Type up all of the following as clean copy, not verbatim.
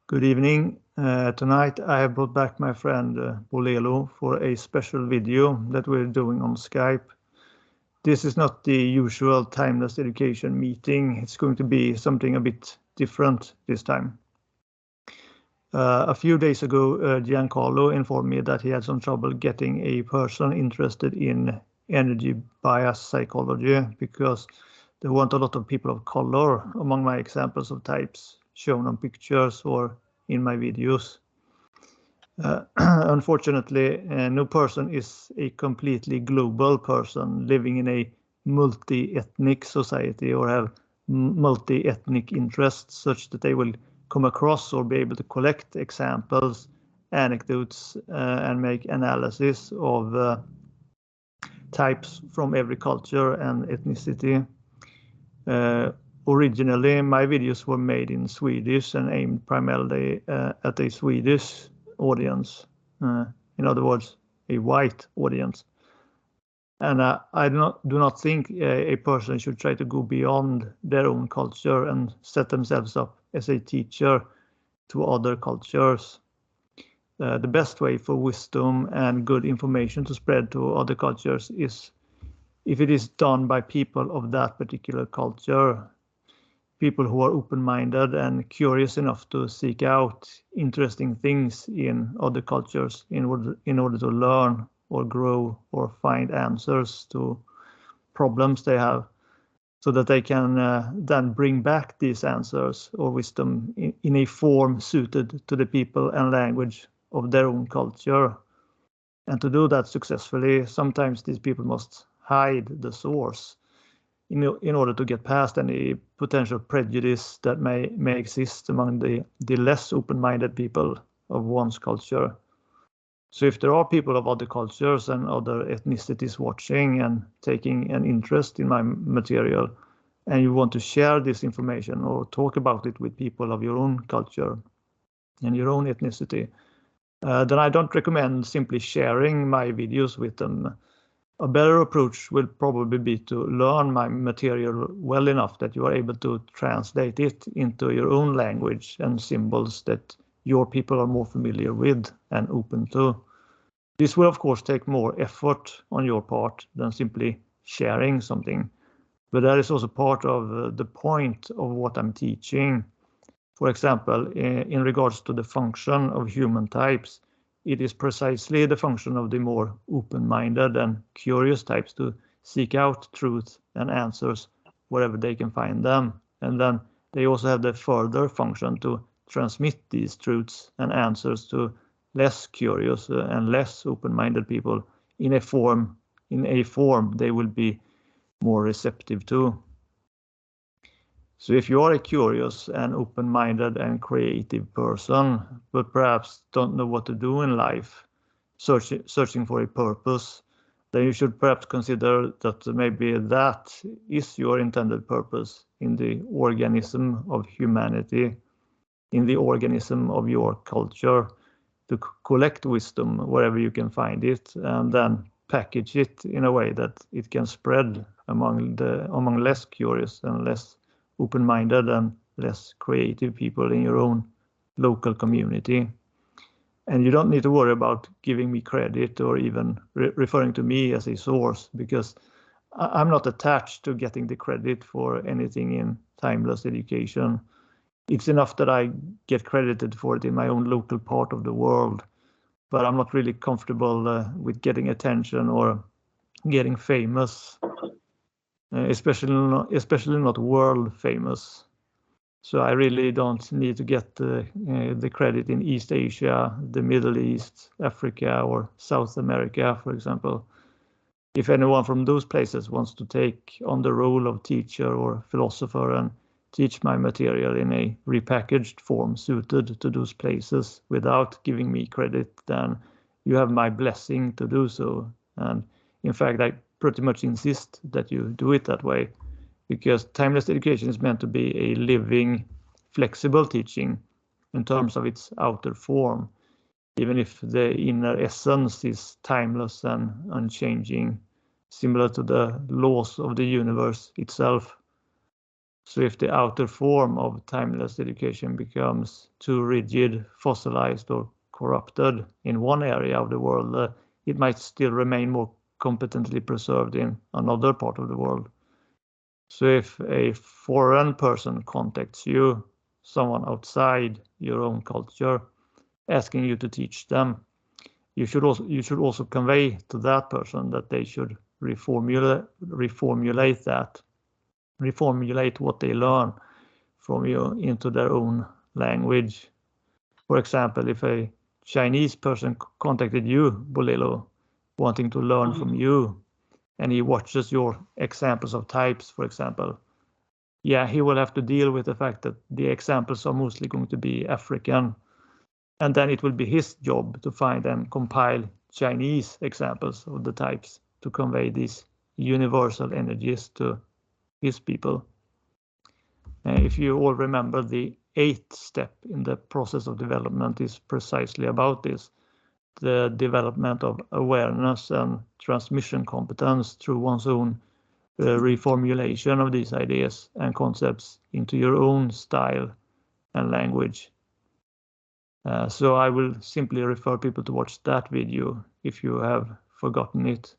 Good evening. Tonight I have brought back my friend Mbulelo for a special video that we're doing on Skype. This is not the usual timeless education meeting. It's going to be something a bit different this time. A few days ago, Giancarlo informed me that he had some trouble getting a person interested in energy bias psychology because there weren't a lot of people of color among my examples of types shown on pictures or in my videos. Unfortunately, no person is a completely global person living in a multi-ethnic society or have multi-ethnic interests such that they will come across or be able to collect examples, anecdotes, and make analysis of types from every culture and ethnicity. Originally, my videos were made in Swedish and aimed primarily at a Swedish audience. In other words, a white audience. And I do not think a person should try to go beyond their own culture and set themselves up as a teacher to other cultures. The best way for wisdom and good information to spread to other cultures is if it is done by people of that particular culture, people who are open-minded and curious enough to seek out interesting things in other cultures in order to learn or grow or find answers to problems they have, so that they can then bring back these answers or wisdom in a form suited to the people and language of their own culture. And to do that successfully, sometimes these people must hide the source in order to get past any potential prejudice that may exist among the less open-minded people of one's culture. So if there are people of other cultures and other ethnicities watching and taking an interest in my material, and you want to share this information or talk about it with people of your own culture and your own ethnicity, then I don't recommend simply sharing my videos with them. A better approach will probably be to learn my material well enough that you are able to translate it into your own language and symbols that your people are more familiar with and open to. This will of course take more effort on your part than simply sharing something, but that is also part of the point of what I'm teaching. For example, in regards to the function of human types, it is precisely the function of the more open-minded and curious types to seek out truth and answers wherever they can find them. And then they also have the further function to transmit these truths and answers to less curious and less open-minded people in a form they will be more receptive to. So if you are a curious and open-minded and creative person, but perhaps don't know what to do in life, searching for a purpose, then you should perhaps consider that maybe that is your intended purpose in the organism of humanity, in the organism of your culture, to collect wisdom wherever you can find it and then package it in a way that it can spread among less curious and less open-minded and less creative people in your own local community. And you don't need to worry about giving me credit or even referring to me as a source, because I'm not attached to getting the credit for anything in timeless education. It's enough that I get credited for it in my own local part of the world, but I'm not really comfortable with getting attention or getting famous. Especially not world famous. So I really don't need to get the credit in East Asia, the Middle East, Africa, or South America, for example. If anyone from those places wants to take on the role of teacher or philosopher and teach my material in a repackaged form suited to those places without giving me credit, then you have my blessing to do so. And in fact, I pretty much insist that you do it that way, because timeless education is meant to be a living, flexible teaching in terms of its outer form, even if the inner essence is timeless and unchanging, similar to the laws of the universe itself. So if the outer form of timeless education becomes too rigid, fossilized, or corrupted in one area of the world, it might still remain more competently preserved in another part of the world. So if a foreign person contacts you, someone outside your own culture, asking you to teach them, you should also convey to that person that they should reformulate what they learn from you into their own language. For example, if a Chinese person contacted you, Mbulelo, wanting to learn from you, and he watches your examples of types, for example, yeah, he will have to deal with the fact that the examples are mostly going to be African. And then it will be his job to find and compile Chinese examples of the types to convey these universal energies to his people. If you all remember, the 8th step in the process of development is precisely about this, the development of awareness and transmission competence through one's own reformulation of these ideas and concepts into your own style and language. So I will simply refer people to watch that video if you have forgotten it.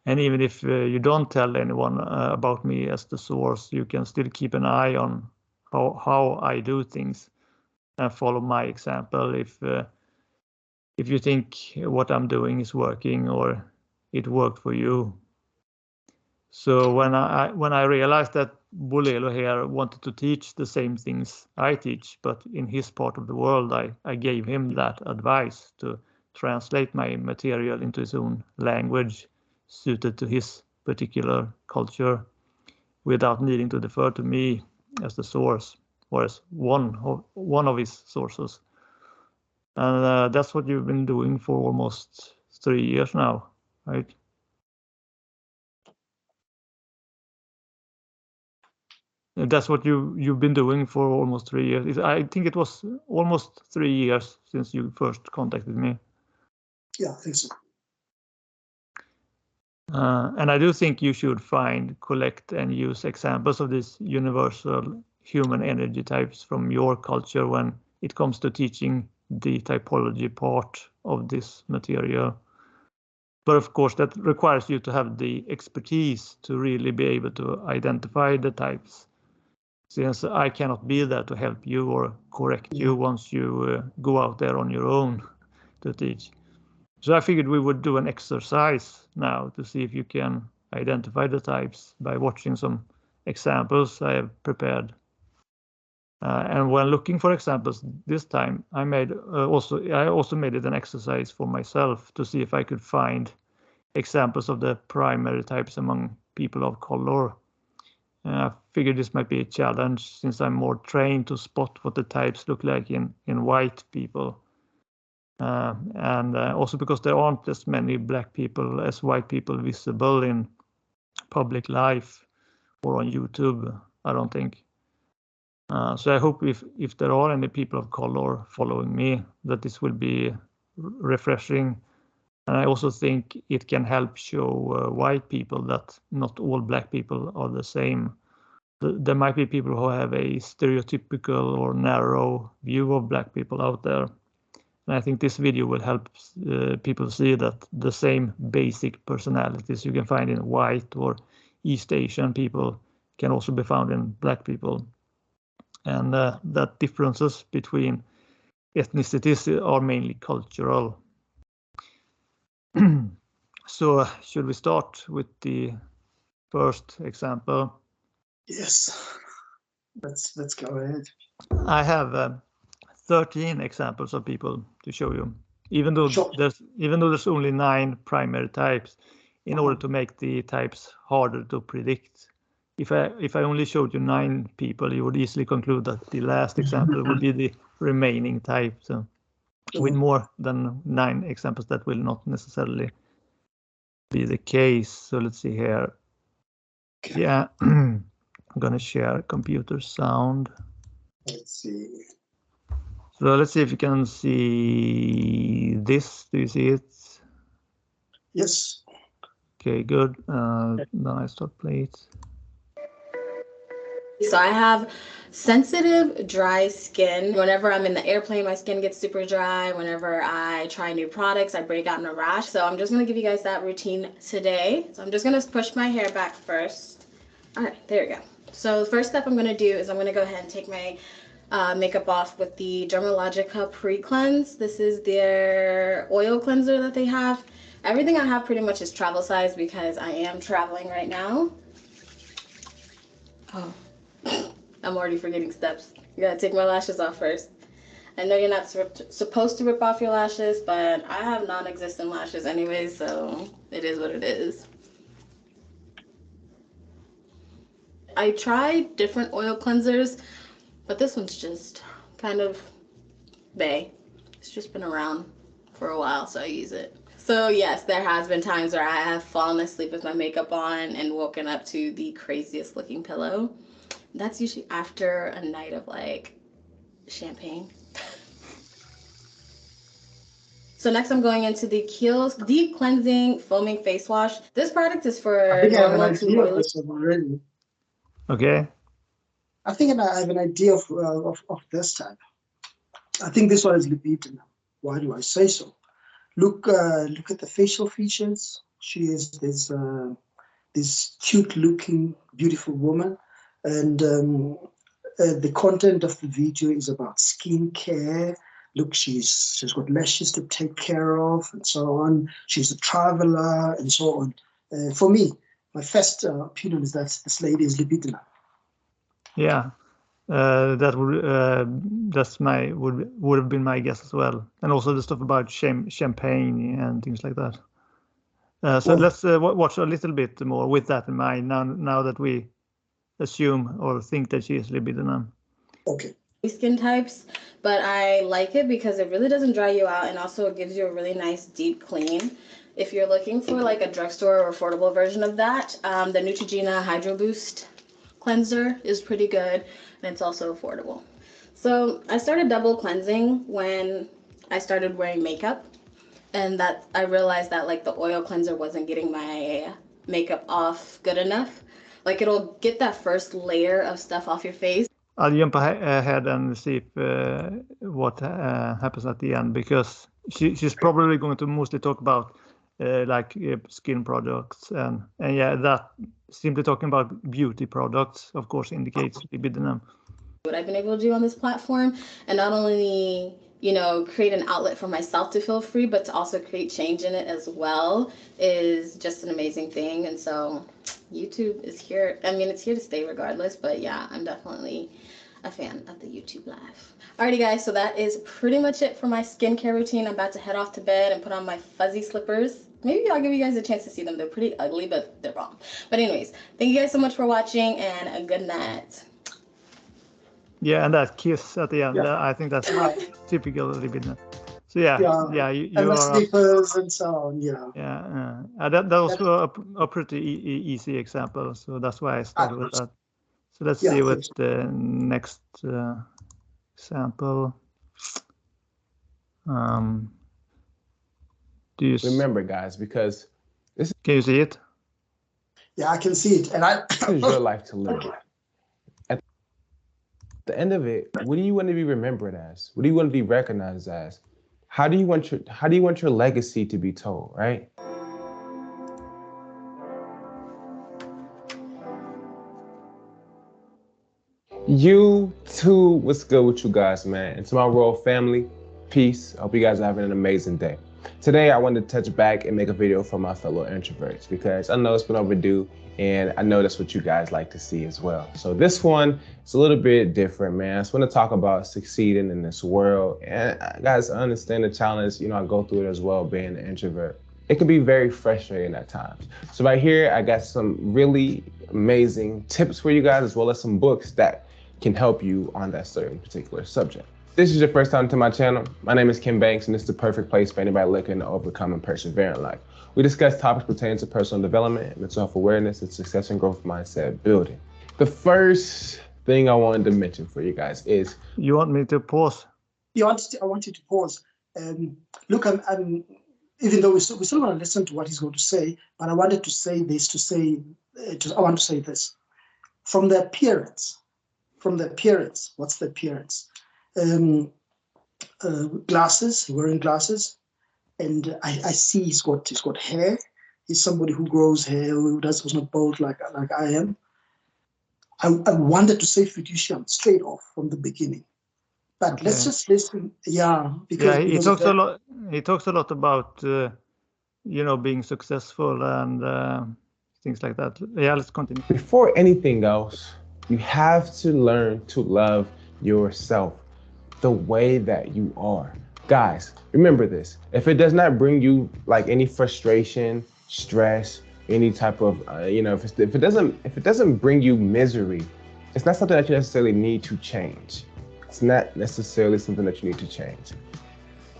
And even if you don't tell anyone about me as the source, you can still keep an eye on how I do things and follow my example if you think what I'm doing is working or it worked for you. So when I realized that Mbulelo here wanted to teach the same things I teach, but in his part of the world, I gave him that advice to translate my material into his own language suited to his particular culture without needing to defer to me as the source or as one of his sources. And that's what you've been doing for almost 3 years now, right? That's what you've been doing for almost 3 years. I think it was almost 3 years since you first contacted me. Yeah, I think so. And I do think you should collect and use examples of these universal human energy types from your culture when it comes to teaching the typology part of this material. But of course, that requires you to have the expertise to really be able to identify the types, since I cannot be there to help you or correct you once you go out there on your own to teach. So I figured we would do an exercise now to see if you can identify the types by watching some examples I have prepared. And when looking for examples this time, I also made it an exercise for myself to see if I could find examples of the primary types among people of color. I figured this might be a challenge since I'm more trained to spot what the types look like in white people. And also because there aren't as many black people as white people visible in public life or on YouTube, I don't think. So I hope if there are any people of color following me, that this will be refreshing. And I also think it can help show white people that not all black people are the same. There might be people who have a stereotypical or narrow view of black people out there. And I think this video will help people see that the same basic personalities you can find in white or East Asian people can also be found in black people. And that differences between ethnicities are mainly cultural. So should we start with the first example? Yes, let's go ahead. I have 13 examples of people to show you, even though there's only 9 primary types, in order to make the types harder to predict. If I only showed you 9 people, you would easily conclude that the last example would be the remaining type. So with more than 9 examples, that will not necessarily be the case. So let's see here. Okay. Yeah, I'm gonna share computer sound. Let's see. So let's see if you can see this. Do you see it? Yes. Okay, good. Then I start play it. So I have sensitive, dry skin. Whenever I'm in the airplane, my skin gets super dry. Whenever I try new products, I break out in a rash. So I'm just gonna give you guys that routine today. So I'm just gonna push my hair back first. All right, there we go. So the first step I'm gonna do is I'm gonna go ahead and take my makeup off with the Dermalogica Pre-Cleanse. This is their oil cleanser that they have. Everything I have pretty much is travel size because I am traveling right now. Oh, I'm already forgetting steps. You gotta take my lashes off first. I know you're not supposed to rip off your lashes, but I have non-existent lashes anyway, so it is what it is. I tried different oil cleansers, but this one's just kind of bae. It's just been around for a while, so I use it. So yes, there has been times where I have fallen asleep with my makeup on and woken up to the craziest looking pillow. That's usually after a night of like champagne. So next I'm going into the Kiehl's Deep Cleansing Foaming Face Wash. This product is for I think I have an normal to idea of oily. this one already. Okay. I think I have an idea of this type. I think this one is libidinal. Why do I say so? Look at the facial features. She is this cute-looking, beautiful woman, and the content of the video is about skincare. Look, she's got lashes to take care of, and so on. She's a traveler, and so on. For me, my first opinion is that this lady is libidinal. Yeah. That would have been my guess as well, and also the stuff about champagne and things like that. So let's watch a little bit more with that in mind. Now that we assume or think that she is libidinal. Okay. Skin types, but I like it because it really doesn't dry you out, and also it gives you a really nice deep clean. If you're looking for like a drugstore or affordable version of that, the Neutrogena Hydro Boost cleanser is pretty good, and it's also affordable. So I started double cleansing when I started wearing makeup, and that I realized that like the oil cleanser wasn't getting my makeup off good enough. Like it'll get that first layer of stuff off your face. I'll jump ahead and see if, what happens at the end, because she's probably going to mostly talk about skin products and yeah, that simply talking about beauty products, of course, indicates libidinal. What I've been able to do on this platform, and not only create an outlet for myself to feel free, but to also create change in it as well, is just an amazing thing. And so YouTube is here. I mean, it's here to stay regardless, but yeah, I'm definitely a fan of the YouTube live. Alrighty guys, so that is pretty much it for my skincare routine. I'm about to head off to bed and put on my fuzzy slippers. Maybe I'll give you guys a chance to see them. They're pretty ugly, but they're wrong. But anyways, thank you guys so much for watching, and a good night. Yeah, and that kiss at the end, Yeah. I think that's typical libidinal. So Yeah, you and the are slippers and so on. Yeah. that was a pretty easy example, so that's why I started with that. So let's see what the next example. Do you remember, guys? Because this can you see it? Yeah, I can see it, and this is your life to live. At the end of it, what do you want to be remembered as? What do you want to be recognized as? How do you want your legacy to be told, right? You too, what's good with you guys, man? And to my royal family, peace. I hope you guys are having an amazing day. Today, I wanted to touch back and make a video for my fellow introverts because I know it's been overdue and I know that's what you guys like to see as well. So this one is a little bit different, man. I just want to talk about succeeding in this world. And guys, I understand the challenge. I go through it as well, being an introvert. It can be very frustrating at times. So right here, I got some really amazing tips for you guys, as well as some books that can help you on that certain particular subject. If this is your first time to my channel, my name is Kim Banks, and this is the perfect place for anybody looking to overcome and persevere in life. We discuss topics pertaining to personal development, mental health awareness, and success and growth mindset building. The first thing I wanted to mention for you guys is... You want me to pause? I want you to pause. Look, I'm even though we still want to listen to what he's going to say, but I wanted to say this, I want to say this. From the appearance, from the appearance. What's the appearance? Glasses, wearing glasses, and I see he's got hair. He's somebody who grows hair, who's not bald like I am. I wanted to say fiducian straight off from the beginning, but Okay. let's just listen. Yeah, because he because talks a lot. He talks a lot about being successful and things like that. Yeah, let's continue. Before anything else, you have to learn to love yourself the way that you are. Guys, remember this. If it does not bring you like any frustration, stress, any type of, if it doesn't bring you misery, it's not something that you necessarily need to change. It's not necessarily something that you need to change.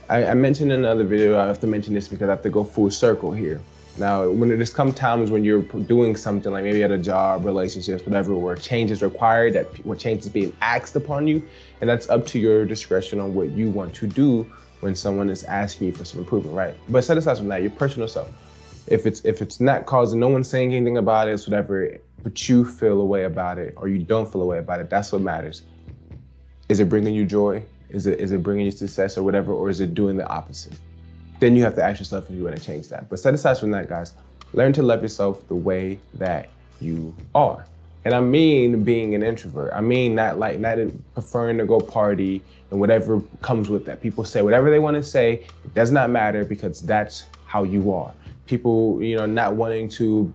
I mentioned in another video, I have to mention this because I have to go full circle here. Now, when there's come times when you're doing something like maybe at a job, relationships, whatever, where change is required, where change is being asked upon you, and that's up to your discretion on what you want to do when someone is asking you for some improvement, right? But set aside from that, your personal self. If it's not causing, no one's saying anything about it, it's whatever, but you feel a way about it or you don't feel a way about it, that's what matters. Is it bringing you joy? Is it bringing you success or whatever, or is it doing the opposite? Then you have to ask yourself if you want to change that. But set aside from that, guys, learn to love yourself the way that you are. And I mean being an introvert. I mean not preferring to go party and whatever comes with that. People say whatever they want to say, it does not matter because that's how you are. People, not wanting to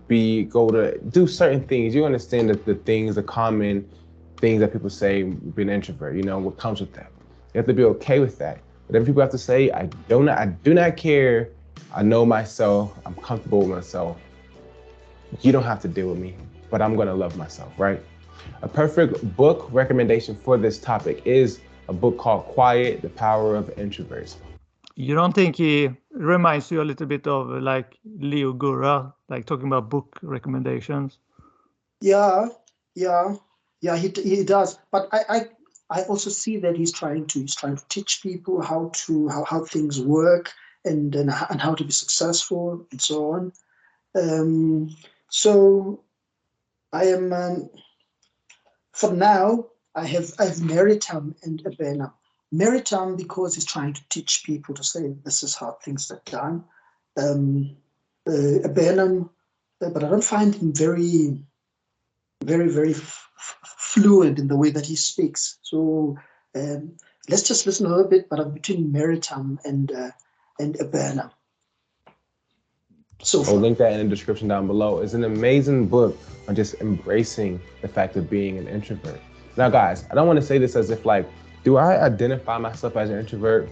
go to do certain things. You understand that the common things that people say, being an introvert, what comes with that. You have to be okay with that. Whatever people have to say, I do not care. I know myself. I'm comfortable with myself. You don't have to deal with me, but I'm going to love myself, right? A perfect book recommendation for this topic is a book called Quiet, The Power of Introverts. You don't think he reminds you a little bit of like Leo Gura, like talking about book recommendations? Yeah, he does. But I also see that he's trying to teach people how things work and how to be successful and so on. So I am for now. I have Meritam and Abena. Meritam because he's trying to teach people to say this is how things are done. Abena, but I don't find him very fluent in the way that he speaks. So let's just listen a little bit, but I'm between Meritam and Abena. So I'll link that in the description down below. It's an amazing book on just embracing the fact of being an introvert. Now, guys, I don't want to say this as if like, do I identify myself as an introvert?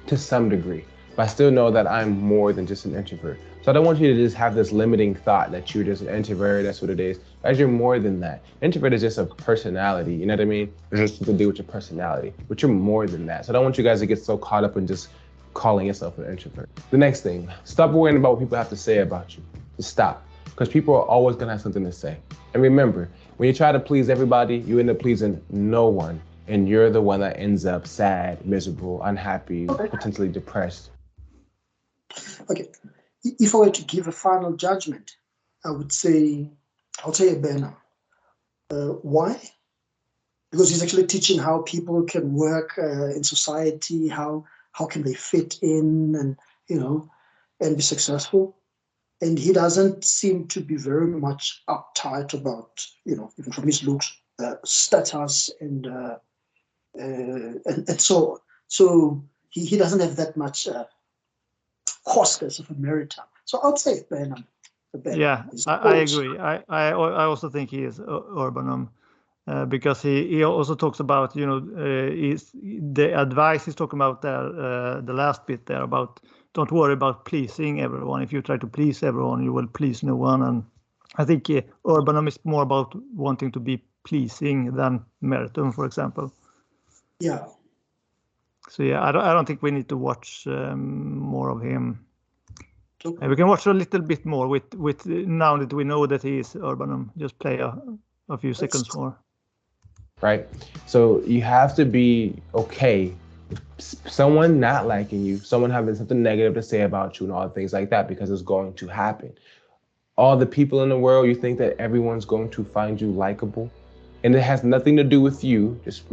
To some degree, but I still know that I'm more than just an introvert. So I don't want you to just have this limiting thought that you're just an introvert, that's what it is. As you're more than that. Introvert is just a personality, you know what I mean? It's just to do with your personality, but you're more than that. So I don't want you guys to get so caught up in just calling yourself an introvert. The next thing, stop worrying about what people have to say about you. Just stop, because people are always gonna have something to say. And remember, when you try to please everybody, you end up pleasing no one. And you're the one that ends up sad, miserable, unhappy, potentially depressed. Okay, if I were to give a final judgment, I'll say Abena. Why? Because he's actually teaching how people can work in society, how can they fit in, and and be successful. And he doesn't seem to be very much uptight about even from his looks, status and so on. So he doesn't have that much coarseness of a Meritam. So I'd say Abena. Yeah, I agree. I also think he is Urbanum because he also talks about the advice he's talking about there, the last bit there about don't worry about pleasing everyone. If you try to please everyone, you will please no one. And I think Urbanum is more about wanting to be pleasing than Meritum, for example. Yeah. So yeah, I don't think we need to watch more of him. Okay. We can watch a little bit more with now that we know that he is Urbanum. Just play a few seconds more. Right. So you have to be okay with someone not liking you, someone having something negative to say about you and all things like that, because it's going to happen. All the people in the world, you think that everyone's going to find you likable? And it has nothing to do with you, just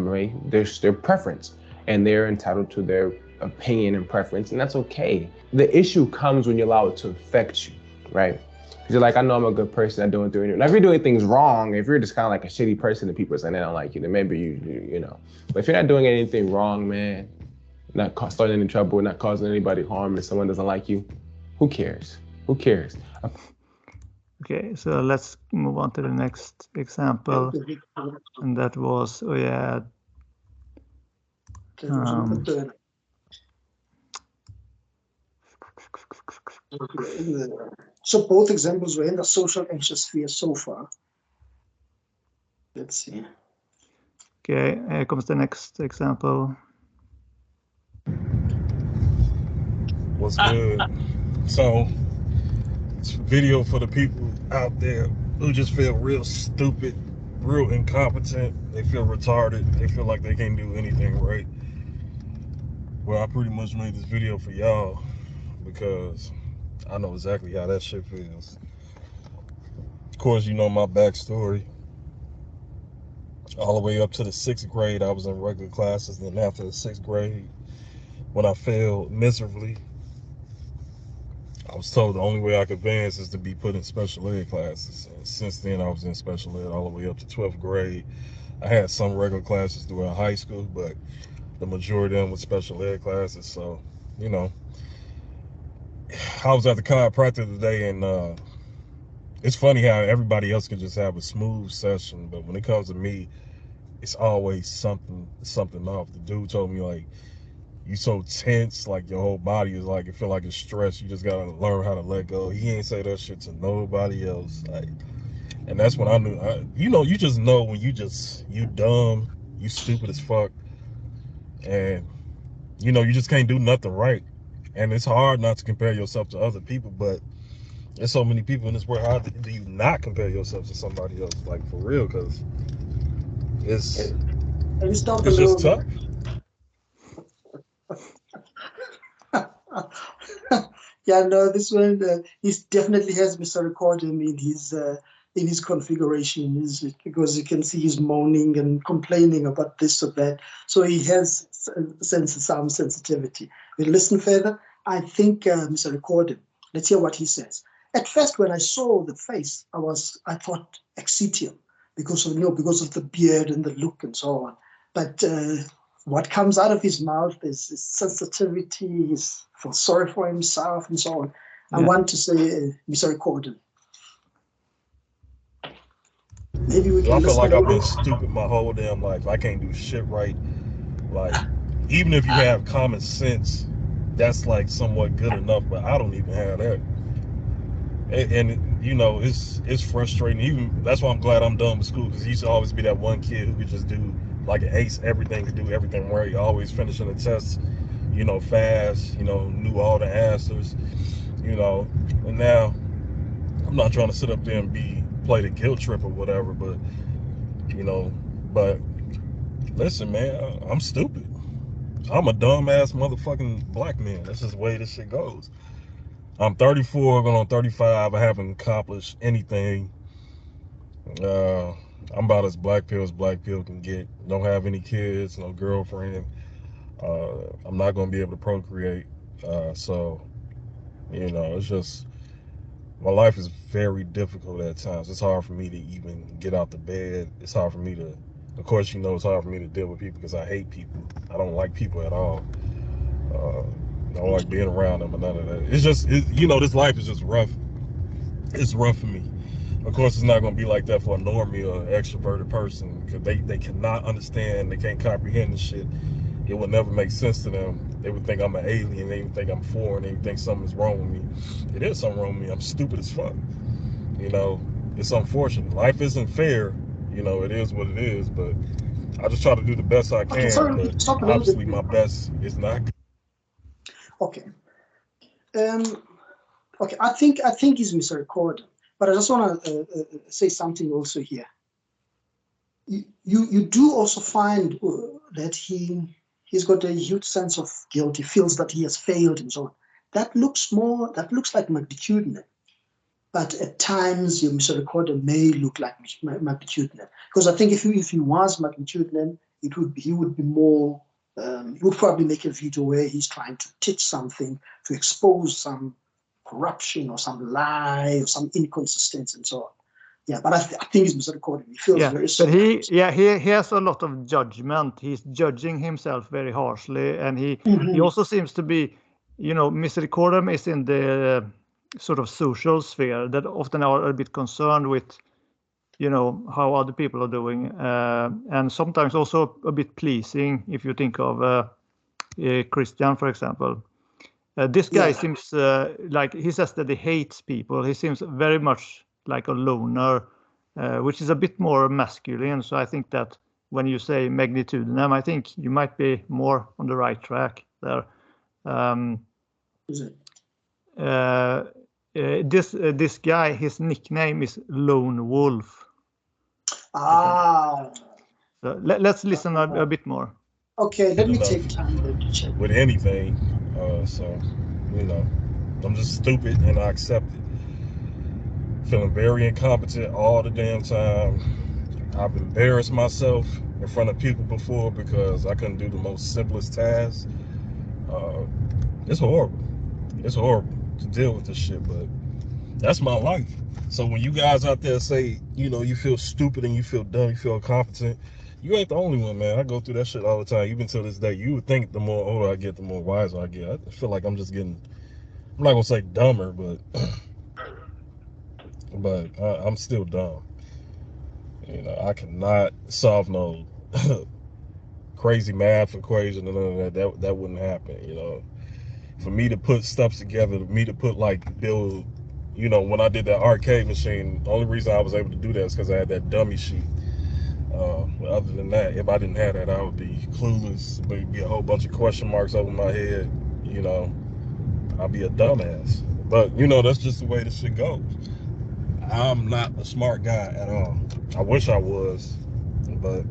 their preference, and they're entitled to their opinion and preference, and that's okay. The issue comes when you allow it to affect you, right? Because you're like, I know I'm a good person, I'm doing things. Now, if you're doing things wrong, if you're just kind of like a shitty person and people are saying they don't like you, then maybe you know. But if you're not doing anything wrong, man, not starting any trouble, not causing anybody harm, and someone doesn't like you, who cares? Who cares? Okay, so let's move on to the next example, and that was so both examples were in the social anxious sphere so far. Let's see. Okay, here comes the next example. What's good? So, it's a video for the people out there who just feel real stupid, real incompetent. They feel retarded. They feel like they can't do anything right. Well, I pretty much made this video for y'all because I know exactly how that shit feels. Of course, you know my backstory. All the way up to the 6th grade, I was in regular classes. Then after the 6th grade, when I failed miserably, I was told the only way I could advance is to be put in special ed classes. And since then, I was in special ed all the way up to 12th grade. I had some regular classes throughout high school, but the majority of them were special ed classes. So, you know, I was at the chiropractor today, and it's funny how everybody else can just have a smooth session, but when it comes to me, it's always something off. The dude told me, like, you so tense, like your whole body is like, it feel like it's stressed. You just gotta learn how to let go. He ain't say that shit to nobody else. Like, and that's when I knew, you know, you just know when you dumb, you stupid as fuck, and you know, you just can't do nothing right. And it's hard not to compare yourself to other people, but there's so many people in this world. How do you not compare yourself to somebody else? Like, for real, because it's just tough. Yeah, no, this one he definitely has Mr. Recording in his configuration, because you can see he's moaning and complaining about this or that. So he has some sensitivity. We'll listen further. I think Mr. Recording. Let's hear what he says. At first, when I saw the face, I thought Exitium because of the beard and the look and so on. But what comes out of his mouth is sensitivity. He feels sorry for himself and so on. Yeah. I want to say, Mr. Recording. Maybe we can. I feel like I've been stupid my whole damn life. I can't do shit right. Like, even if you have common sense, that's like somewhat good enough, but I don't even have that. And you know, it's frustrating. Even that's why I'm glad I'm done with school, because he used to always be that one kid who could just do like an ace everything, could do everything right, always finishing the tests, you know, fast, you know, knew all the answers, you know. And now I'm not trying to sit up there and play the guilt trip or whatever, but you know, but listen, man, I'm stupid. I'm a dumbass motherfucking black man. That's just the way this shit goes. I'm 34, going on 35. I haven't accomplished anything. I'm about as black pill can get. Don't have any kids, no girlfriend. I'm not going to be able to procreate. So, you know, it's just, my life is very difficult at times. It's hard for me to even get out the bed. It's hard for me to, of course, you know, it's hard for me to deal with people because I hate people. I don't like people at all. I don't like being around them or none of that. It's just, you know, this life is just rough. It's rough for me. Of course, it's not going to be like that for a normie or extroverted person, because they cannot understand, they can't comprehend this shit. It would never make sense to them. They would think I'm an alien, they would think I'm foreign, they would think something's wrong with me. It is something wrong with me. I'm stupid as fuck. You know, it's unfortunate. Life isn't fair. You know, it is what it is, but I just try to do the best I can, but obviously my best is not good. Okay. Okay, I think he's misrecorded, but I just want to say something also here. You do also find that he's got a huge sense of guilt. He feels that he has failed and so on. That looks like magnitudinal. but at times your Mr. Recorder may look like magnitudinal. Because I think if he was magnitudinal, he would be more. He would probably make a video where he's trying to teach something, to expose some corruption or some lie or some inconsistency and so on. Yeah, but I think he's misrecording. He feels very but he has a lot of judgment. He's judging himself very harshly, and he also seems to be, Mr. Recordum is in the sort of social sphere that often are a bit concerned with, how other people are doing, and sometimes also a bit pleasing. If you think of Christian, for example, this guy seems like he says that he hates people. He seems very much like a loner, which is a bit more masculine. So I think that when you say magnitudinum, I think you might be more on the right track there. This guy, his nickname is Lone Wolf. So let's listen a bit more. Okay, let me take time then to check. With anything, so I'm just stupid and I accept it. Feeling very incompetent all the damn time. I've embarrassed myself in front of people before because I couldn't do the most simplest tasks. It's horrible. It's horrible to deal with this shit, but that's my life. So when you guys out there say, you feel stupid and you feel dumb, you feel incompetent, you ain't the only one, man. I go through that shit all the time, even to this day. You would think the more older I get, the more wiser I get. I feel like I'm just getting, I'm not gonna say dumber, but I'm still dumb. I cannot solve no crazy math equation and none of that. That wouldn't happen. For me to put stuff together, me to put build, when I did that arcade machine, the only reason I was able to do that is because I had that dummy sheet. But other than that, if I didn't have that, I would be clueless. There'd be a whole bunch of question marks over my head. I'd be a dumbass. But that's just the way this shit goes. I'm not a smart guy at all. I wish I was, but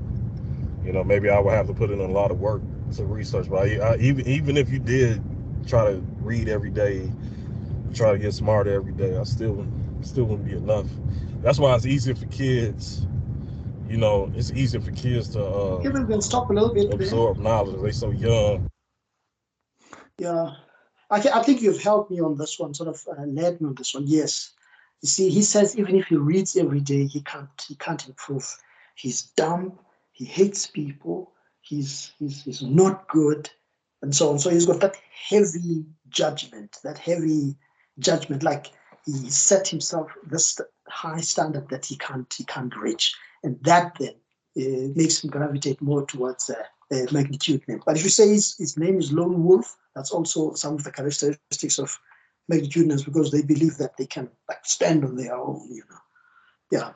maybe I would have to put in a lot of work to research. But even if you did try to read every day, try to get smarter every day, I still wouldn't be enough. That's why it's easier for kids. It's easier for kids to Kevin, stop a little bit absorb knowledge. They're so young. Yeah, I think you've helped me on this one, sort of led me on this one. Yes. You see, he says even if he reads every day, he can't improve. He's dumb. He hates people. He's not good, and so on. So he's got that heavy judgment. Like he set himself this high standard that he can't reach, and that then makes him gravitate more towards magnitudinum. But if you say his name is Lone Wolf, that's also some of the characteristics of magnitudinums, because they believe that they can stand on their own, Yeah,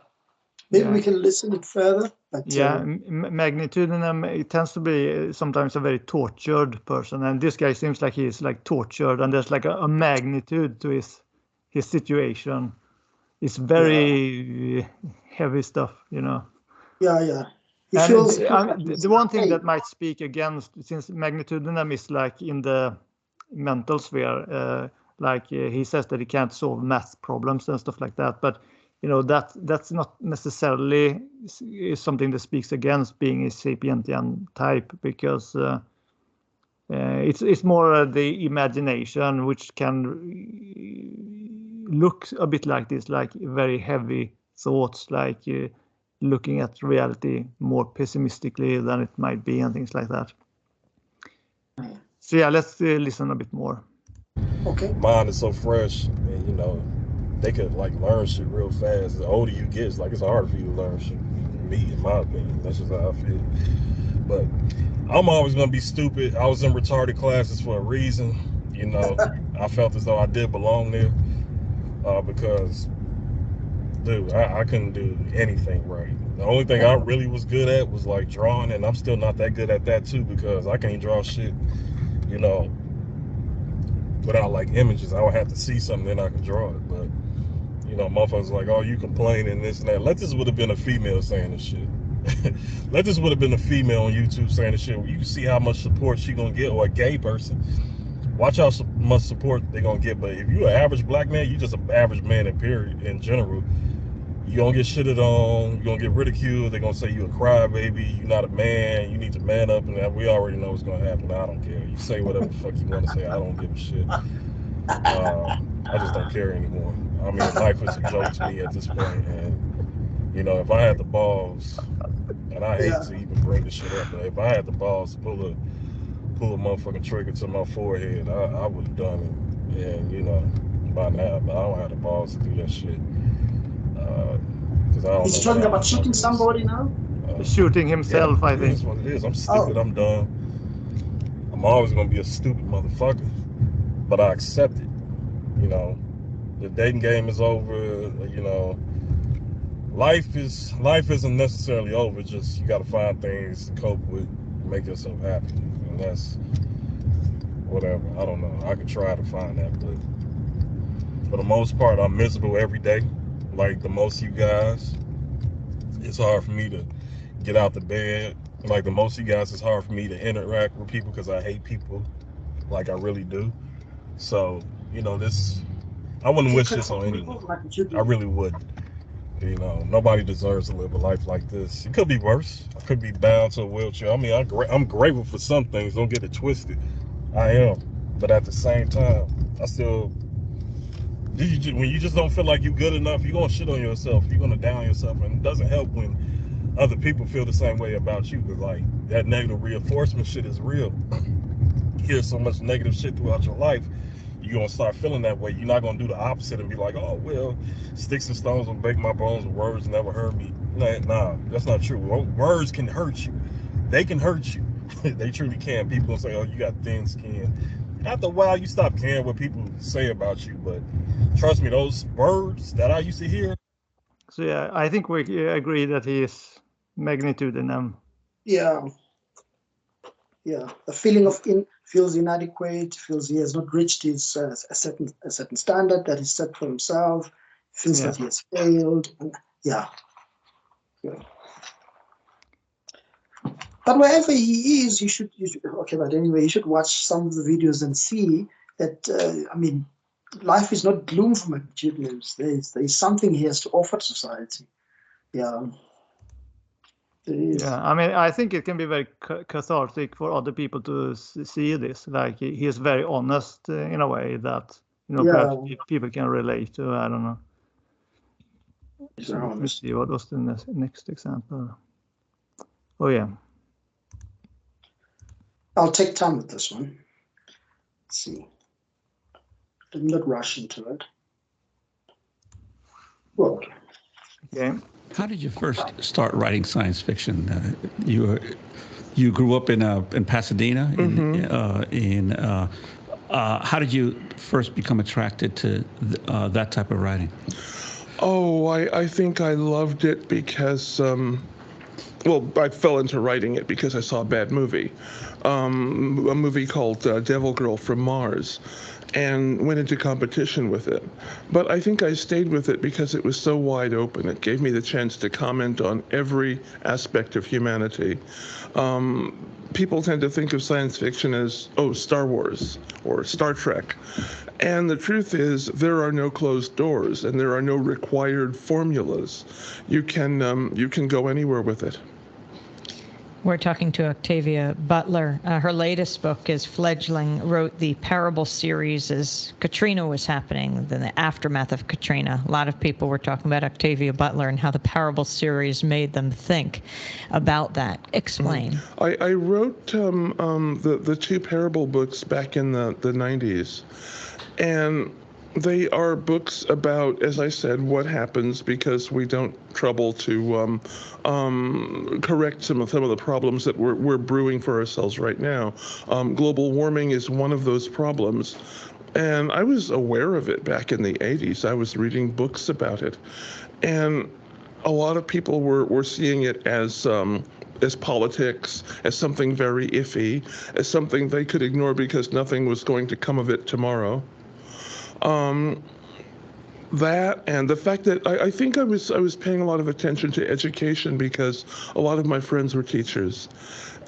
maybe we can listen it further. But magnitudinum, it tends to be sometimes a very tortured person, and this guy seems like he's tortured, and there's a magnitude to his situation. It's very heavy stuff, Yeah. The one thing that might speak against, since magnitudinum is in the mental sphere, he says that he can't solve math problems and stuff like that, but that's not necessarily something that speaks against being a sapientian type, because it's more the imagination which can look a bit like this, very heavy thoughts, looking at reality more pessimistically than it might be, and things like that. So let's listen a bit more. Okay. Mind is so fresh, and they could learn shit real fast. The older you get, it's harder for you to learn shit. Me, in my opinion, that's just how I feel. But I'm always gonna be stupid. I was in retarded classes for a reason. I felt as though I did belong there, because, dude, I couldn't do anything right. The only thing I really was good at was drawing, and I'm still not that good at that too, because I can't draw shit, without images. I would have to see something, then I could draw it. But motherfuckers oh, you complain and this and that. Let this would have been a female saying this shit. Let this would have been a female on YouTube saying this shit. You can see how much support she gonna get, or a gay person. watch how much support they're gonna get. But if you're an average black man, you just an average man in general. You're gonna get shitted on, you're gonna get ridiculed, they're gonna say you a crybaby, you're not a man, you need to man up, and that we already know what's gonna happen. I don't care. You say whatever the fuck you wanna say, I don't give a shit. I just don't care anymore. I mean, life is a joke to me at this point, and you know, if I had the balls, and I hate to even bring this shit up, but if I had the balls to pull a motherfucking trigger to my forehead, I would have done it, and you know, by now, but I don't have the balls to do that shit. He's talking about shooting somebody now? Shooting himself, yeah, I think. It is what it is. I'm stupid, I'm dumb. I'm always going to be a stupid motherfucker. But I accept it. You know, the dating game is over. You know, life isn't necessarily over. Just you got to find things to cope with, make yourself happy. And that's whatever. I don't know. I could try to find that, but for the most part, I'm miserable every day. Like the most of you guys, it's hard for me to get out the bed. Like the most of you guys, it's hard for me to interact with people because I hate people, like I really do. So, you know, I wouldn't wish this on anyone. I really wouldn't. You know, nobody deserves to live a life like this. It could be worse. I could be bound to a wheelchair. I mean, I'm grateful for some things. Don't get it twisted. I am. But at the same time, I still... when you just don't feel like you're good enough, you're gonna shit on yourself, you're gonna down yourself, and it doesn't help when other people feel the same way about you, because like that negative reinforcement shit is real. You hear so much negative shit throughout your life, you're gonna start feeling that way. You're not gonna do the opposite and be like, oh well, sticks and stones will break my bones, and words never hurt me. Nah, that's not true. Words can hurt you. They can hurt you. They truly can. People gonna say, oh, you got thin skin. After a while, you stop caring what people say about you, but trust me, those words that I used to hear. So yeah, I think we agree that he is magnitude in them. Yeah. The feeling of feels inadequate, feels he has not reached his a certain standard that is set for himself, feels that he has failed. Yeah. But wherever he is, you should okay. But anyway, you should watch some of the videos and see that. I mean, life is not gloom for McJulius. There's something he has to offer to society. Yeah. Yeah, I mean, I think it can be very cathartic for other people to see this. Like he is very honest in a way that perhaps people can relate to. I don't know. So let me see, what was the next example? Oh yeah. I'll take time with this one. Let's see. I'm not rush into it. Well, okay. How did you first start writing science fiction? You grew up in Pasadena. How did you first become attracted to that type of writing? Oh, I think I loved it because, I fell into writing it because I saw a bad movie, a movie called Devil Girl from Mars, and went into competition with it. But I think I stayed with it because it was so wide open. It gave me the chance to comment on every aspect of humanity. People tend to think of science fiction as, Star Wars or Star Trek. And the truth is, there are no closed doors and there are no required formulas. You can go anywhere with it. We're talking to Octavia Butler. Her latest book is Fledgling, wrote the Parable series as Katrina was happening, then the aftermath of Katrina. A lot of people were talking about Octavia Butler and how the Parable series made them think about that. Explain. I wrote the two Parable books back in the 90s. And they are books about, as I said, what happens because we don't trouble to correct some of the problems that we're brewing for ourselves right now. Global warming is one of those problems. And I was aware of it back in the 80s. I was reading books about it. And a lot of people were seeing it as politics, as something very iffy, as something they could ignore because nothing was going to come of it tomorrow. That and the fact that I think I was paying a lot of attention to education because a lot of my friends were teachers,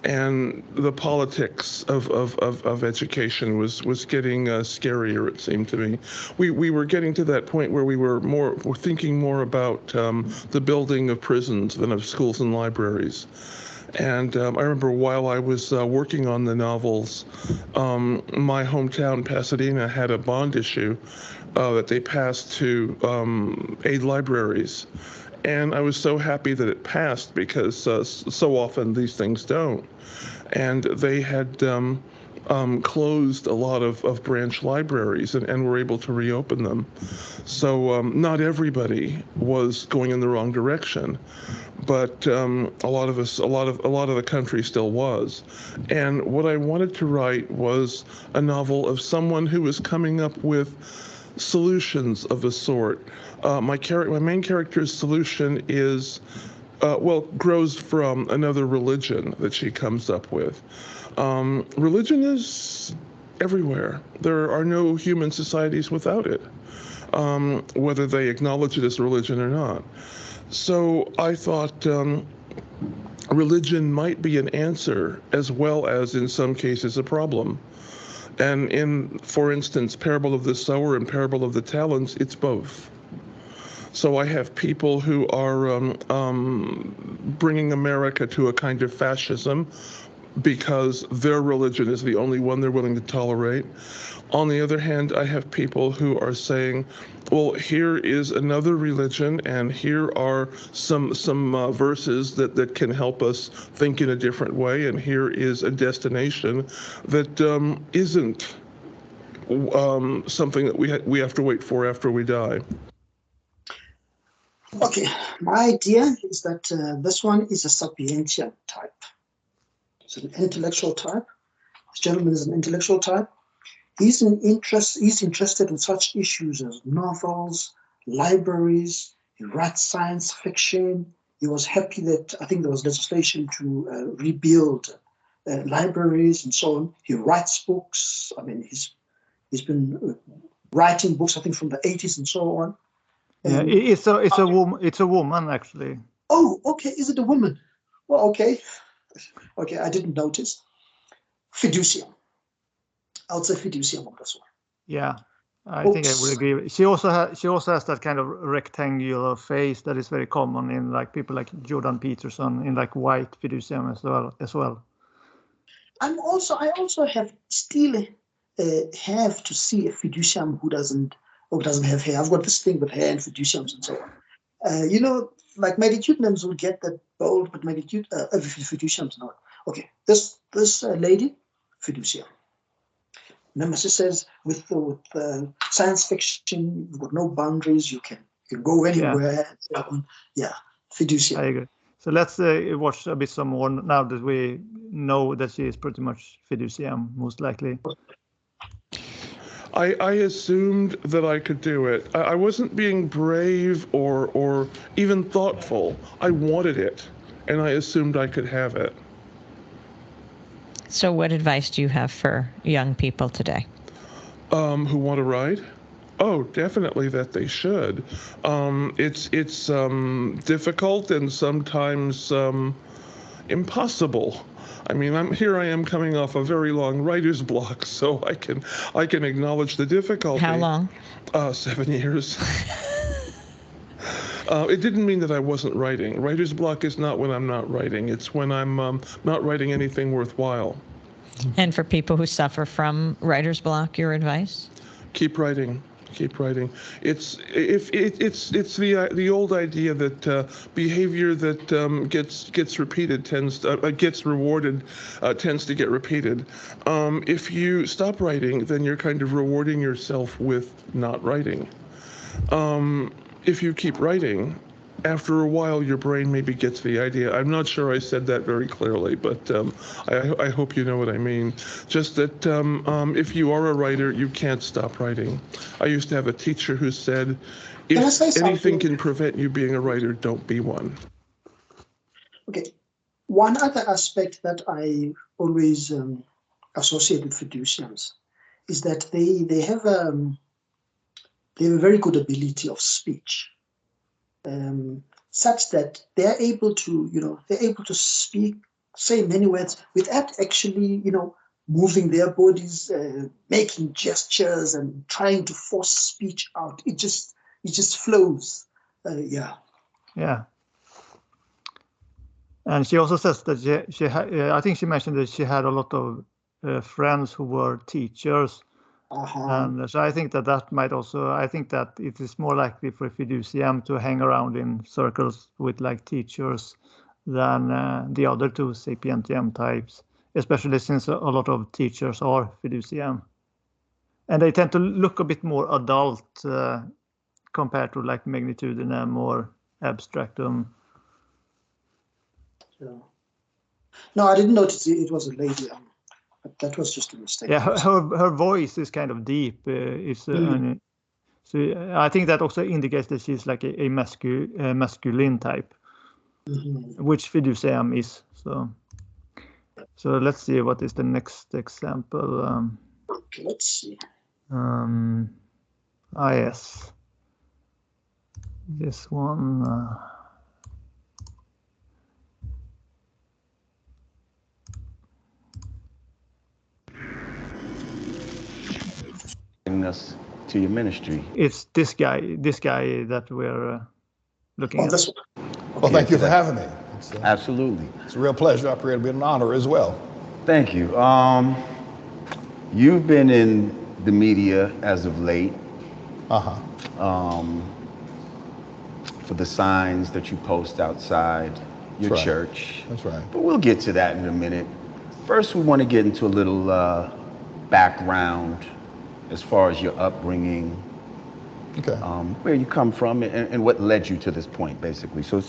and the politics of education was getting scarier, it seemed to me. We were getting to that point where we were thinking more about the building of prisons than of schools and libraries. And I remember while I was working on the novels, my hometown, Pasadena, had a bond issue that they passed to aid libraries. And I was so happy that it passed because so often these things don't. And they had closed a lot of branch libraries and were able to reopen them. So not everybody was going in the wrong direction, but a lot of the country still was. And what I wanted to write was a novel of someone who was coming up with solutions of a sort. My main character's solution is grows from another religion that she comes up with. Religion is everywhere. There are no human societies without it, whether they acknowledge it as religion or not. So I thought religion might be an answer as well as, in some cases, a problem. And in, for instance, Parable of the Sower and Parable of the Talents, it's both. So I have people who are bringing America to a kind of fascism because their religion is the only one they're willing to tolerate. On the other hand, I have people who are saying, well, here is another religion, and here are some verses that can help us think in a different way, and here is a destination that isn't something that we have to wait for after we die. Okay, my idea is that this one is a sapiential type. It's an intellectual type. This gentleman is an intellectual type. He's interested in such issues as novels, libraries. He writes science fiction. He was happy that I think there was legislation to rebuild libraries and so on. He writes books. I mean, he's been writing books, I think, from the 80s and so on. Yeah, it's a woman. It's a woman, actually. Oh, okay. Is it a woman? Well, okay. Okay, I didn't notice. Fiducium. I would say fiducium on this one. Yeah, I think I would agree. She also has that kind of rectangular face that is very common in like people like Jordan Peterson in like white fiducium as well. I also still have to see a fiducium who doesn't have hair. I've got this thing with hair and fiduciums and so on. Like medicutnums will get that bold, but fiduciums not. Okay, this lady, fiducium. Nemesis says with science fiction, you've got no boundaries. You can go anywhere. Yeah, fiducium. I agree. So let's watch a bit some more now that we know that she is pretty much fiducium, most likely. I assumed that I could do it. I wasn't being brave or even thoughtful. I wanted it, and I assumed I could have it. So what advice do you have for young people today? Who want to write? Oh, definitely that they should. It's difficult and sometimes impossible. I mean, I am coming off a very long writer's block, so I can acknowledge the difficulty. How long? 7 years. It didn't mean that I wasn't writing. Writer's block is not when I'm not writing. It's when I'm not writing anything worthwhile. And for people who suffer from writer's block, your advice? Keep writing. Keep writing. It's the old idea that behavior that gets repeated gets rewarded tends to get repeated. If you stop writing, then you're kind of rewarding yourself with not writing. If you keep writing, after a while, your brain maybe gets the idea. I'm not sure I said that very clearly, but I hope you know what I mean. Just that if you are a writer, you can't stop writing. I used to have a teacher who said, if anything can prevent you being a writer, don't be one. Okay. One other aspect that I always associate with fiduciums is that they have they have a very good ability of speech, such that they're able to, they're able to speak, say many words without actually, moving their bodies, making gestures and trying to force speech out. It just flows. Yeah. And she also says that she I think she mentioned that she had a lot of friends who were teachers. And so I think that might also, I think that it is more likely for fiducium to hang around in circles with like teachers than the other two sapientium types, especially since a lot of teachers are fiducium. And they tend to look a bit more adult compared to like magnitudinum or abstractum. No, I didn't notice it was a lady. But that was just a mistake. Yeah, her voice is kind of deep. So I think that also indicates that she's like a masculine type, which fiducium is. So let's see what is the next example. Okay, let's see. Yes, this one. Us to your ministry. It's this guy that we're looking at. This one. Well, thank you for having me. Absolutely. It's a real pleasure. I pray it'll be an honor as well. Thank you. You've been in the media as of late. For the signs that you post outside your church. That's right. But we'll get to that in a minute. First, we want to get into a little background as far as your upbringing, where you come from, and what led you to this point, basically. So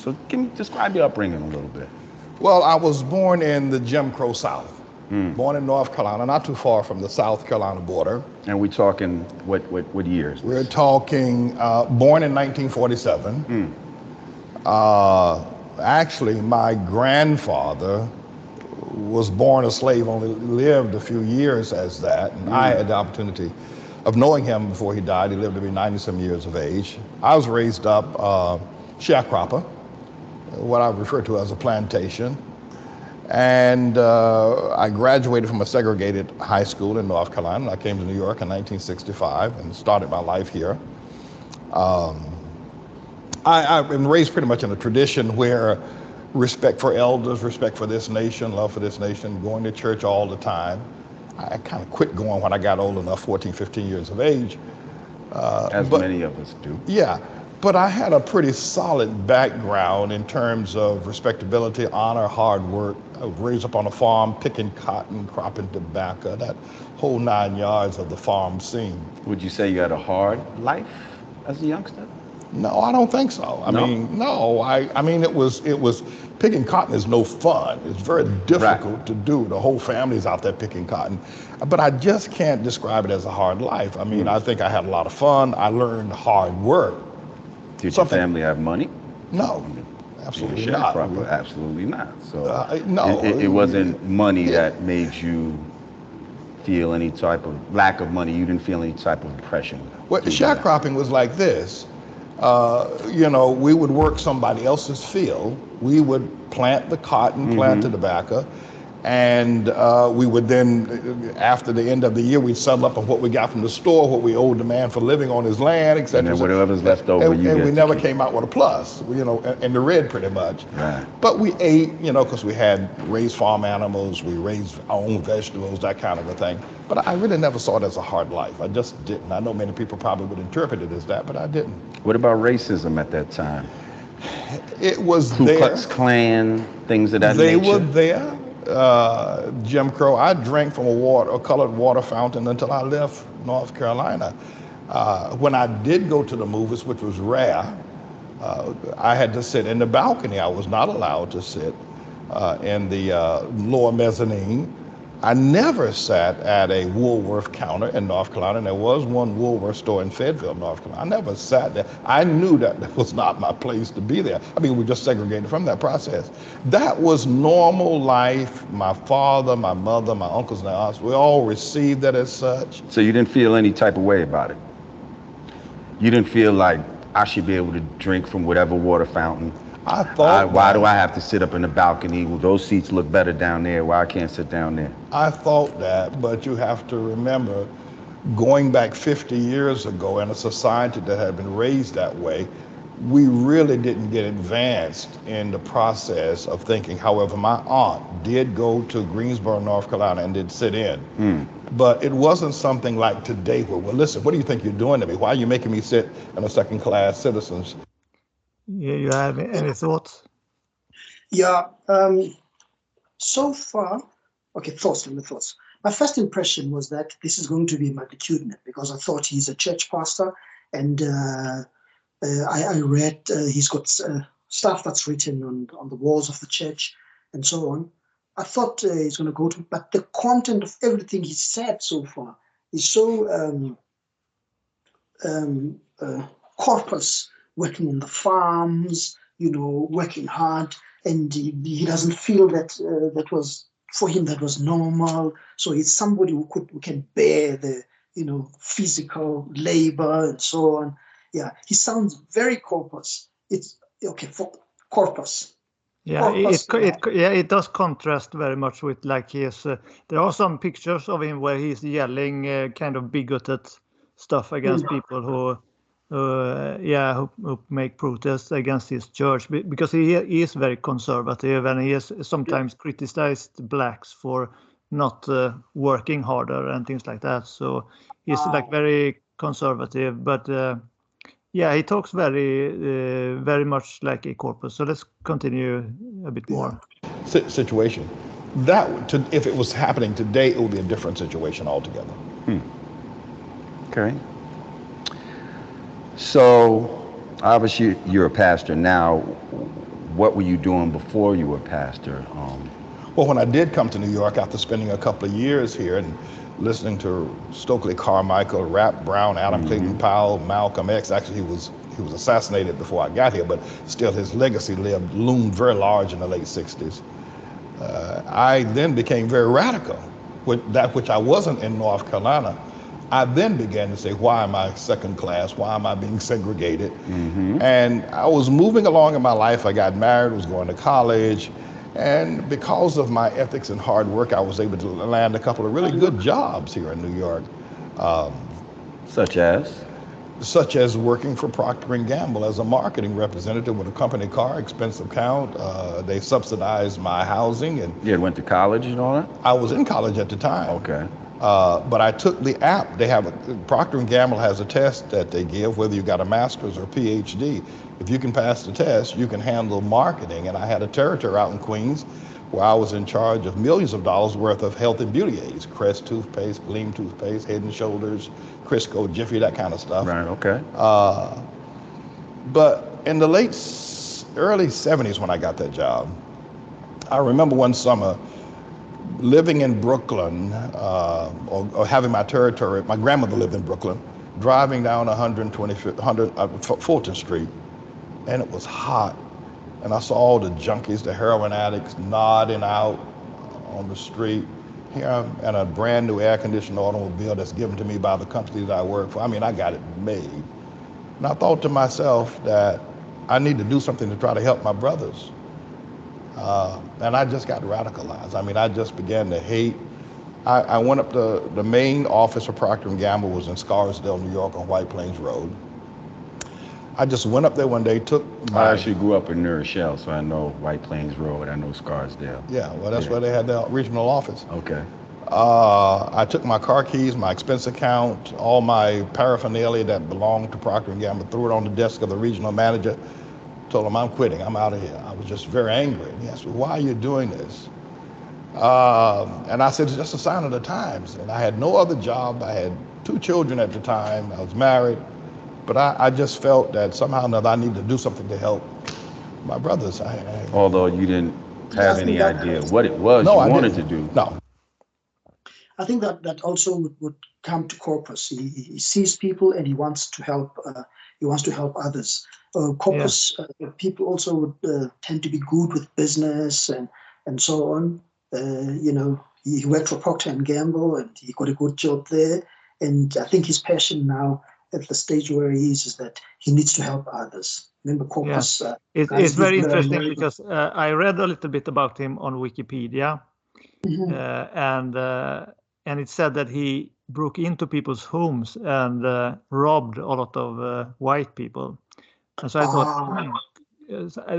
describe your upbringing a little bit. Well, I was born in the Jim Crow South. Born in North Carolina, not too far from the South Carolina border. And we're talking what years? We're talking born in 1947. Actually, my grandfather was born a slave, only lived a few years as that, and I had the opportunity of knowing him before he died. He lived to be 90-some years of age. I was raised up sharecropper, what I refer to as a plantation, and I graduated from a segregated high school in North Carolina. I came to New York in 1965 and started my life here. I've been raised pretty much in a tradition where respect for elders, respect for this nation, love for this nation, going to church all the time. I kind of quit going when I got old enough, 14, 15 years of age. As many of us do. Yeah, but I had a pretty solid background in terms of respectability, honor, hard work. I was raised up on a farm, picking cotton, cropping tobacco, that whole 9 yards of the farm scene. Would you say you had a hard life as a youngster? No, I don't think so. I mean, it was picking cotton is no fun. It's very difficult to do. The whole family's out there picking cotton. But I just can't describe it as a hard life. I mean, I think I had a lot of fun. I learned hard work. Did your family have money? No, absolutely not. Absolutely not. So no, it wasn't money that made you feel any type of lack of money. You didn't feel any type of depression. Well, sharecropping was like this. We would work somebody else's field. We would plant the cotton, plant the tobacco, and we would then, after the end of the year, we'd settle up on what we got from the store, what we owed the man for living on his land, etc. And then whatever's left over, and we never came out with a plus, in the red pretty much. Right. But we ate, because we had raised farm animals, we raised our own vegetables, that kind of a thing. But I really never saw it as a hard life. I just didn't. I know many people probably would interpret it as that, but I didn't. What about racism at that time? It was Ku there. Klux Klan, things of that They nature? were there. Jim Crow. I drank from a colored water fountain until I left North Carolina. When I did go to the movies, which was rare, I had to sit in the balcony. I was not allowed to sit in the lower mezzanine. I never sat at a Woolworth counter in North Carolina. There was one Woolworth store in Fayetteville, North Carolina. I never sat there. I knew that was not my place to be there. I mean, we just segregated from that process. That was normal life. My father, my mother, my uncles and aunts, we all received that as such. So you didn't feel any type of way about it? You didn't feel like I should be able to drink from whatever water fountain. I thought why do I have to sit up in the balcony? Well, those seats look better down there. Why I can't sit down there? I thought that, but you have to remember, going back 50 years ago in a society that had been raised that way, we really didn't get advanced in the process of thinking. However, my aunt did go to Greensboro, North Carolina and did sit in. But it wasn't something like today where, well, listen, what do you think you're doing to me? Why are you making me sit in a second-class citizens? Yeah, you have any thoughts? Yeah, so far, okay, thoughts. My first impression was that this is going to be magnitudinal because I thought he's a church pastor, and I read he's got stuff that's written on the walls of the church and so on. I thought he's going to go to, but the content of everything he said so far is so corpus, working on the farms, working hard, and he doesn't feel that that was, for him, that was normal. So it's somebody who can bear the physical labor and so on. Yeah, he sounds very corpus. It's okay for corpus. Yeah, it does contrast very much with, like, his. There are some pictures of him where he's yelling kind of bigoted stuff against people who make protests against his church, because he is very conservative, and he has sometimes criticized blacks for not working harder and things like that. So he's like very conservative, but he talks very much like a corpus. So let's continue a bit more. Situation. If it was happening today, it would be a different situation altogether. Okay. So, obviously, you're a pastor now. What were you doing before you were a pastor? Well, when I did come to New York after spending a couple of years here and listening to Stokely Carmichael, Rap Brown, Adam Clayton Powell, Malcolm X. Actually, he was assassinated before I got here, but still his legacy loomed very large in the late 60s. I then became very radical, with that which I wasn't in North Carolina. I then began to say, why am I second class? Why am I being segregated? And I was moving along in my life. I got married, was going to college. And because of my ethics and hard work, I was able to land a couple of really good jobs here in New York. Such as? Such as working for Procter & Gamble as a marketing representative with a company car, expense account. They subsidized my housing. And you went to college and all that? I was in college at the time. Okay. But I took the app. Procter & Gamble has a test that they give, whether you got a master's or PhD. If you can pass the test, you can handle marketing. And I had a territory out in Queens where I was in charge of millions of dollars worth of health and beauty aids: Crest toothpaste, Gleam toothpaste, Head and Shoulders, Crisco, Jiffy, that kind of stuff. Right, okay. But in the early 70s when I got that job, I remember one summer living in Brooklyn, or having my territory. My grandmother lived in Brooklyn, driving down 100 Fulton Street, and it was hot. And I saw all the junkies, the heroin addicts, nodding out on the street. Here I'm in a brand new air-conditioned automobile that's given to me by the company that I work for. I mean, I got it made. And I thought to myself that I need to do something to try to help my brothers. And I just got radicalized. I mean, I just began to hate. I went up to the main office of Procter & Gamble was in Scarsdale, New York on White Plains Road. I just went up there one day, I actually grew up in New Rochelle, so I know White Plains Road, I know Scarsdale. Yeah, well, that's where they had their regional office. Okay. I took my car keys, my expense account, all my paraphernalia that belonged to Procter & Gamble, threw it on the desk of the regional manager, told him, I'm quitting, I'm out of here. I was just very angry. And he asked me, why are you doing this? And I said, it's just a sign of the times. And I had no other job. I had 2 children at the time. I was married. But I just felt that somehow or another I needed to do something to help my brothers. Although you didn't have any idea what it was you wanted to do. No. I think that also would come to corpus. He sees people and he wants to help. He wants to help others. Corpus people also would tend to be good with business and so on. He worked for Procter & Gamble and he got a good job there. And I think his passion now at the stage where he is that he needs to help others. Remember, Corpus. Yeah. It's very interesting because I read a little bit about him on Wikipedia, and it said that he broke into people's homes and robbed a lot of white people. And so I thought,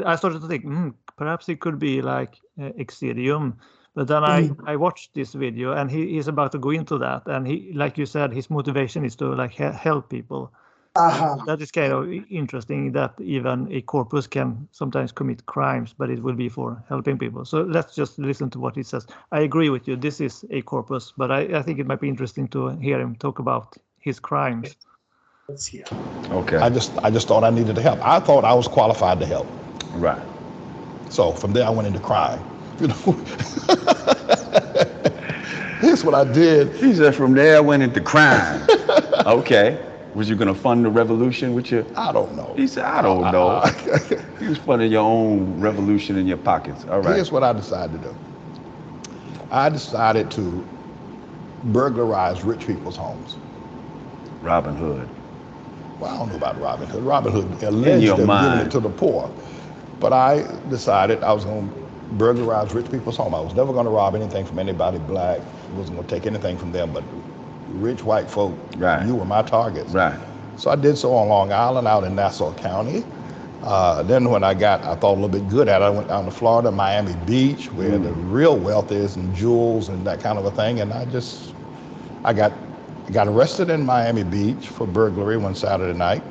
I started to think, perhaps it could be like Exilium. But then I watched this video, and he's about to go into that. And he, like you said, his motivation is to like help people. That is kind of interesting that even a corpus can sometimes commit crimes, but it will be for helping people. So let's just listen to what he says. I agree with you. This is a corpus, but I think it might be interesting to hear him talk about his crimes. Let's hear. Okay. I just thought I needed to help. I thought I was qualified to help. Right. So from there I went into crime. You know, here's what I did. He said, from there I went into crime. Okay. Was you gonna fund the revolution with your? I don't know. He said, I don't know. You was funding your own revolution in your pockets. All right. Here's what I decided to do. I decided to burglarize rich people's homes. Robin Hood. Well, I don't know about Robin Hood. Robin Hood alleged them giving it to the poor. But I decided I was going to burglarize rich people's home. I was never going to rob anything from anybody black. I wasn't going to take anything from them, but rich white folk, you were my targets. Right. So I did so on Long Island, out in Nassau County. Then when I thought a little bit good at it, I went down to Florida, Miami Beach, where the real wealth is, and jewels and that kind of a thing. And I got arrested in Miami Beach for burglary one Saturday night.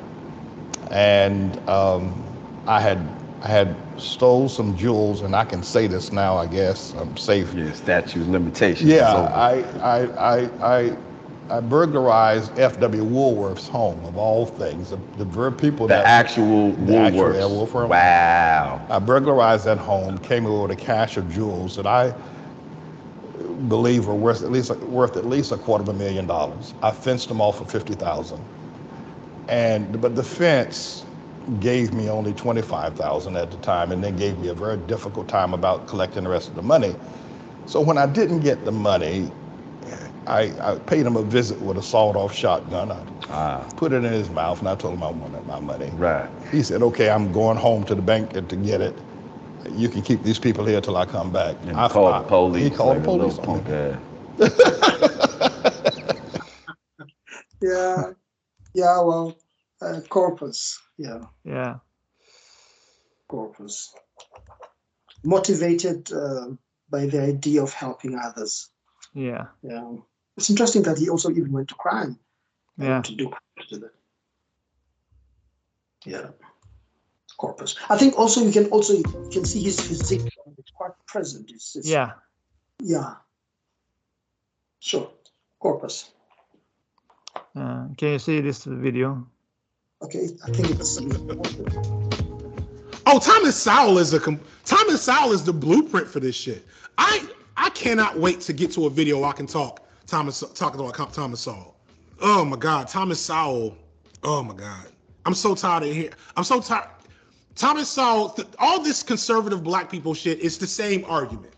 And I had stole some jewels, and I can say this now, I guess. I'm safe. Yeah, statute of limitations. Yeah, I burglarized F.W. Woolworth's home, of all things. The very people the actual Woolworths. Wow. I burglarized that home, came over with a cache of jewels that I believe were worth at least $250,000. I fenced them off for $50,000. But the fence gave me only $25,000 at the time, and then gave me a very difficult time about collecting the rest of the money. So when I didn't get the money, I paid him a visit with a sawed-off shotgun. I put it in his mouth, and I told him I wanted my money. Right. He said, okay, I'm going home to the bank to get it. You can keep these people here till I come back. And he called the police. He called the police. Yeah, well, corpus, Yeah. Corpus. Motivated by the idea of helping others. Yeah. Yeah. It's interesting that he also even went to crime. Yeah. To do that. Yeah. Corpus. I think also you can see his physique. It's quite present. It's yeah. Yeah. Sure. Corpus. Can you see this video? Okay, I think it's. Oh, Thomas Sowell is the blueprint for this shit. I cannot wait to get to a video where I can talk about Thomas Sowell. Oh my God, Thomas Sowell. Oh my God, I'm so tired of hearing. I'm so tired. Thomas Sowell. All this conservative black people shit is the same argument.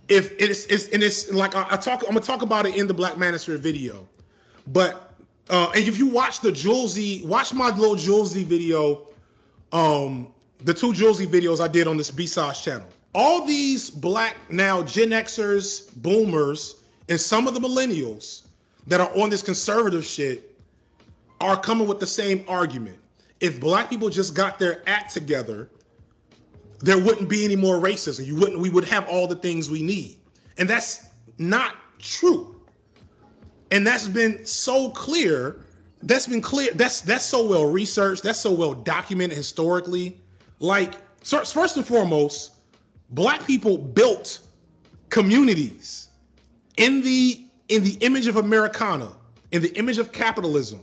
If it's like I'm gonna talk about it in the Black Manosphere video, but and if you watch watch my little Julesy video, the two Julesy videos I did on this B-Sides channel. All these black now Gen Xers, boomers, and some of the millennials that are on this conservative shit are coming with the same argument. If black people just got their act together, there wouldn't be any more racism. We would have all the things we need. And that's not true. And that's been so clear. That's so well researched. That's so well documented historically. Like, first and foremost, black people built communities in the image of Americana, in the image of capitalism.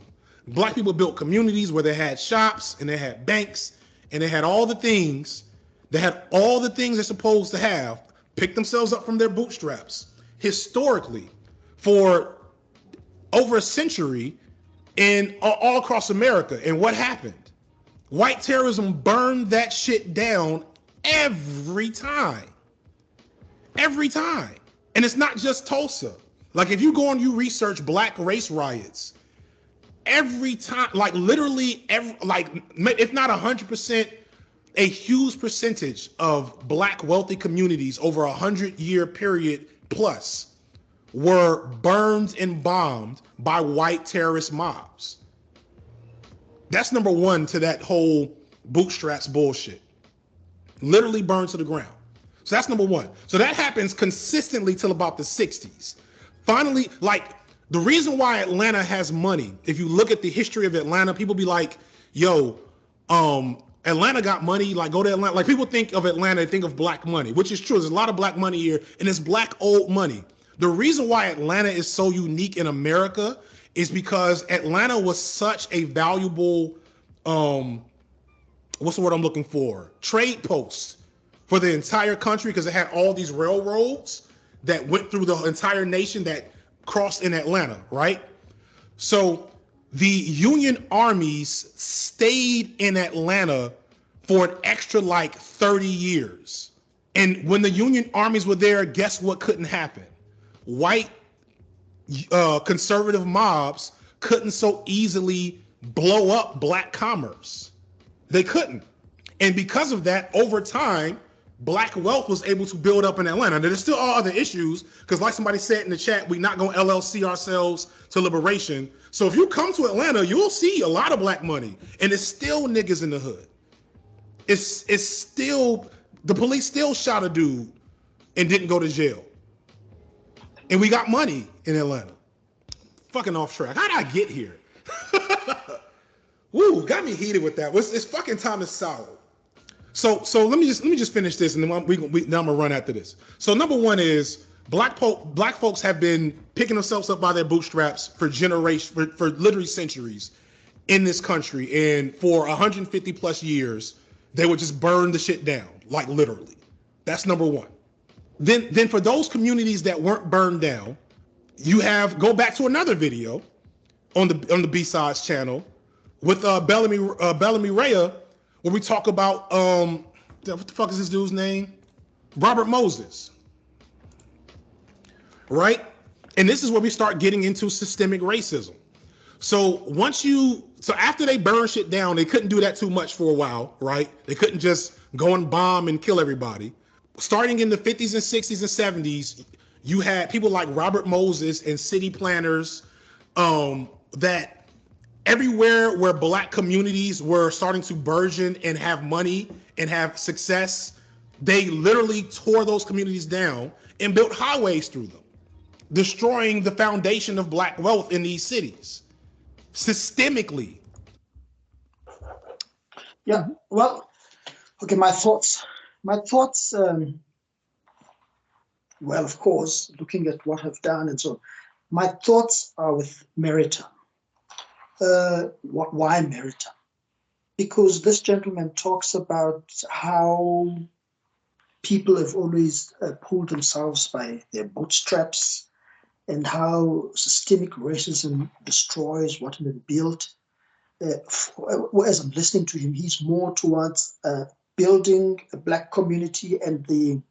Black people built communities where they had shops and they had banks and they had all the things. They had all the things they're supposed to have, picked themselves up from their bootstraps historically for over a century and all across America. And what happened? White terrorism burned that shit down every time. Every time. And it's not just Tulsa. Like if you go and you research black race riots, every time, like literally every, like if not 100%, a huge percentage of Black wealthy communities over 100-year period plus were burned and bombed by white terrorist mobs. That's number one to that whole bootstraps bullshit. Literally burned to the ground. So that's number one. So that happens consistently till about the 60s. Finally, like the reason why Atlanta has money, if you look at the history of Atlanta, people be like, yo, Atlanta got money, like go to Atlanta. Like people think of Atlanta, they think of black money, which is true. There's a lot of black money here and it's black old money. The reason why Atlanta is so unique in America is because Atlanta was such a valuable, what's the word I'm looking for? Trade post for the entire country, because it had all these railroads that went through the entire nation that crossed in Atlanta, right? So the Union armies stayed in Atlanta for an extra like 30 years. And when the Union armies were there, guess what couldn't happen? White conservative mobs couldn't so easily blow up black commerce. They couldn't. And because of that, over time, black wealth was able to build up in Atlanta. There's still all other issues, because like somebody said in the chat, we're not going to LLC ourselves to liberation. So if you come to Atlanta, you'll see a lot of black money, and it's still niggas in the hood. It's still, the police still shot a dude and didn't go to jail. And we got money in Atlanta. Fucking off track. How did I get here? Woo, got me heated with that. It's fucking Thomas Sowell. So let me just finish this, and then I'm gonna run after this. So number one is black folks have been picking themselves up by their bootstraps for generations, for literally centuries in this country, and for 150 plus years, they would just burn the shit down, like literally. That's number one. Then for those communities that weren't burned down, you have, go back to another video on the B-Sides channel with Bellamy Rhea, where we talk about what the fuck is this dude's name? Robert Moses. Right? And this is where we start getting into systemic racism. So after they burned shit down, they couldn't do that too much for a while, right? They couldn't just go and bomb and kill everybody. Starting in the 50s and 60s and 70s, you had people like Robert Moses and city planners that everywhere where black communities were starting to burgeon and have money and have success, they literally tore those communities down and built highways through them, destroying the foundation of black wealth in these cities systemically. Yeah, well, okay, my thoughts, well, of course, looking at what I've done and so on, my thoughts are with Maritime. Why Maritime? Because this gentleman talks about how people have always pulled themselves by their bootstraps, and how systemic racism destroys what has been built. As I'm listening to him, he's more towards building a black community and the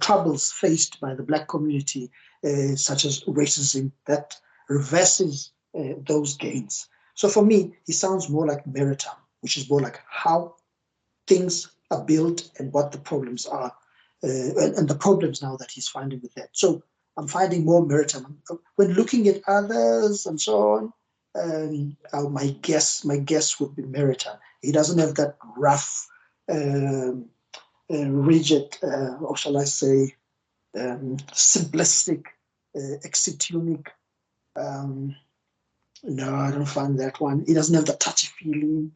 troubles faced by the black community, such as racism, that reverses those gains. So for me, he sounds more like Maritime, which is more like how things are built and what the problems are, and the problems now that he's finding with that. So I'm finding more Maritime. When looking at others and so on, my guess would be Maritime. He doesn't have that rough, rigid, or shall I say, simplistic, exitunic. No, I don't find that one. He doesn't have the touchy feeling.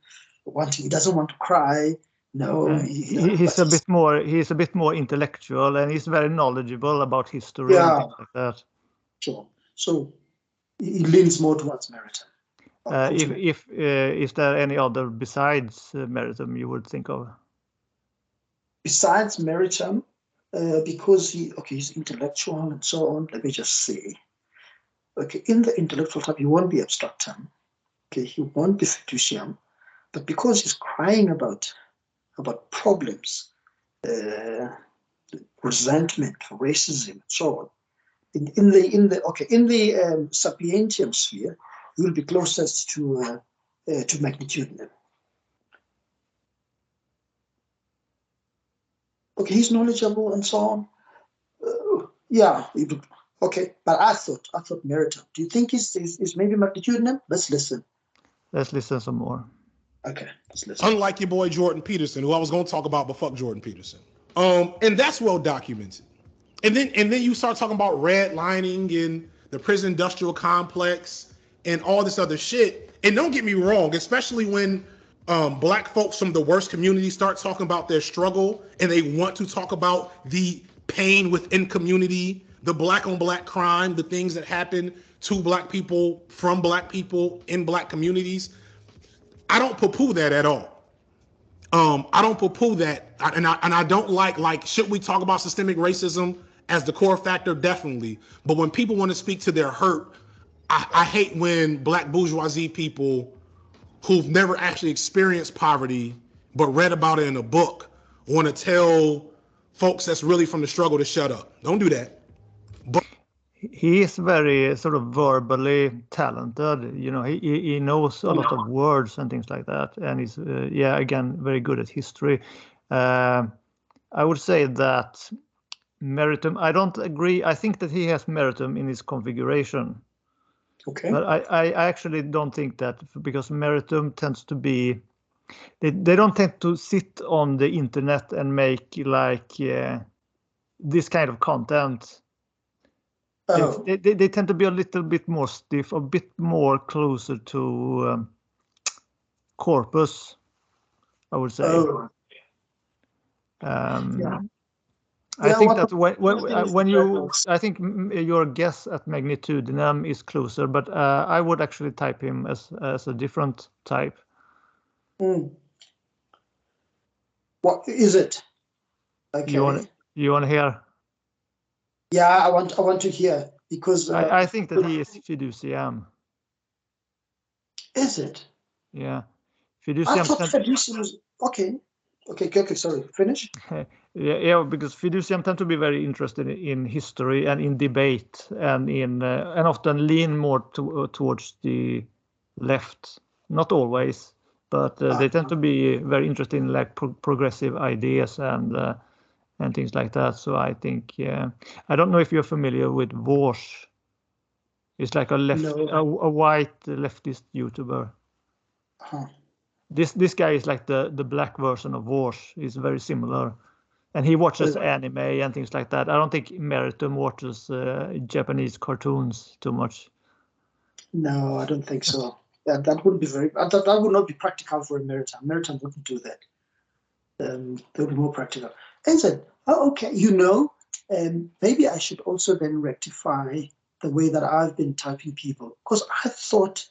He doesn't want to cry. No, he's a bit more intellectual, and he's very knowledgeable about history and things like that. Sure. So he leans more towards Maritime. Is there any other besides Maritime you would think of? Besides Maritime, because he's intellectual and so on. Let me just say. Okay, in the intellectual type, he won't be abstractum. Okay, he won't be fictitium, but because he's crying about problems, resentment, racism, and so on. In the sapientium sphere, he will be closest to magnitudinum. Okay, he's knowledgeable and so on. Yeah, okay. But I thought Meritum. Do you think is maybe magnitudinum? Let's listen. Let's listen some more. Okay, let's listen. Unlike your boy Jordan Peterson, who I was going to talk about, but fuck Jordan Peterson. And that's well documented. And then you start talking about redlining and the prison industrial complex and all this other shit. And don't get me wrong, especially when black folks from the worst communities start talking about their struggle and they want to talk about the pain within community, the black on black crime, the things that happen to black people from black people in black communities. I don't poo-poo that at all. I don't poo-poo that, and I don't like. Should we talk about systemic racism as the core factor? Definitely. But when people want to speak to their hurt, I hate when black bourgeoisie people who've never actually experienced poverty but read about it in a book want to tell folks that's really from the struggle to shut up. Don't do that. But he is very sort of verbally talented. You know, he knows a lot of words and things like that, and he's again very good at history. I would say that Meritum. I don't agree. I think that he has Meritum in his configuration. Okay. But I actually don't think that, because Meritum tends to be, they don't tend to sit on the internet and make like this kind of content. Oh. They tend to be a little bit more stiff, a bit more closer to corpus, I would say. Oh. I think that when you, I think your guess at magnitudinum is closer, but I would actually type him as a different type. What is it? Okay. You want to hear? Yeah, I want to hear, because I think that he is fiducium. Is it? Yeah, fiducium. I thought fiducium was okay. Okay. Sorry. Finish. Yeah, because fiducium tend to be very interested in history and in debate, and and often lean more towards the left. Not always, but they tend to be very interested in like progressive ideas and things like that. So I think, I don't know if you're familiar with Vaush. It's like a white leftist YouTuber. Huh. This guy is like the black version of Vaush. He's very similar. And he watches anime and things like that. I don't think Meritum watches Japanese cartoons too much. No, I don't think so. That would be that would not be practical for a Meritum. Meritum wouldn't do that. They would be more practical. And said, okay, maybe I should also then rectify the way that I've been typing people, because I thought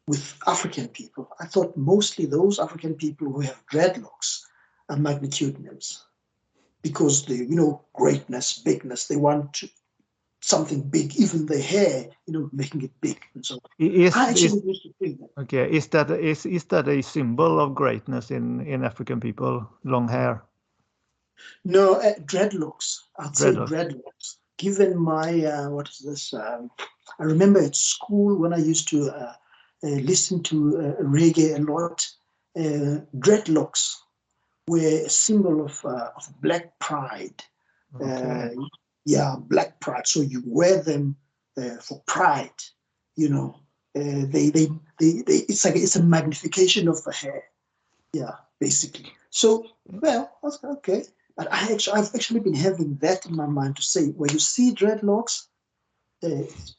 with African people, I thought mostly those African people who have dreadlocks are magnitudinums, because they, greatness, bigness, they want something big, even the hair, making it big and so on. I actually used to think that. Okay, is that a symbol of greatness in African people, long hair? No, dreadlocks. I'd say dreadlocks. Given my, what is this? I remember at school when I used to listen to reggae a lot, dreadlocks were a symbol of black pride. Okay. Black pride. So you wear them for pride. It's a magnification of the hair. Yeah, basically. So, well, okay. But I've actually been having that in my mind to say, when you see dreadlocks,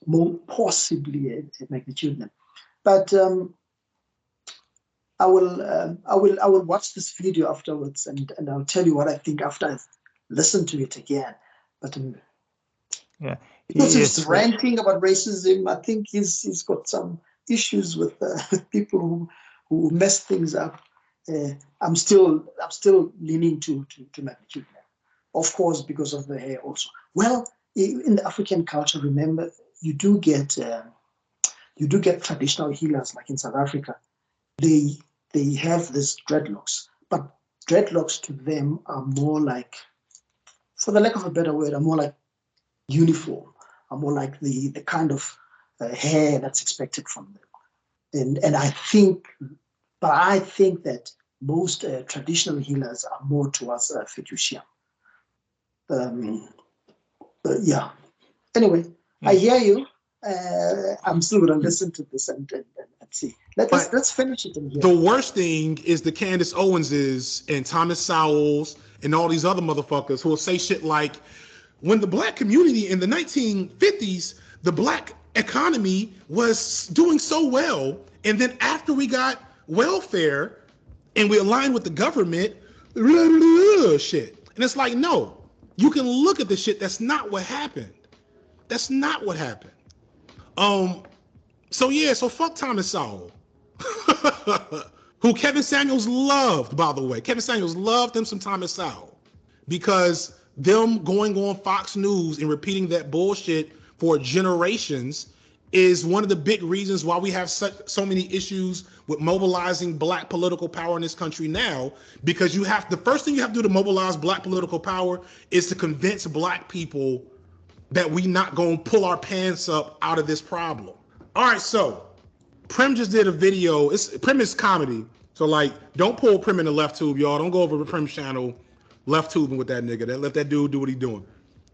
more possibly a magnitudinum. But I will watch this video afterwards, and I'll tell you what I think after I've listened to it again. But because he's ranting about racism, I think he's got some issues with people who mess things up. I'm still leaning to magnitude, of course, because of the hair also. Well, in the African culture, remember, you do get traditional healers, like in South Africa. They have this dreadlocks, but dreadlocks to them are more like, for the lack of a better word, are more like uniform, are more like the kind of hair that's expected from them. And I think that most traditional healers are more towards fiducian. Yeah. Anyway, I hear you. I'm still going to listen to this and see. Let's finish it in here. The worst thing is the Candace Owenses and Thomas Sowells and all these other motherfuckers who will say shit like, when the black community in the 1950s, the black economy was doing so well, and then after we got welfare and we aligned with the government, shit. And it's like, no, you can look at the shit. That's not what happened. That's not what happened. So fuck Thomas Sowell, who Kevin Samuels loved, by the way. Kevin Samuels loved him some Thomas Sowell, because them going on Fox News and repeating that bullshit for generations is one of the big reasons why we have so many issues with mobilizing black political power in this country now, because the first thing you have to do to mobilize black political power is to convince black people that we not gonna pull our pants up out of this problem. All right, so Prim just did a video. Prim is comedy, so like, don't pull Prim in the left tube, y'all. Don't go over to Prim's channel left tubing with that nigga. Let that dude do what he's doing.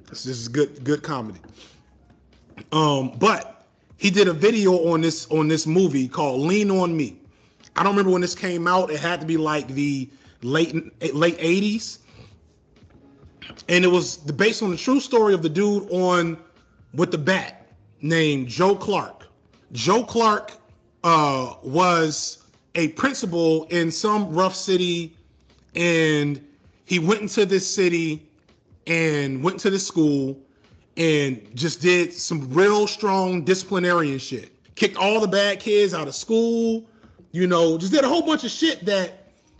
This is good comedy. But he did a video on this movie called Lean on Me. I don't remember when this came out. It had to be like the late 80s. And it was based on the true story of the dude with the bat named Joe Clark. Joe Clark was a principal in some rough city, and he went into this city and went to this school and just did some real strong disciplinarian shit. Kicked all the bad kids out of school, just did a whole bunch of shit that,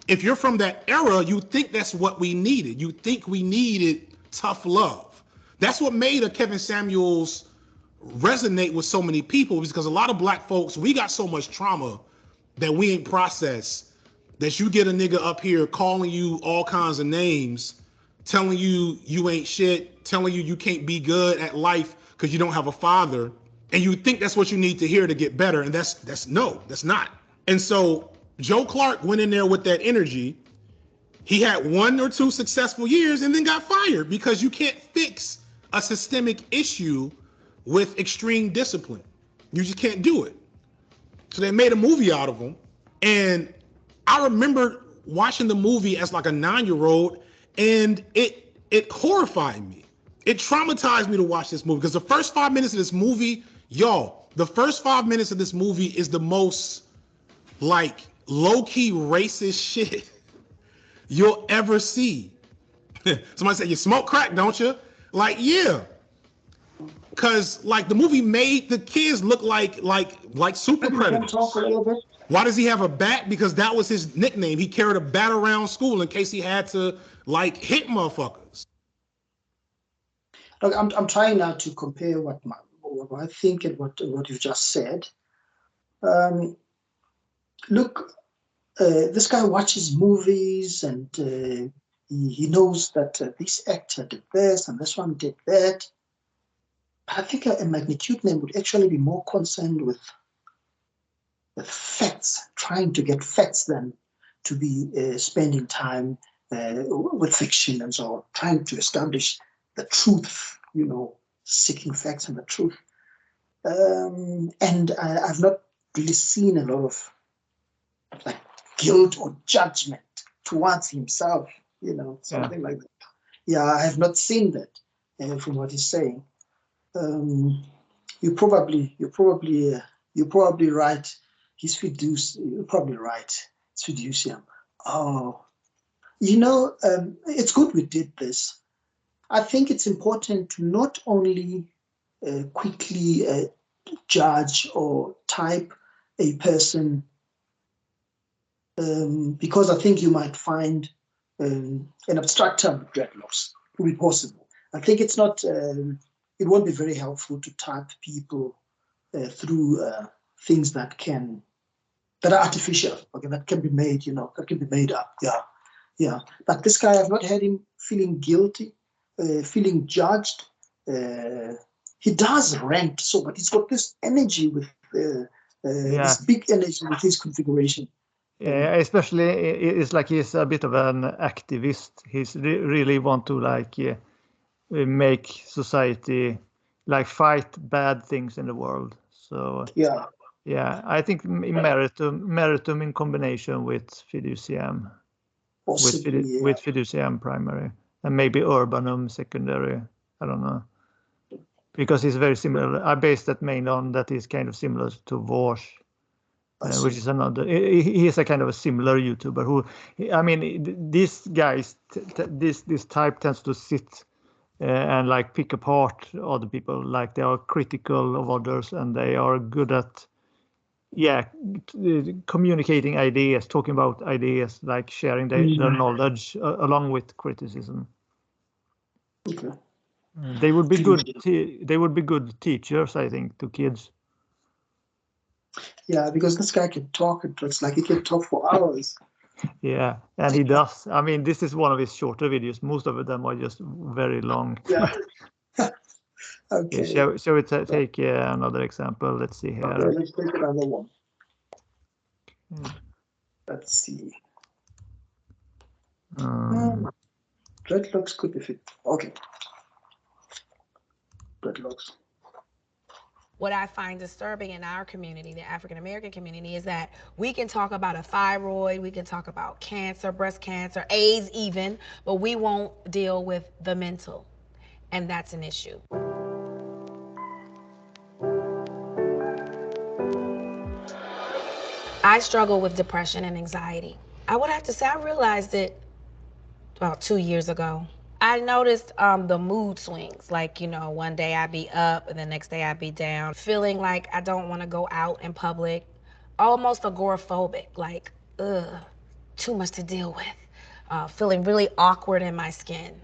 if you're from that era, you think that's what we needed. You think we needed tough love. That's what made a Kevin Samuels resonate with so many people, because a lot of black folks, we got so much trauma that we ain't processed, that you get a nigga up here calling you all kinds of names, telling you you ain't shit, telling you you can't be good at life because you don't have a father, and you think that's what you need to hear to get better, and that's not. And so Joe Clark went in there with that energy. He had 1 or 2 successful years and then got fired, because you can't fix a systemic issue with extreme discipline. You just can't do it. So they made a movie out of him. And I remember watching the movie as like a 9-year-old, and it horrified me. It traumatized me to watch this movie, because the first 5 minutes of this movie, the first 5 minutes of this movie is the most like low-key racist shit you'll ever see. Somebody said, you smoke crack, don't you? Like, yeah. Because like the movie made the kids look like super predators. Why does he have a bat? Because that was his nickname. He carried a bat around school in case he had to like hit motherfuckers. Look, I'm trying now to compare what I think and what you've just said. Look, this guy watches movies, and he knows that this actor did this and this one did that. I think a magnitude-man would actually be more concerned with facts, trying to get facts, than to be spending time with fiction and so on, trying to establish the truth, seeking facts and the truth. And I've not really seen a lot of like guilt or judgment towards himself, something like that. Yeah, I have not seen that from what he's saying. You're probably right. You're probably right. It's fiducian. Oh, it's good we did this. I think it's important to not only quickly judge or type a person, because I think you might find an abstract term of dreadlocks will be possible. I think it's not. It won't be very helpful to type people through things that are artificial, okay, that can be made, that can be made up. Yeah. But this guy, I've not had him feeling guilty, feeling judged. he does rant so, but he's got this energy with this big energy with his configuration. Yeah, especially it's like he's a bit of an activist. He's really want to like make society like fight bad things in the world. So yeah, I think meritum in combination with fiduciam, with fiduciam primary, and maybe urbanum secondary. I don't know, because it's very similar. I based that mainly on that he's kind of similar to Vosh. Which is another. He is a kind of a similar YouTuber who, I mean, these guys, this type tends to sit and like pick apart other people. Like they are critical of others, and they are good at, communicating ideas, talking about ideas, like sharing their knowledge along with criticism. Okay. They would be good. They would be good teachers, I think, to kids. Yeah, because this guy can talk. It's like he can talk for hours. Yeah, and he does. I mean, this is one of his shorter videos. Most of them are just very long. Yeah. Okay. Shall we take another example? Let's see here. Okay, let's take another one. Let's see. Dreadlocks could be fit. Okay. Dreadlocks. What I find disturbing in our community, the African American community, is that we can talk about a thyroid, we can talk about cancer, breast cancer, AIDS even, but we won't deal with the mental, and that's an issue. I struggle with depression and anxiety. I would have to say I realized it about 2 years ago. I noticed the mood swings, like, you know, one day I'd be up and the next day I'd be down, feeling like I don't want to go out in public, almost agoraphobic, like, too much to deal with, feeling really awkward in my skin,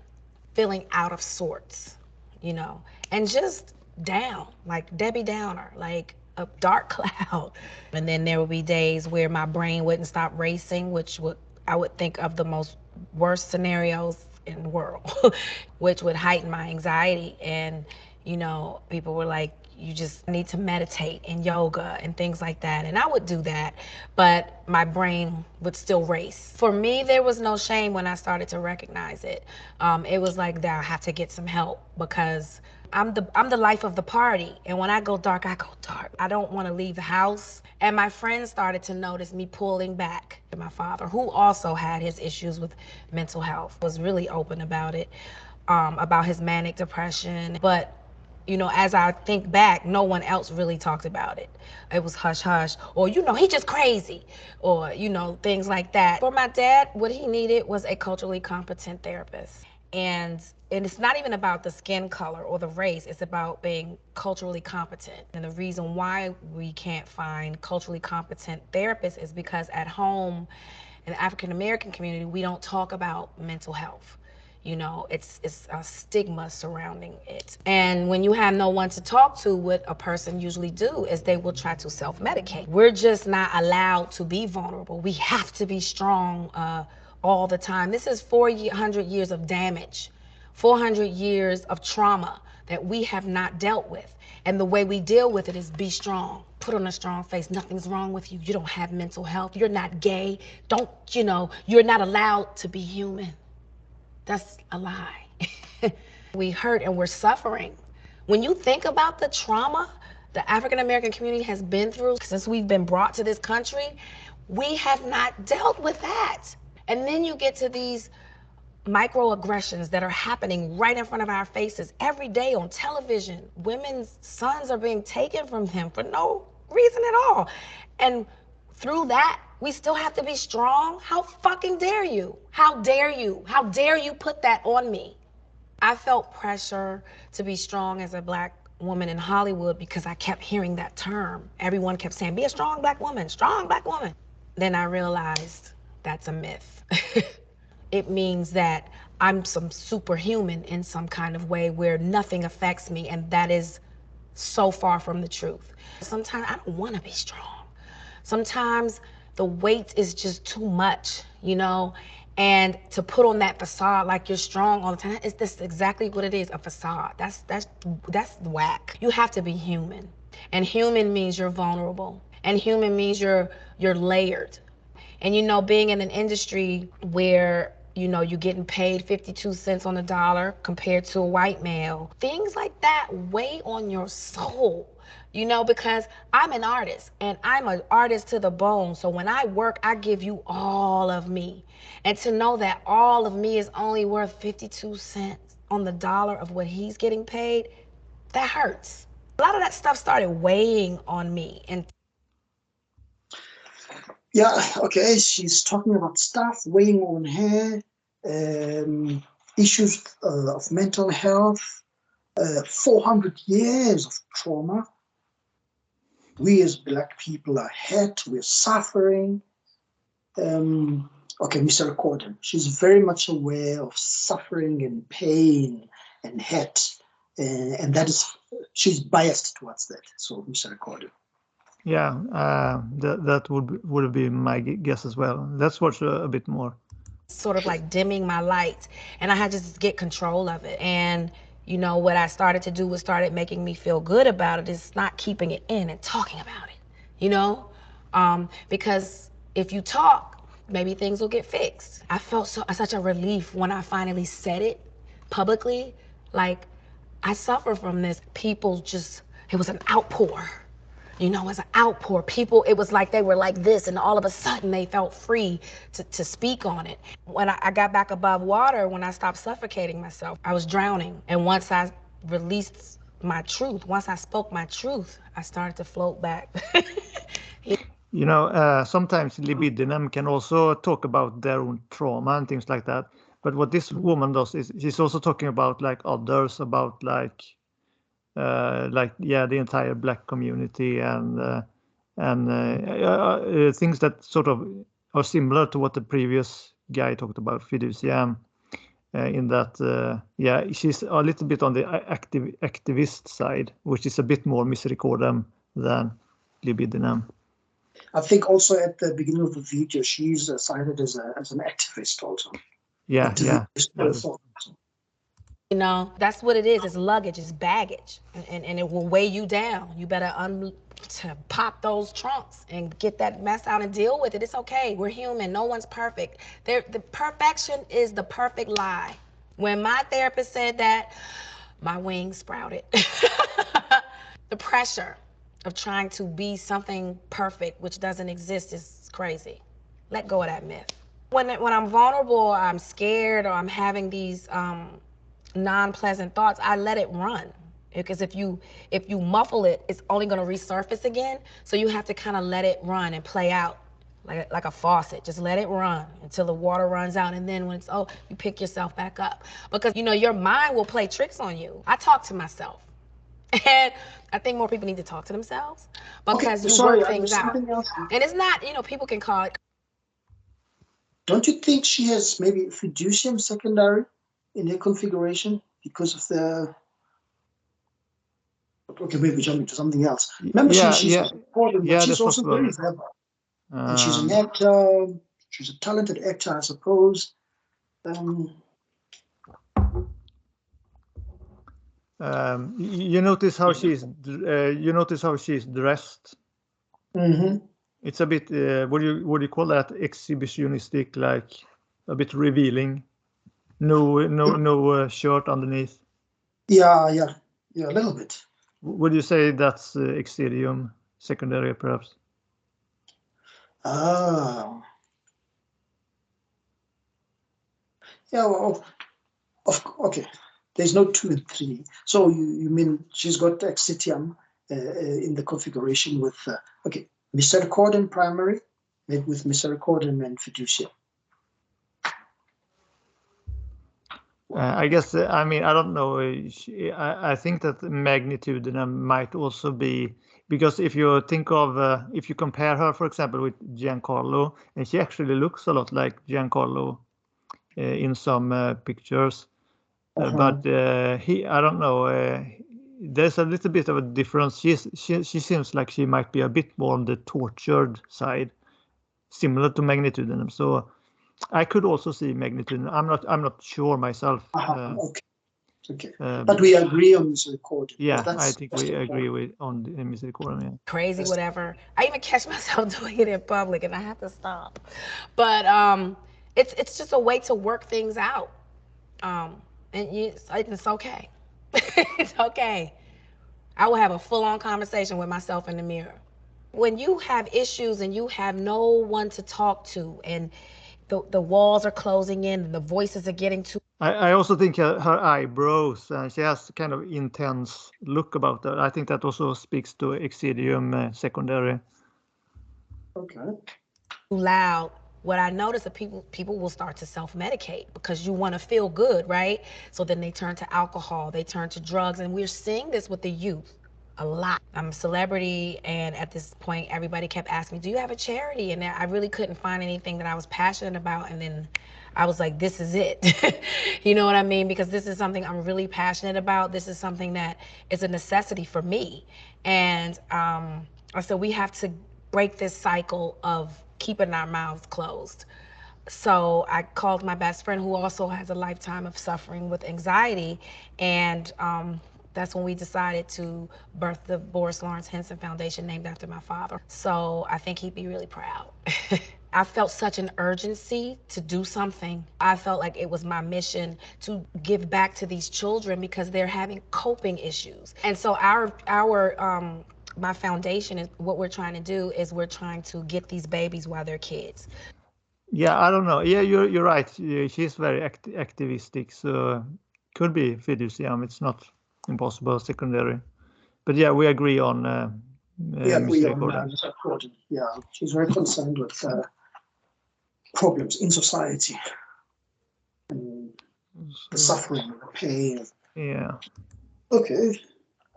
feeling out of sorts, you know, and just down, like Debbie Downer, like a dark cloud. And then there would be days where my brain wouldn't stop racing, which I would think of the most worst scenarios in the world, which would heighten my anxiety. And, you know, people were like, you just need to meditate and yoga and things like that. And I would do that, but my brain would still race. For me, there was no shame when I started to recognize it. It was like that I have to get some help because I'm the life of the party. And when I go dark, I go dark. I don't want to leave the house. And my friends started to notice me pulling back. My father, who also had his issues with mental health, was really open about it, about his manic depression. But, you know, as I think back, no one else really talked about it. It was hush hush, or, you know, he just crazy, or, you know, things like that. For my dad, what he needed was a culturally competent therapist. And it's not even about the skin color or the race, it's about being culturally competent. And the reason why we can't find culturally competent therapists is because at home, in the African American community, we don't talk about mental health. You know, it's a stigma surrounding it. And when you have no one to talk to, what a person usually do is they will try to self-medicate. We're just not allowed to be vulnerable. We have to be strong all the time. This is 400 years of damage, 400 years of trauma that we have not dealt with. And the way we deal with it is be strong. Put on a strong face. Nothing's wrong with you. You don't have mental health. You're not gay. Don't, you know, you're not allowed to be human. That's a lie. We hurt and we're suffering. When you think about the trauma the African American community has been through since we've been brought to this country, we have not dealt with that. And then you get to these microaggressions that are happening right in front of our faces every day on television. Women's sons are being taken from them for no reason at all. And through that, we still have to be strong? How fucking dare you? How dare you? How dare you put that on me? I felt pressure to be strong as a Black woman in Hollywood because I kept hearing that term. Everyone kept saying, be a strong Black woman, strong Black woman. Then I realized that's a myth. It means that I'm some superhuman in some kind of way where nothing affects me, and that is so far from the truth. Sometimes I don't want to be strong. Sometimes the weight is just too much, you know, And to put on that facade like you're strong all the time, it's this exactly what it is, a facade. That's whack. You have to be human. And human means you're vulnerable. And human means you're layered. And you know, being in an industry where, you know, you're getting paid 52 cents on the dollar compared to a white male, things like that weigh on your soul. You know, because I'm an artist and I'm an artist to the bone. So when I work, I give you all of me. And to know that all of me is only worth 52 cents on the dollar of what he's getting paid, that hurts. A lot of that stuff started weighing on me. And yeah, okay, she's talking about stuff weighing on her, issues of mental health, 400 years of trauma. We as Black people are hurt, we're suffering. Okay, Mr. Corden, she's very much aware of suffering and pain and hurt, and that is, she's biased towards that. So, Mr. Corden. Yeah, that would be my guess as well. Let's watch a bit more. Sort of like dimming my light, and I had to just get control of it. And you know what I started to do was started making me feel good about it. Is not keeping it in and talking about it. You know, because if you talk, maybe things will get fixed. I felt such a relief when I finally said it publicly. Like, I suffer from this. People just, it was an outpour. You know, it was an outpour. People, it was like they were like this, and all of a sudden they felt free to speak on it. When I got back above water, when I stopped suffocating myself, I was drowning. And once I released my truth, once I spoke my truth, I started to float back. You know, sometimes libidinum can also talk about their own trauma and things like that. But what this woman does is she's also talking about like others, about like the entire Black community and things that sort of are similar to what the previous guy talked about, Fiducia. In that, she's a little bit on the activist side, which is a bit more misericordium than libidinum. I think also at the beginning of the video, she's cited as an activist also. Yeah. You know, that's what it is. It's luggage, it's baggage, and it will weigh you down. You better to pop those trunks and get that mess out and deal with it. It's okay. We're human. No one's perfect. The perfection is the perfect lie. When my therapist said that, my wings sprouted. The pressure of trying to be something perfect, which doesn't exist, is crazy. Let go of that myth. When I'm vulnerable, I'm scared, or I'm having these non-pleasant thoughts, I let it run. Because if you muffle it, it's only going to resurface again. So you have to kind of let it run and play out like a faucet. Just let it run until the water runs out, and then when it's you pick yourself back up. Because you know your mind will play tricks on you. I talk to myself, and I think more people need to talk to themselves because you work things out. And it's not, you know, people can call it. Don't you think she has maybe fiducium secondary in her configuration because of the? Okay, maybe jumping to something else. Remember, she's important, but she's also very clever. And she's an actor. She's a talented actor, I suppose. You notice how she's dressed. Mm-hmm. It's a bit what do you call that? Exhibitionistic, like a bit revealing. No shirt underneath. Yeah, a little bit. Would you say that's exterium secondary, perhaps? Ah. Yeah, well, okay. There's no 2 and 3. So you mean she's got exitium in the configuration with, misericordium primary, with misericordium and fiducium. I guess, I mean, I don't know. I think that magnitude might also be, because if you think of, if you compare her, for example, with Giancarlo, and she actually looks a lot like Giancarlo in some pictures. But I don't know. There's a little bit of a difference. She seems like she might be a bit more on the tortured side, similar to magnitude. So I could also see magnitude. I'm not sure myself. Okay. But we agree on misericordium. Yeah, I think we agree on the misericordium. Yeah. Crazy, whatever. I even catch myself doing it in public, and I have to stop. But it's just a way to work things out, and it's okay. It's okay. I will have a full-on conversation with myself in the mirror. When you have issues and you have no one to talk to, and the walls are closing in, and the voices are getting too. I also think her eyebrows, she has kind of intense look about her. I think that also speaks to Excidium secondary. Okay. Too loud. What I notice is people will start to self-medicate because you want to feel good, right? So then they turn to alcohol, they turn to drugs, and we're seeing this with the youth a lot. I'm a celebrity, and at this point, everybody kept asking me, do you have a charity? And I really couldn't find anything that I was passionate about, and then I was like, this is it. You know what I mean? Because this is something I'm really passionate about. This is something that is a necessity for me. And so we have to break this cycle of keeping our mouths closed. So I called my best friend, who also has a lifetime of suffering with anxiety, and that's when we decided to birth the Boris Lawrence Henson Foundation, named after my father. So I think he'd be really proud. I felt such an urgency to do something. I felt like it was my mission to give back to these children because they're having coping issues. And so my foundation is what we're trying to do is we're trying to get these babies while they're kids. Yeah, I don't know. Yeah, you're right. She's very activistic, so could be fiducium. It's not impossible secondary. But yeah, we agree on misericordium. Yeah, she's very concerned with problems in society and the suffering, the pain. Yeah. Okay,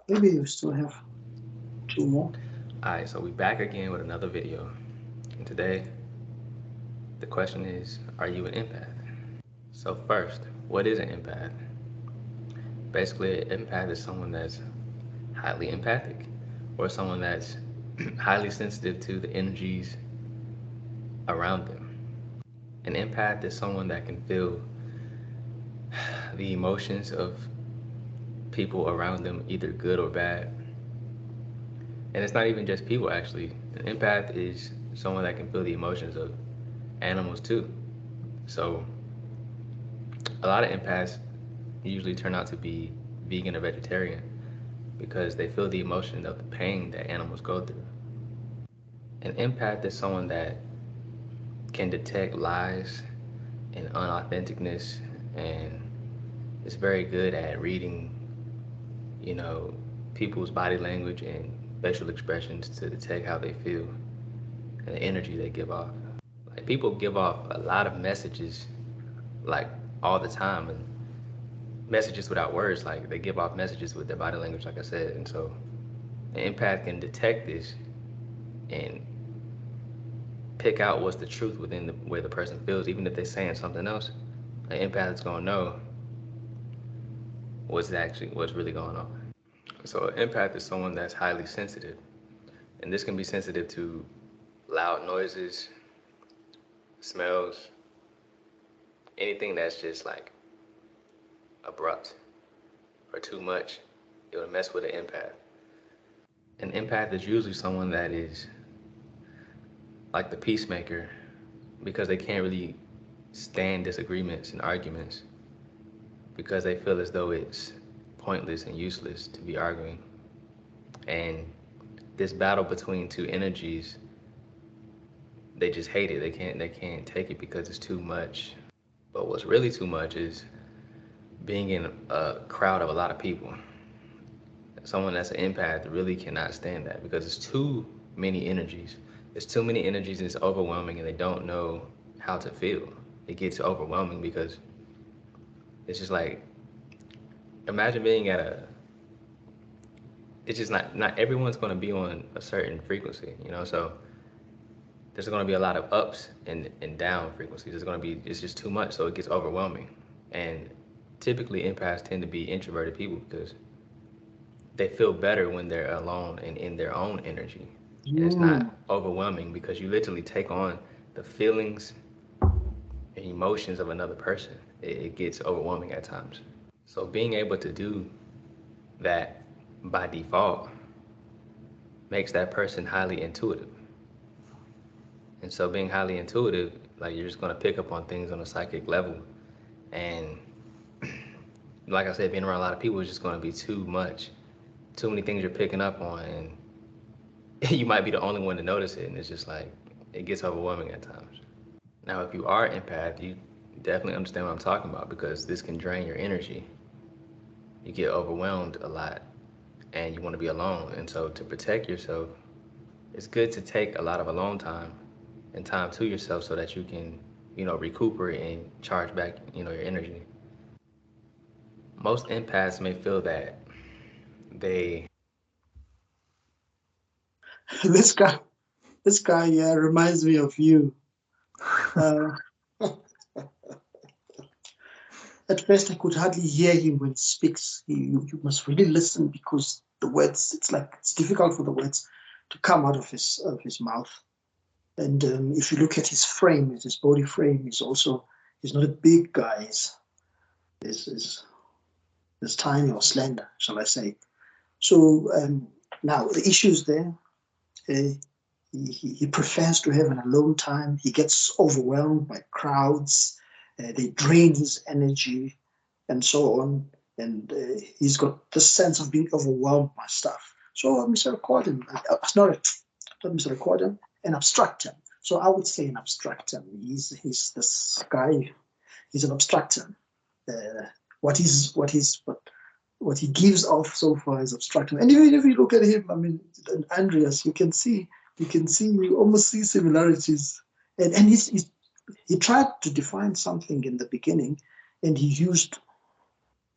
maybe you still have 2 more. All right, so we back again with another video, and today the question is, are you an empath? So first, what is an empath? Basically, an empath is someone that's highly empathic, or someone that's highly sensitive to the energies around them. An empath is someone that can feel the emotions of people around them, either good or bad. And it's not even just people, actually. An empath is someone that can feel the emotions of animals too. So a lot of empaths usually turn out to be vegan or vegetarian because they feel the emotion of the pain that animals go through. An empath is someone that can detect lies and unauthenticness, and is very good at reading, people's body language and facial expressions to detect how they feel and the energy they give off. Like, people give off a lot of messages, like, all the time, and messages without words. Like, they give off messages with their body language, like I said. And so an empath can detect this and pick out what's the truth within the way the person feels, even if they're saying something else. An empath is gonna know what's really going on. So an empath is someone that's highly sensitive, and this can be sensitive to loud noises, smells, anything that's just like abrupt or too much. It will mess with an empath. An empath is usually someone that is like the peacemaker, because they can't really stand disagreements and arguments because they feel as though it's pointless and useless to be arguing. And this battle between two energies, they just hate it. They can't take it because it's too much. But what's really too much is being in a crowd of a lot of people. Someone that's an empath really cannot stand that because it's too many energies. There's too many energies and it's overwhelming, and they don't know how to feel. It gets overwhelming because it's just like, imagine being at it's just not everyone's going to be on a certain frequency, so there's going to be a lot of ups and down frequencies. It's just too much, so it gets overwhelming. And typically empaths tend to be introverted people because they feel better when they're alone and in their own energy. And it's not overwhelming because you literally take on the feelings and emotions of another person, it gets overwhelming at times. So being able to do that by default makes that person highly intuitive. And so being highly intuitive, like you're just going to pick up on things on a psychic level. And like I said, being around a lot of people is just going to be too much. Too many things you're picking up on, and you might be the only one to notice it. And it's just like, it gets overwhelming at times. Now, if you are an empath, you definitely understand what I'm talking about, because this can drain your energy. You get overwhelmed a lot and you want to be alone. And so to protect yourself, it's good to take a lot of alone time and time to yourself so that you can, recuperate and charge back, your energy. Most empaths may feel that they... This guy reminds me of you. At first, I could hardly hear him when he speaks. You must really listen, because the words, it's difficult for the words to come out of his mouth. And if you look at his frame, his body frame, he's not a big guy. He's tiny or slender, shall I say. So now the issues there, he prefers to have an alone time. He gets overwhelmed by crowds. They drain his energy and so on. And he's got this sense of being overwhelmed by stuff. So Mr. Accordant, not Mr. Accordant, an abstractor. So I would say an abstractor. He's this guy. He's an abstractor. What he gives off so far is abstraction. And even if you look at him, I mean, Andreas, you almost see similarities. And he tried to define something in the beginning, and he used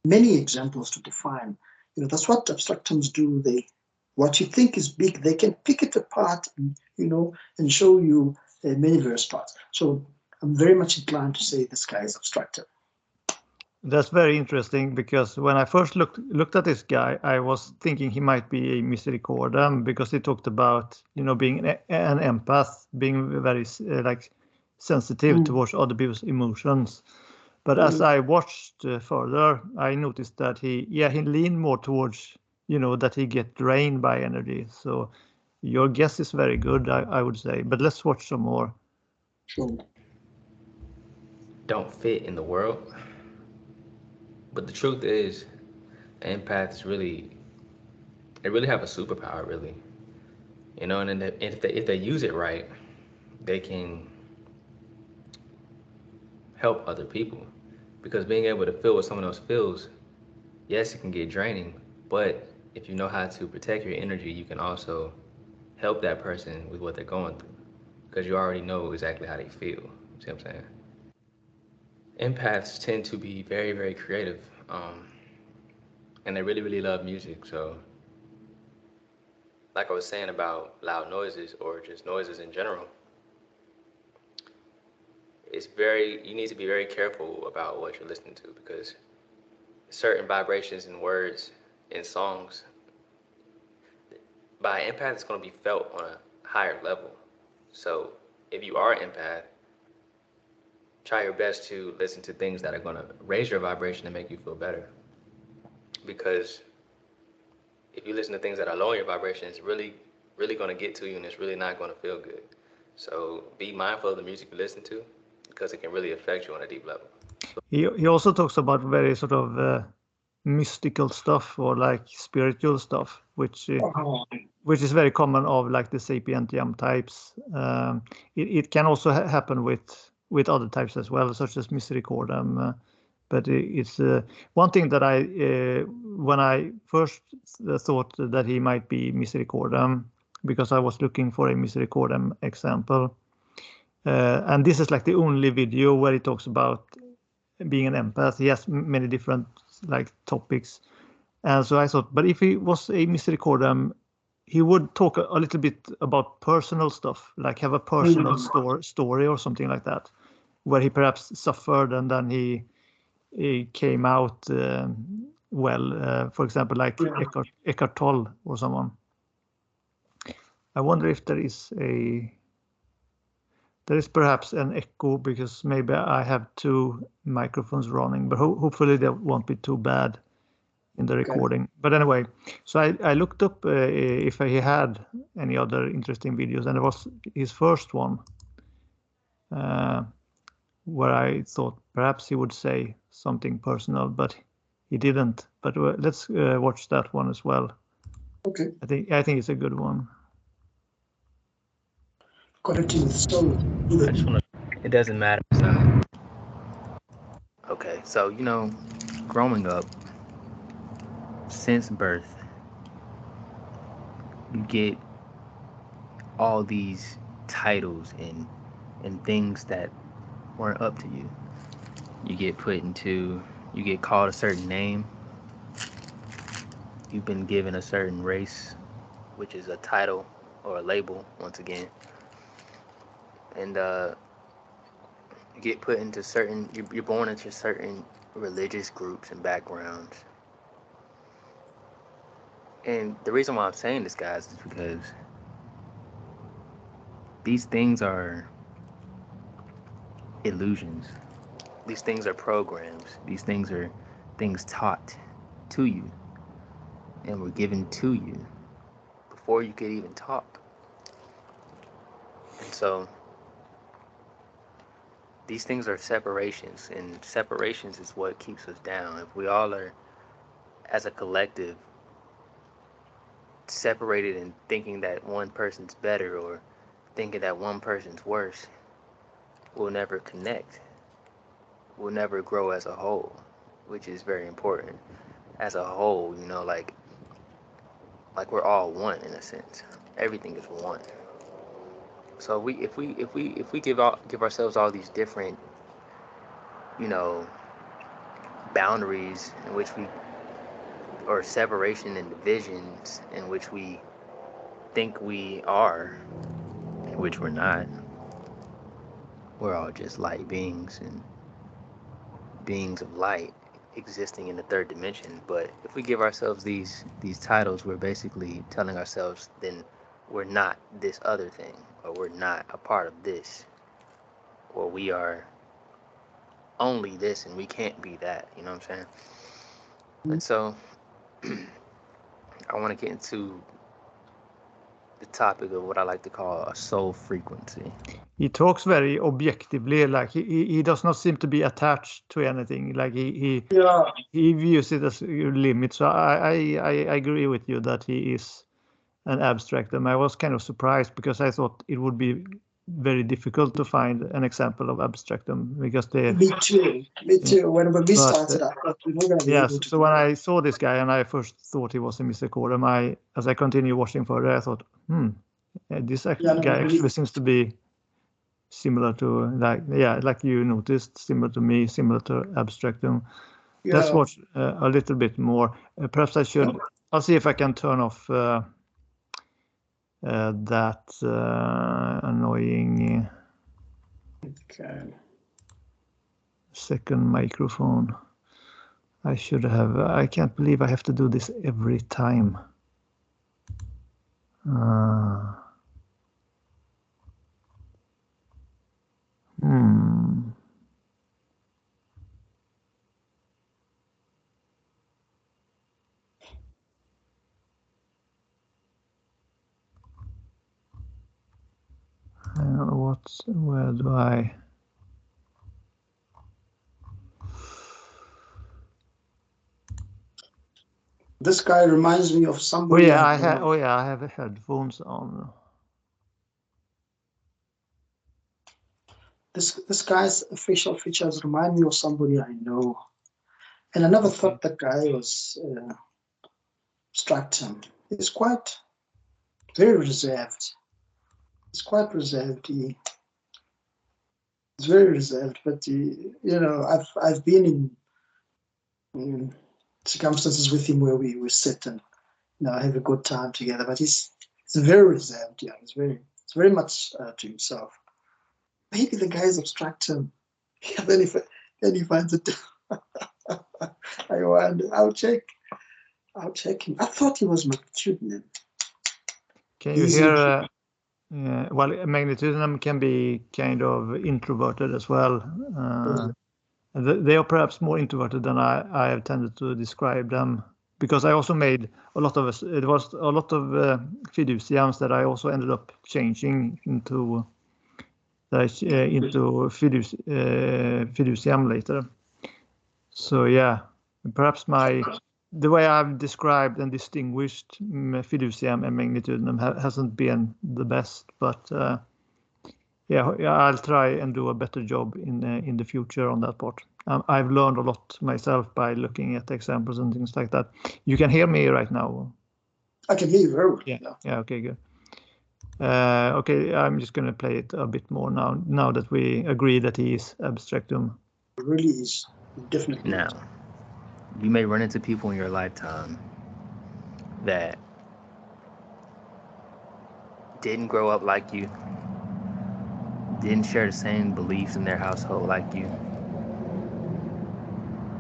many examples to define. That's what abstractors do. What you think is big, they can pick it apart, and show you many various parts. So I'm very much inclined to say this guy is abstractor. That's very interesting, because when I first looked at this guy, I was thinking he might be a misericordum, because he talked about being an empath, being very sensitive towards other people's emotions. But as I watched further, I noticed that he leaned more towards that he get drained by energy. So your guess is very good, I would say. But let's watch some more. Sure. Don't fit in the world. But the truth is, empaths really have a superpower, really. And if they use it right, they can help other people. Because being able to feel what someone else feels, yes, it can get draining, but if you know how to protect your energy, you can also help that person with what they're going through, because you already know exactly how they feel. You see what I'm saying? Empaths tend to be very, very creative. And they really, really love music. So like I was saying about loud noises, or just noises in general, you need to be very careful about what you're listening to, because certain vibrations and words in songs, by an empath, it's going to be felt on a higher level. So if you are an empath, try your best to listen to things that are going to raise your vibration and make you feel better. Because if you listen to things that are lowering your vibration, it's really, really going to get to you, and it's really not going to feel good. So be mindful of the music you listen to, because it can really affect you on a deep level. He also talks about very sort of mystical stuff, or like spiritual stuff, which is very common of like the sapientium types. It can also happen with other types as well, such as misericordum. But it's one thing that when I first thought that he might be misericordum, because I was looking for a misericordum example. And this is like the only video where he talks about being an empath. He has many different topics. And so I thought, but if he was a misericordum, he would talk a little bit about personal stuff, like have a personal story or something like that, where he perhaps suffered and then he came out well. For example, like Eckhart Tolle or someone. I wonder if there is There is perhaps an echo because maybe I have 2 microphones running, but hopefully that won't be too bad in the recording. But anyway, so I looked up if he had any other interesting videos, and it was his first one where I thought perhaps he would say something personal, but he didn't. But let's watch that one as well. Okay. I think it's a good one. Connecting with soul. I just want to. It doesn't matter. So. Okay, so growing up, since birth, you get all these titles and things that weren't up to you. You get you get called a certain name. You've been given a certain race, which is a title or a label once again. And you get put into you're born into certain religious groups and backgrounds. And the reason why I'm saying this, guys, is because these things are illusions. These things are programs. These things are things taught to you and were given to you before you could even talk. And so these things are separations, and separations is what keeps us down. If we all are, as a collective, separated and thinking that one person's better or thinking that one person's worse, we'll never connect. We'll never grow as a whole, which is very important. As a whole, like we're all one in a sense. Everything is one. So if we give ourselves all these different, boundaries in which or separation and divisions in which we think we are, in which we're not. We're all just light beings and beings of light existing in the third dimension. But if we give ourselves these titles, we're basically telling ourselves then we're not this other thing, or we're not a part of this, or we are only this and we can't be that. You know what I'm saying? And so I want to get into the topic of what I like to call a soul frequency. He talks very objectively, like he does not seem to be attached to anything. Like he views it as your limit. So I agree with you that he is an abstractum. I was kind of surprised because I thought it would be very difficult to find an example of abstractum because they. Me too. When we started, I thought we were going to be able to. So when I saw this guy and I first thought he was a Mr. Quorum, as I continued watching further, I thought, this guy actually seems to be similar to like you noticed, similar to me, similar to abstractum. Let's watch a little bit more. Perhaps I should. I'll see if I can turn off that annoying second microphone. I should have. I can't believe I have to do this every time. I don't know where do I? This guy reminds me of somebody. I have headphones on. This guy's facial features remind me of somebody I know, and I never thought that guy was abstractum. He's quite very reserved. He's quite reserved. He's very reserved, but I've been in circumstances with him where we sit and have a good time together. But he's very reserved. Yeah, he's very much to himself. Maybe the guy's abstractum. Yeah, then he finds it. I wonder. I'll check him. I thought he was Magnitude. Can you hear? well, magnetism can be kind of introverted as well. They are perhaps more introverted than I have tended to describe them, because I also made a lot of fiducians that I also ended up changing into fiduciam later. So yeah, perhaps the way I've described and distinguished fiduciam and magnitudinum hasn't been the best, but yeah, I'll try and do a better job in the future on that part. I've learned a lot myself by looking at examples and things like that. You can hear me right now? I can hear you very well. Yeah. Okay, good. Okay, I'm just going to play it a bit more now that we agree that he is abstractum. It really is, definitely. Now, you may run into people in your lifetime that didn't grow up like you, didn't share the same beliefs in their household like you,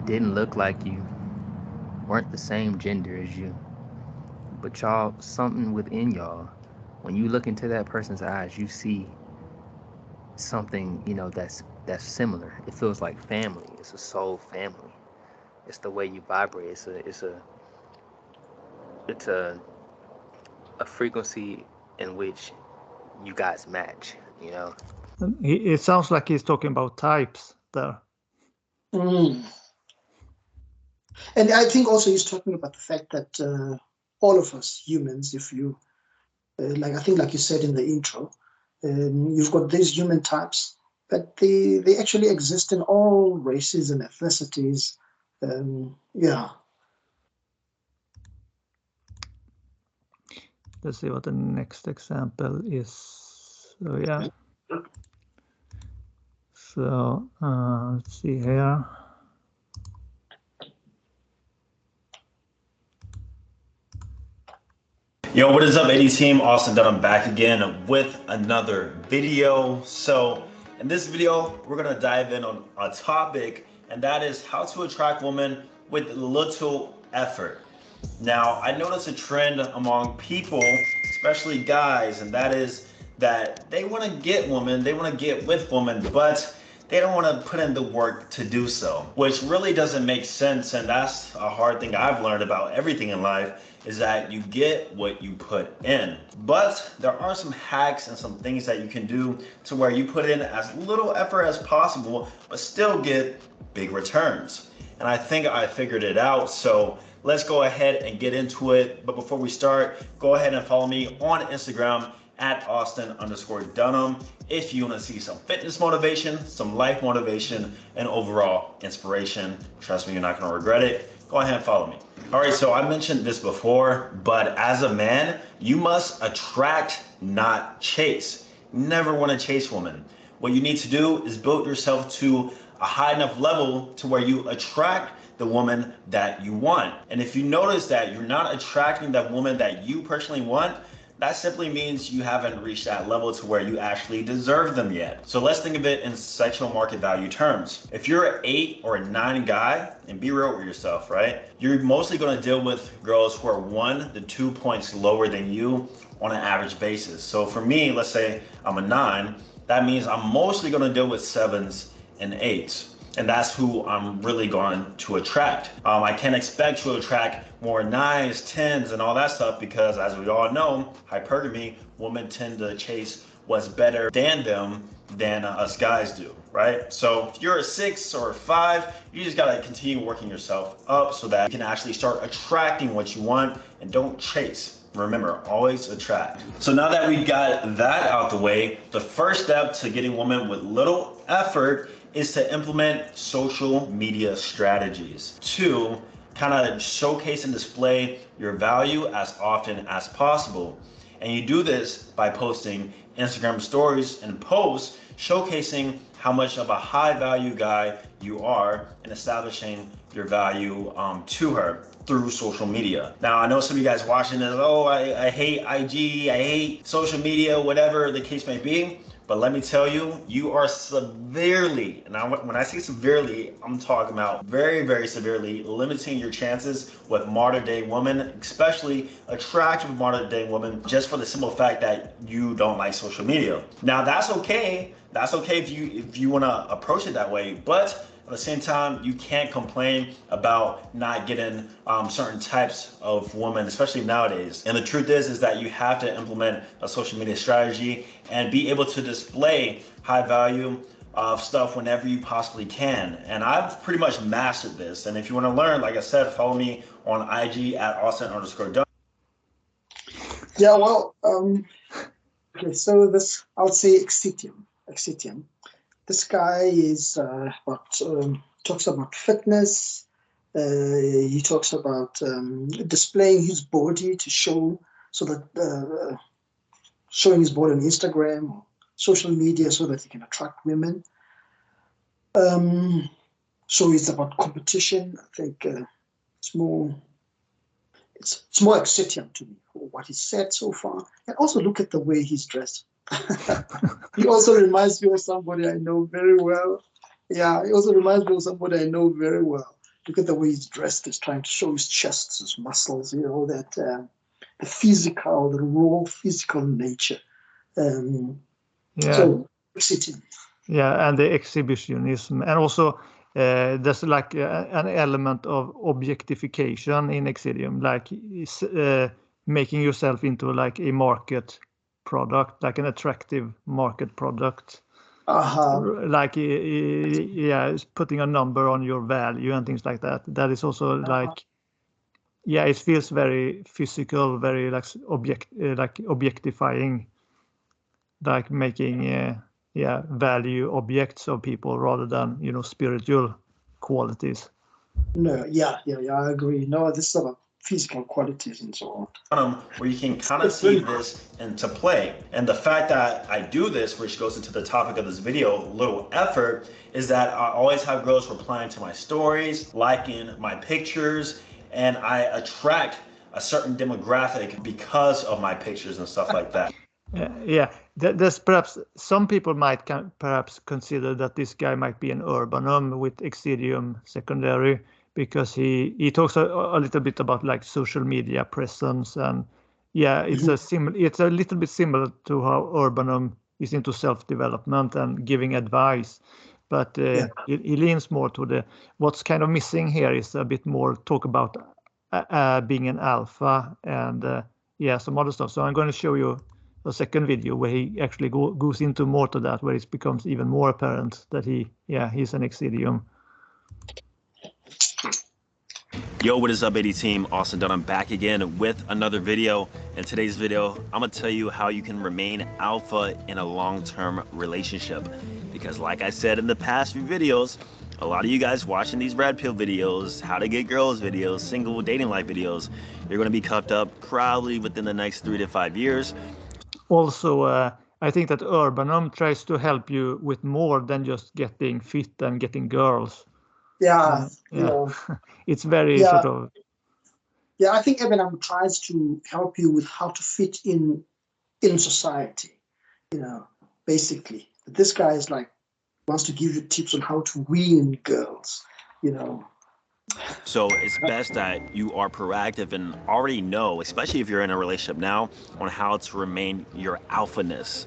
didn't look like you, weren't the same gender as you, but y'all, something within y'all, when you look into that person's eyes, you see something, that's similar. It feels like family. It's a soul family. It's the way you vibrate. It's a frequency in which you guys match, It sounds like he's talking about types there. And I think also he's talking about the fact that all of us humans, if you, like you said in the intro, you've got these human types, but they actually exist in all races and ethnicities. Yeah. Let's see what the next example is. So yeah. So let's see here. Yo, what is up, AD team? Austin Dunham back again with another video. So in this video, we're gonna dive in on a topic, and that is how to attract women with little effort. Now, I noticed a trend among people, especially guys, and that is that they want to get women, they want to get with women, but they don't want to put in the work to do so, which really doesn't make sense. And that's a hard thing I've learned about everything in life, is that you get what you put in. But there are some hacks and some things that you can do to where you put in as little effort as possible, but still get big returns. And I think I figured it out. So let's go ahead and get into it. But before we start, go ahead and follow me on Instagram at Austin_Dunham if you want to see some fitness motivation, some life motivation, and overall inspiration. Trust me, you're not going to regret it. Go ahead and follow me. All right, so I mentioned this before, but as a man, you must attract, not chase. Never want to chase women. What you need to do is build yourself to a high enough level to where you attract the woman that you want. And if you notice that you're not attracting that woman that you personally want, that simply means you haven't reached that level to where you actually deserve them yet. So let's think of it in sexual market value terms. If you're an 8 or a 9 guy, and be real with yourself, right? You're mostly gonna deal with girls who are 1 to 2 points lower than you on an average basis. So for me, let's say I'm a 9, that means I'm mostly gonna deal with 7s and 8s. And that's who I'm really going to attract. I can't expect to attract more 9s, 10s, and all that stuff, because as we all know, hypergamy, women tend to chase what's better than them than us guys do, right? So if you're a 6 or a 5, you just gotta continue working yourself up so that you can actually start attracting what you want, and don't chase. Remember, always attract. So now that we got that out the way, the first step to getting women with little effort is to implement social media strategies to kind of showcase and display your value as often as possible. And you do this by posting Instagram stories and posts showcasing how much of a high value guy you are and establishing your value to her through social media. Now, I know some of you guys watching this, oh, I hate IG, I hate social media, whatever the case may be. But let me tell you, you are severely, and when I say severely, I'm talking about very, very severely limiting your chances with modern day women, especially attractive modern day women, just for the simple fact that you don't like social media. Now, that's okay. That's okay if you want to approach it that way, but at the same time, you can't complain about not getting certain types of women, especially nowadays. And the truth is that you have to implement a social media strategy and be able to display high value of stuff whenever you possibly can. And I've pretty much mastered this. And if you want to learn, like I said, follow me on IG at Austin_Dunn. Yeah, well, okay, so this, I would say Exitium. This guy is talks about fitness. He talks about displaying his body to show, so that showing his body on Instagram or social media so that he can attract women. So it's about competition. I think it's more Exitium to me for what he said so far. And also look at the way he's dressed. He also reminds me of somebody I know very well. Yeah, he also reminds me of somebody I know very well. Look at the way he's dressed. He's trying to show his chest, his muscles, you know, that the physical, the raw physical nature. So, Exitium. Yeah, and the exhibitionism. And also, there's like an element of objectification in Exitium, like making yourself into like a market product, like an attractive market product. Like it's putting a number on your value and things like that. That is also like, yeah, it feels very physical, very like objectifying, like making value objects of people rather than, you know, spiritual qualities. No, yeah, I agree. No, this is about physical qualities and so on. Where you can kind of see this into play. And the fact that I do this, which goes into the topic of this video, little effort, is that I always have girls replying to my stories, liking my pictures, and I attract a certain demographic because of my pictures and stuff like that. There's perhaps some people might perhaps consider that this guy might be an urbanum with Exitium secondary, because he talks a little bit about like social media presence, and it's a little bit similar to how urbanum is into self-development and giving advice, but he leans more to what's kind of missing here is a bit more talk about being an alpha and some other stuff. So I'm going to show you a second video where he actually goes into more to that, where it becomes even more apparent that he's an Exitium. Yo, what is up, AD team? Austin Dunn. I'm back again with another video. In today's video, I'm gonna tell you how you can remain alpha in a long-term relationship. Because like I said in the past few videos, a lot of you guys watching these red pill videos, how to get girls videos, single dating life videos, you're gonna be cuffed up probably within the next 3 to 5 years. Also, I think that urbanum tries to help you with more than just getting fit and getting girls. It's very sort of. Yeah, I think Urbanum tries to help you with how to fit in society. You know, basically, this guy is like wants to give you tips on how to win girls. You know. So it's best that you are proactive and already know, especially if you're in a relationship now, on how to remain your alphaness.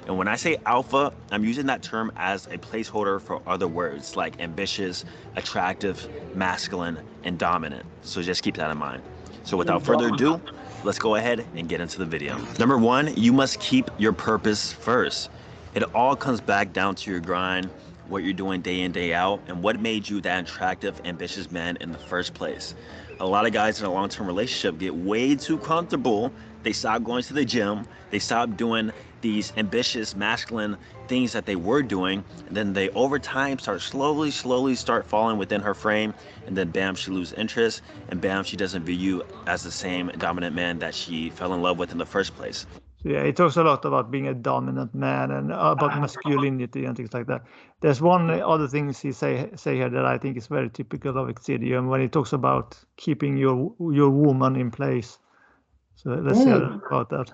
And when I say alpha, I'm using that term as a placeholder for other words like ambitious, attractive, masculine, and dominant. So just keep that in mind. So without further ado, let's go ahead and get into the video. Number one, you must keep your purpose first. It all comes back down to your grind, what you're doing day in, day out, and what made you that attractive, ambitious man in the first place. A lot of guys in a long-term relationship get way too comfortable. They stop going to the gym. They stop doing these ambitious, masculine things that they were doing. And then they, over time, start slowly start falling within her frame. And then bam, she loses interest. And bam, she doesn't view you as the same dominant man that she fell in love with in the first place. So yeah, it talks a lot about being a dominant man and about masculinity and things like that. There's one other things he say here that I think is very typical of Exidium when he talks about keeping your woman in place. So let's hear about that.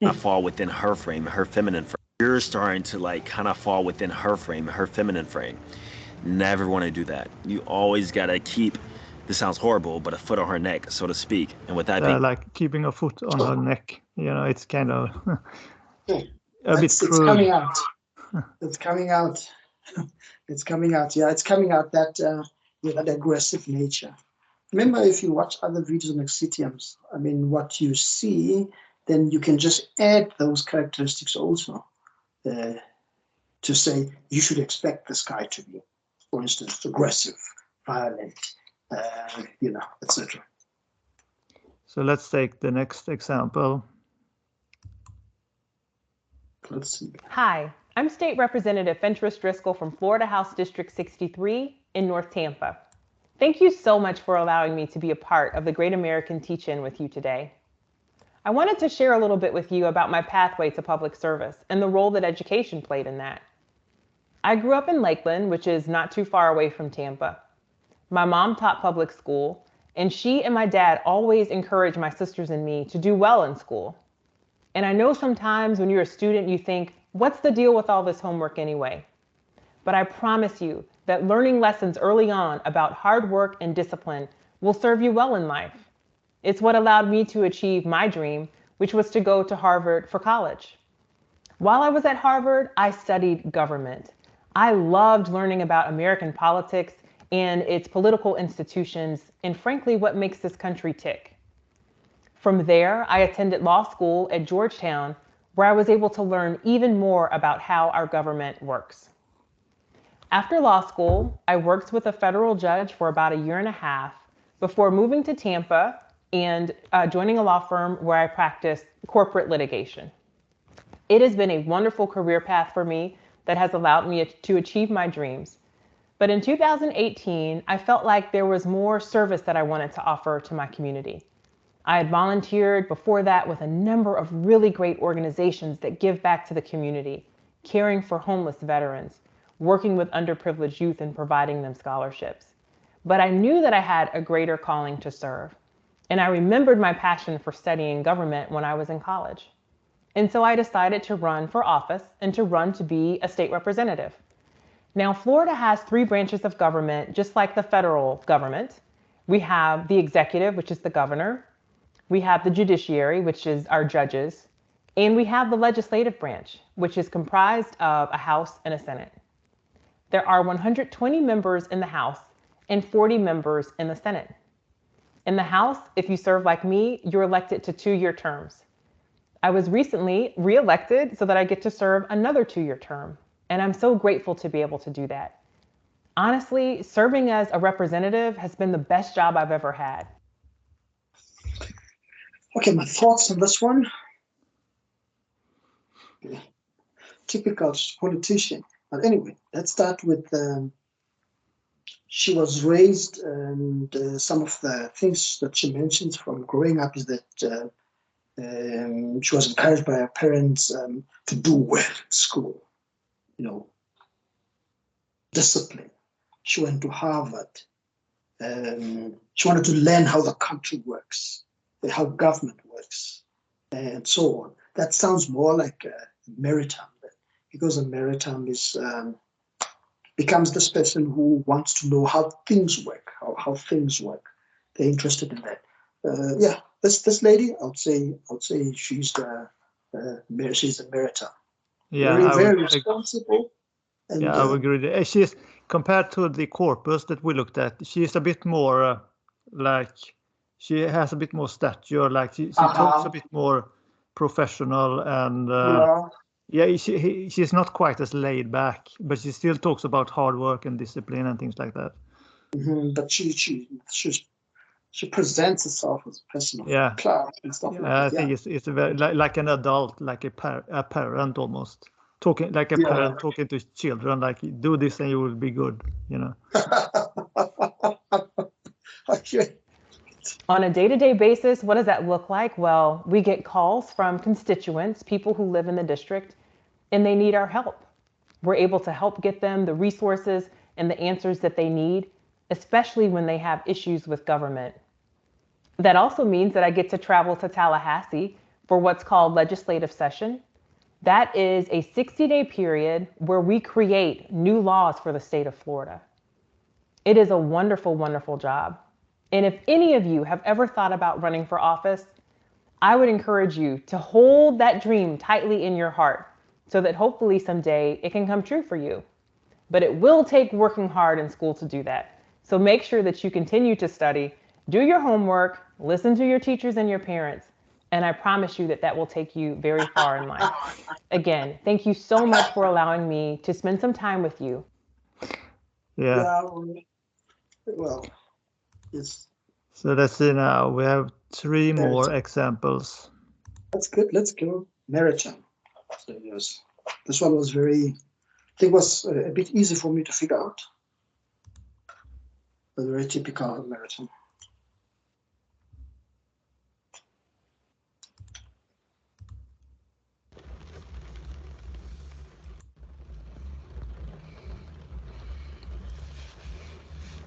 I fall within her frame, her feminine frame. You're starting to like kind of fall within her frame, her feminine frame. Never want to do that. You always got to keep, this sounds horrible, but a foot on her neck, so to speak. And with that being, like keeping a foot on her neck, it's kind of a bit it's coming out. It's coming out. It's coming out. Yeah, it's coming out that that aggressive nature. Remember, if you watch other videos on Exidiums, I mean, what you see, then you can just add those characteristics also to say you should expect this guy to be, for instance, aggressive, violent, etc. So let's take the next example. Let's see. Hi, I'm State Representative Fentress Driscoll from Florida House District 63 in North Tampa. Thank you so much for allowing me to be a part of the Great American Teach-In with you today. I wanted to share a little bit with you about my pathway to public service and the role that education played in that. I grew up in Lakeland, which is not too far away from Tampa. My mom taught public school, and she and my dad always encouraged my sisters and me to do well in school. And I know sometimes when you're a student, you think, what's the deal with all this homework anyway? But I promise you that learning lessons early on about hard work and discipline will serve you well in life. It's what allowed me to achieve my dream, which was to go to Harvard for college. While I was at Harvard, I studied government. I loved learning about American politics and its political institutions, and frankly, what makes this country tick. From there, I attended law school at Georgetown, where I was able to learn even more about how our government works. After law school, I worked with a federal judge for about a year and a half before moving to Tampa and joining a law firm where I practiced corporate litigation. It has been a wonderful career path for me that has allowed me to achieve my dreams. But in 2018, I felt like there was more service that I wanted to offer to my community. I had volunteered before that with a number of really great organizations that give back to the community, caring for homeless veterans, working with underprivileged youth and providing them scholarships. But I knew that I had a greater calling to serve. And I remembered my passion for studying government when I was in college. And so I decided to run for office and to run to be a state representative. Now, Florida has 3 branches of government, just like the federal government. We have the executive, which is the governor. We have the judiciary, which is our judges. And we have the legislative branch, which is comprised of a House and a Senate. There are 120 members in the House and 40 members in the Senate. In the House, if you serve like me, you're elected to 2-year terms. I was recently re-elected so that I get to serve another 2-year term, and I'm so grateful to be able to do that. Honestly, serving as a representative has been the best job I've ever had. Okay, my thoughts on this one. Yeah. Typical politician. But anyway, let's start with she was raised, and some of the things that she mentions from growing up is that she was encouraged by her parents to do well in school, discipline. She went to Harvard. She wanted to learn how the country works, how government works, and so on. That sounds more like a maritime, because a maritime is becomes this person who wants to know how things work, how things work. They're interested in that. Yeah, this lady, I would say she's a maritime. Yeah, very responsible. And, yeah, I would agree. She's compared to the corpus that we looked at. She's a bit more she has a bit more stature. Like she talks a bit more professional, and she's not quite as laid back, but she still talks about hard work and discipline and things like that. But she presents herself as a person of class and stuff like that. I think it's very like an adult, like a parent almost. Talking like a parent talking to children, like do this and you will be good, Okay. On a day-to-day basis, what does that look like? Well, we get calls from constituents, people who live in the district, and they need our help. We're able to help get them the resources and the answers that they need, especially when they have issues with government. That also means that I get to travel to Tallahassee for what's called legislative session. That is a 60-day period where we create new laws for the state of Florida. It is a wonderful, wonderful job. And if any of you have ever thought about running for office, I would encourage you to hold that dream tightly in your heart so that hopefully someday it can come true for you. But it will take working hard in school to do that. So make sure that you continue to study, do your homework, listen to your teachers and your parents, and I promise you that that will take you very far in life. Again, thank you so much for allowing me to spend some time with you. Yeah. Well, yes. So let's see now. We have 3 more examples. That's good. Let's go maritime. So yes, this one was very, I think was a bit easy for me to figure out. But very typical of maritime.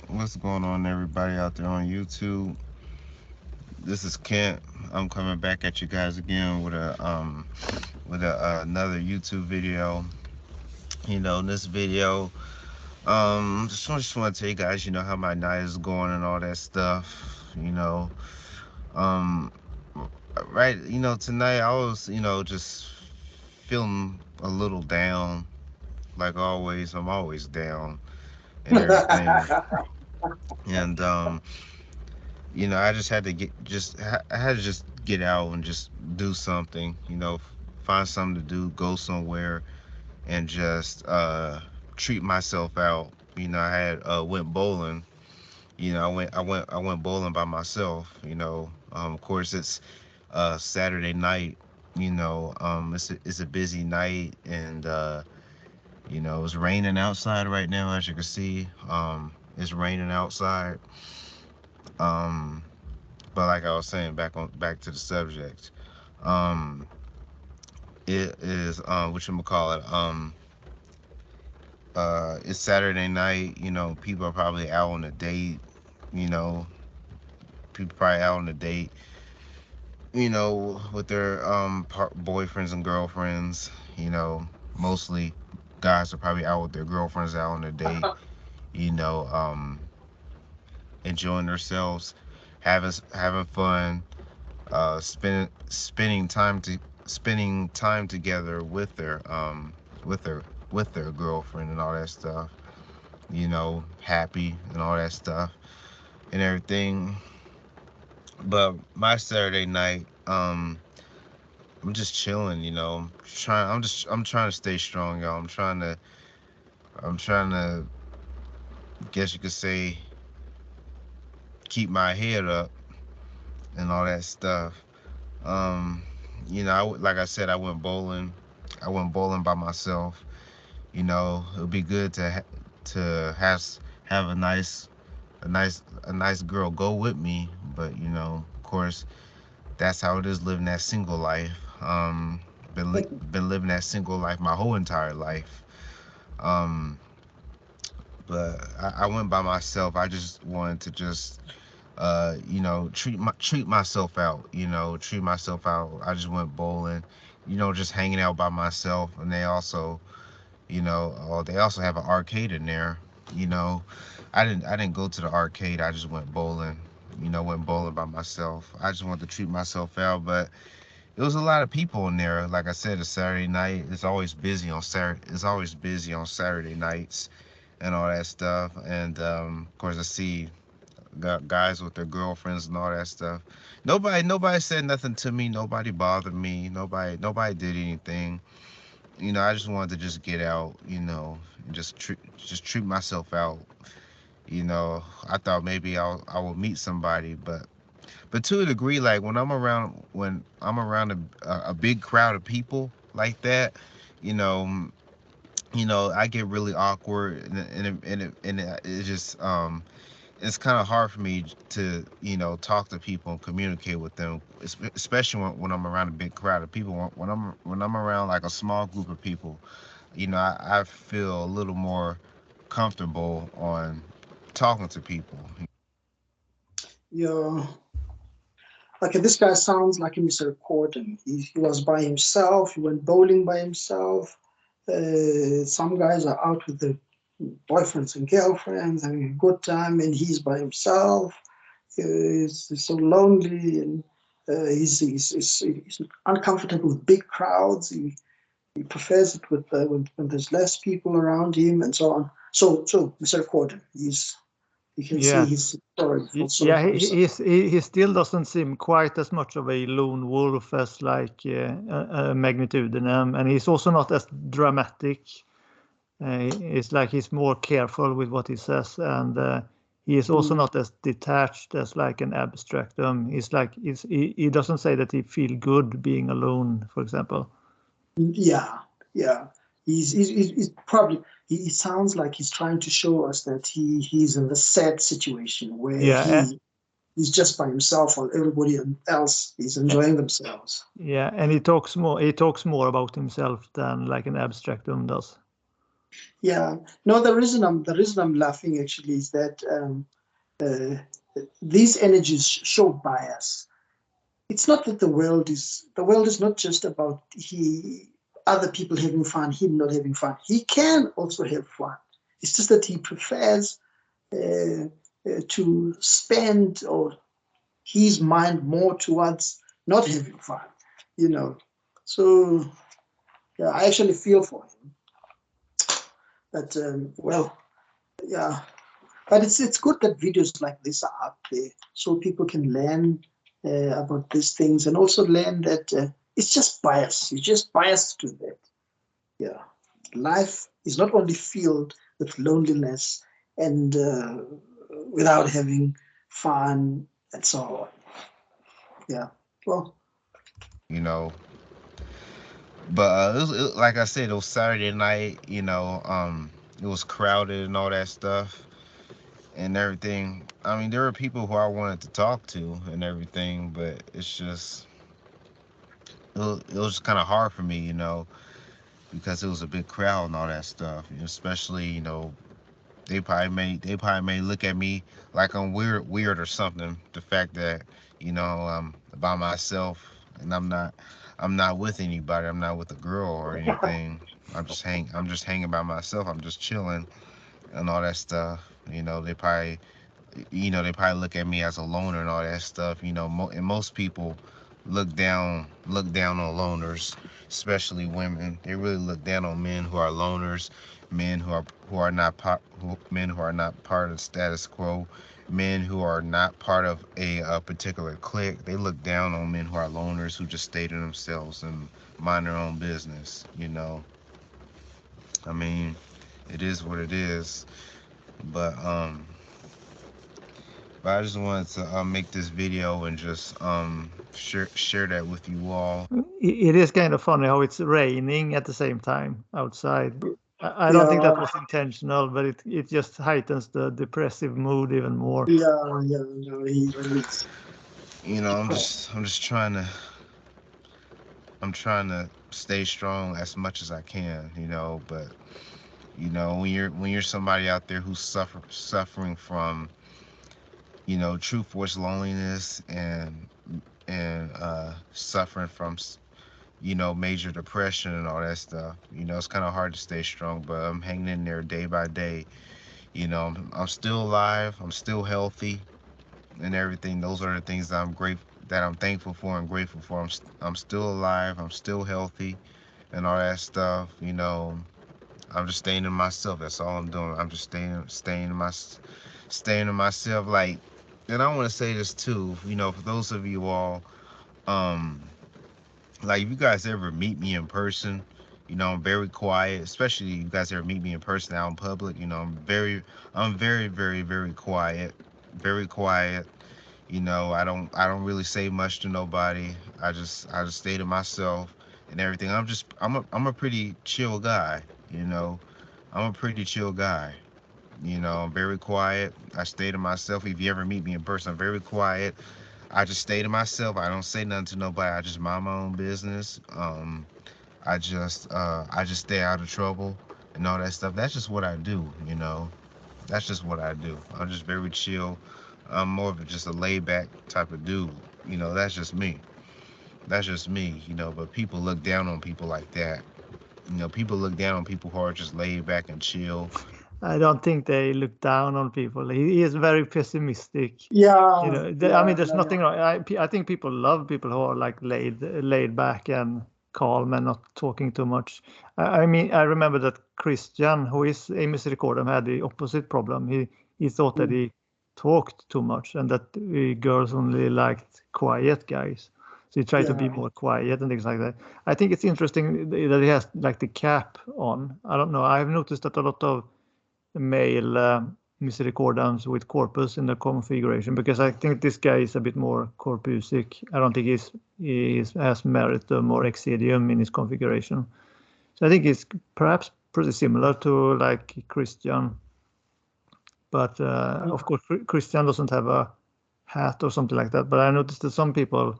What's going on, everybody out there on YouTube? This is Kent. I'm coming back at you guys again with another YouTube video. You know, in this video, just want to tell you guys, you know, how my night is going and all that stuff. You know, right. You know, tonight I was, you know, just feeling a little down. Like always, I'm always down and everything. And you know, I just had to get out and just do something, you know, find something to do, go somewhere, and just treat myself out. You know, I had went bowling. You know, I went bowling by myself. You know, of course it's Saturday night. You know, it's a busy night, and you know, it's raining outside right now, as you can see. It's raining outside. But like I was saying, back to the subject. It is whatchamacallit, it's Saturday night, you know, people are probably out on a date, you know, you know, with their boyfriends and girlfriends, you know, mostly guys are probably out with their girlfriends out on a date, you know, enjoying themselves, having fun, spending time together with their girlfriend and all that stuff, you know, happy and all that stuff and everything. But my Saturday night, I'm just chilling, you know. I'm trying to stay strong, y'all. I'm trying to guess you could say, keep my head up and all that stuff. You know, like I said, I went bowling by myself. You know, it would be good to have a nice girl go with me, but you know, of course, that's how it is living that single life. Been living that single life my whole entire life. But I went by myself. I just wanted to just you know, treat myself out, you know, treat myself out. I just went bowling, you know, just hanging out by myself. And they also, you know, they also have an arcade in there. You know, I didn't go to the arcade. I just went bowling, you know, went bowling by myself. I just wanted to treat myself out, but it was a lot of people in there. Like I said, it's Saturday night. It's always busy on Saturday nights and all that stuff. And of course, I see guys with their girlfriends and all that stuff. Nobody said nothing to me. Nobody bothered me. Nobody did anything. You know, I just wanted to just get out, you know, and just treat myself out. You know, I thought maybe I would meet somebody, but to a degree, like when I'm around a big crowd of people like that, you know, I get really awkward, and it just it's kind of hard for me to, talk to people and communicate with them, especially when I'm around a big crowd of people. When I'm around like a small group of people, I feel a little more comfortable on talking to people. Yeah. Okay, this guy sounds like a Mr. Corden. He was by himself. He went bowling by himself. Some guys are out with their boyfriends and girlfriends having a good time, and he's by himself. He's so lonely, and he's uncomfortable with big crowds. He prefers it with when there's less people around him, and so on. So Mr. Corden, you can see Yeah. he's sorry for Yeah, for himself. he still doesn't seem quite as much of a lone wolf as like Magnitudinem, and he's also not as dramatic. It's like he's more careful with what he says, and he is also not as detached as like an abstractum. He's like he doesn't say that he feel good being alone, for example. Yeah, yeah. He's probably he sounds like he's trying to show us that he's in the sad situation where Yeah, he's just by himself while everybody else is enjoying themselves. yeah, and he talks more about himself than like an abstractum does. Yeah. No, the reason I'm laughing actually is that uh, these energies show bias. It's not that the world is not just about other people having fun, him not having fun. He can also have fun. It's just that he prefers to spend or his mind more towards not having fun, you know. So yeah, I actually feel for him. But well, yeah. But it's good that videos like this are out there so people can learn about these things and also learn that it's just bias. You're just biased to that. Yeah. Life is not only filled with loneliness and without having fun and so on. Yeah. Well, you know. But like I said, it was Saturday night. It was crowded and all that stuff and everything. I mean, there were people who I wanted to talk to and everything, but it was kind of hard for me, because it was a big crowd and all that stuff. Especially, they probably may look at me like I'm weird or something. The fact that I'm by myself and I'm not with anybody. I'm not with a girl or anything. I'm just hanging by myself. I'm just chilling and all that stuff. They probably look at me as a loner and all that stuff. And most people look down on loners, especially women. They really look down on men who are loners, men men who are not part of the status quo, men who are not part of a particular clique. They look down on men who are loners who just stay to themselves and mind their own business. I mean, it is what it is. But I just wanted to make this video and just share that with you all. It is kind of funny how it's raining at the same time outside. I don't think yeah, that was intentional, but it just heightens the depressive mood even more. yeah, he's I'm just trying to stay strong as much as I can, but when you're somebody out there who's suffering from true force loneliness and suffering from major depression and all that stuff. It's kind of hard to stay strong, but I'm hanging in there day by day. I'm still alive. I'm still healthy and everything. Those are the things that I'm thankful for and grateful for. I'm still alive. I'm still healthy and all that stuff. I'm just staying in myself. That's all I'm doing. I'm just staying in myself. Like, and I want to say this too. For those of you all, like if you guys ever meet me in person, I'm very quiet. Especially if you guys ever meet me in person out in public, I'm very, very, very quiet. Very quiet. I don't really say much to nobody. I just stay to myself and everything. I'm a pretty chill guy. I'm a pretty chill guy. You know, I'm very quiet. I stay to myself. If you ever meet me in person, I'm very quiet. I just stay to myself. I don't say nothing to nobody. I just mind my own business. I just stay out of trouble and all that stuff. That's just what I do, you know. That's just what I do. I'm just very chill. I'm more of just a laid back type of dude. You know, that's just me. That's just me, you know, but people look down on people like that. You know, people look down on people who are just laid back and chill. I don't think they look down on people. He is very pessimistic. Yeah, You know, yeah, I mean, there's no, nothing wrong. I think people love people who are like laid back and calm and not talking too much. I mean, I remember that Christian, who is a misericordium, had the opposite problem. He thought that he talked too much and that girls only liked quiet guys. So he tried to be yeah. more quiet and things like that. I think it's interesting that he has like the cap on. I don't know. I've noticed that a lot of male misericordians with corpus in the configuration, because I think this guy is a bit more corpusic. I don't think he has meritum or exedium in his configuration. So I think it's perhaps pretty similar to like Christian, but of course Christian doesn't have a hat or something like that. But I noticed that some people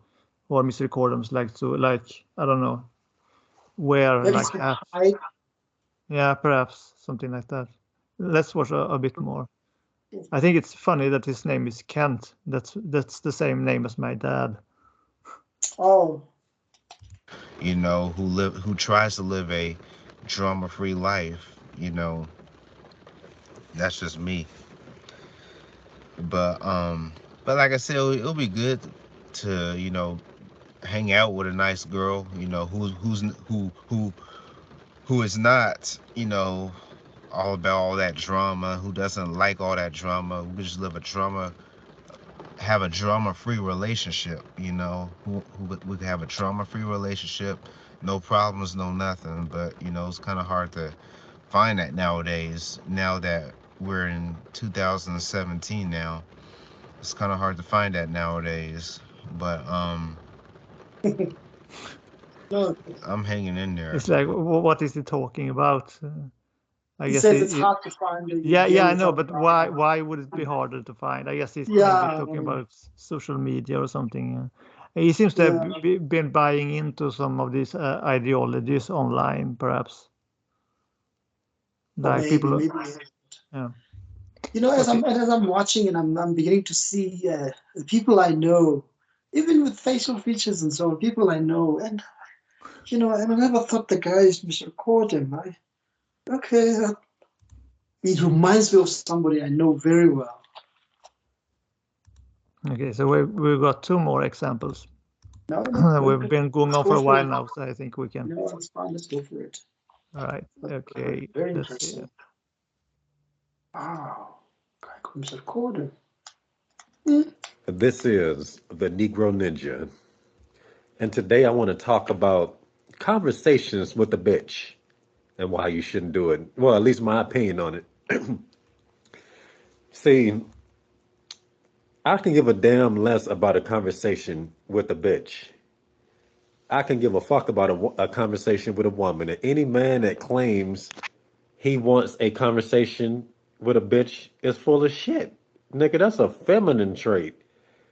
who are misericordiums like to, like, I don't know, wear Maybe like some hats. high. Yeah, perhaps something like that. Let's watch a bit more. I think it's funny that his name is Kent. That's the same name as my dad. Oh, You know, who tries to live a drama-free life. You know, that's just me. But like I said, it'll be good to, you know, hang out with a nice girl. You know, who is not, you know, all about all that drama. Who doesn't like all that drama? We just have a drama-free relationship. You know, we can have a drama-free relationship, no problems, no nothing. But you know, it's kind of hard to find that nowadays. Now that we're in 2017 now, it's kind of hard to find that nowadays. But no. I'm hanging in there. It's like, what is he talking about? I He guess says it's hard to find a yeah, game I know, without but drama. why would it be harder to find? I guess he's maybe Yeah, talking about social media or something. He seems to yeah. have been buying into some of these ideologies online, perhaps. Or Like people, maybe. yeah. You know, as I'm watching and I'm beginning to see the people I know, even with facial features and so on, people I know, and you know, and I never thought the guy is Mr. Corden. He reminds me of somebody I know very well. Okay, so we've got two more examples. No, we've been going on for a while now, so I think we can. No, it's fine. Let's go for it. All right. Okay. Very Let's interesting. see. Wow, guy called Mr. Corden. This is the Negro Ninja. And today I want to talk about conversations with a bitch and why you shouldn't do it. Well, at least my opinion on it. See, I can give a damn less about a conversation with a bitch. I can give a fuck about a conversation with a woman. And any man that claims he wants a conversation with a bitch is full of shit. Nigga, that's a feminine trait.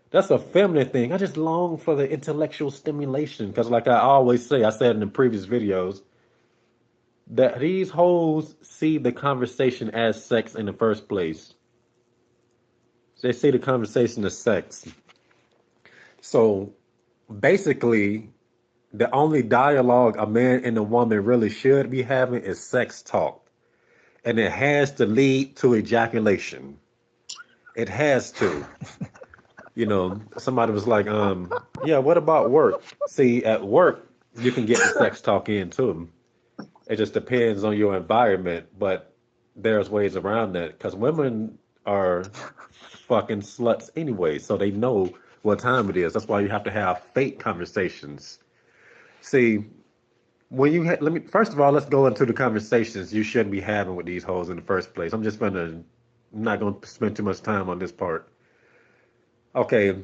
That's a feminine thing. I just long for the intellectual stimulation. Because like I always say, I said in the previous videos, that these hoes see the conversation as sex in the first place. They see the conversation as sex. So basically, the only dialogue a man and a woman really should be having is sex talk. And it has to lead to ejaculation. It has to. You know, somebody was like, yeah, what about work? See, at work, you can get the sex talk in too. It just depends on your environment, but there's ways around that because women are fucking sluts anyway, so they know what time it is. That's why you have to have fake conversations. See, when you let me first of all, let's go into the conversations you shouldn't be having with these hoes in the first place. I'm not gonna spend too much time on this part. Okay,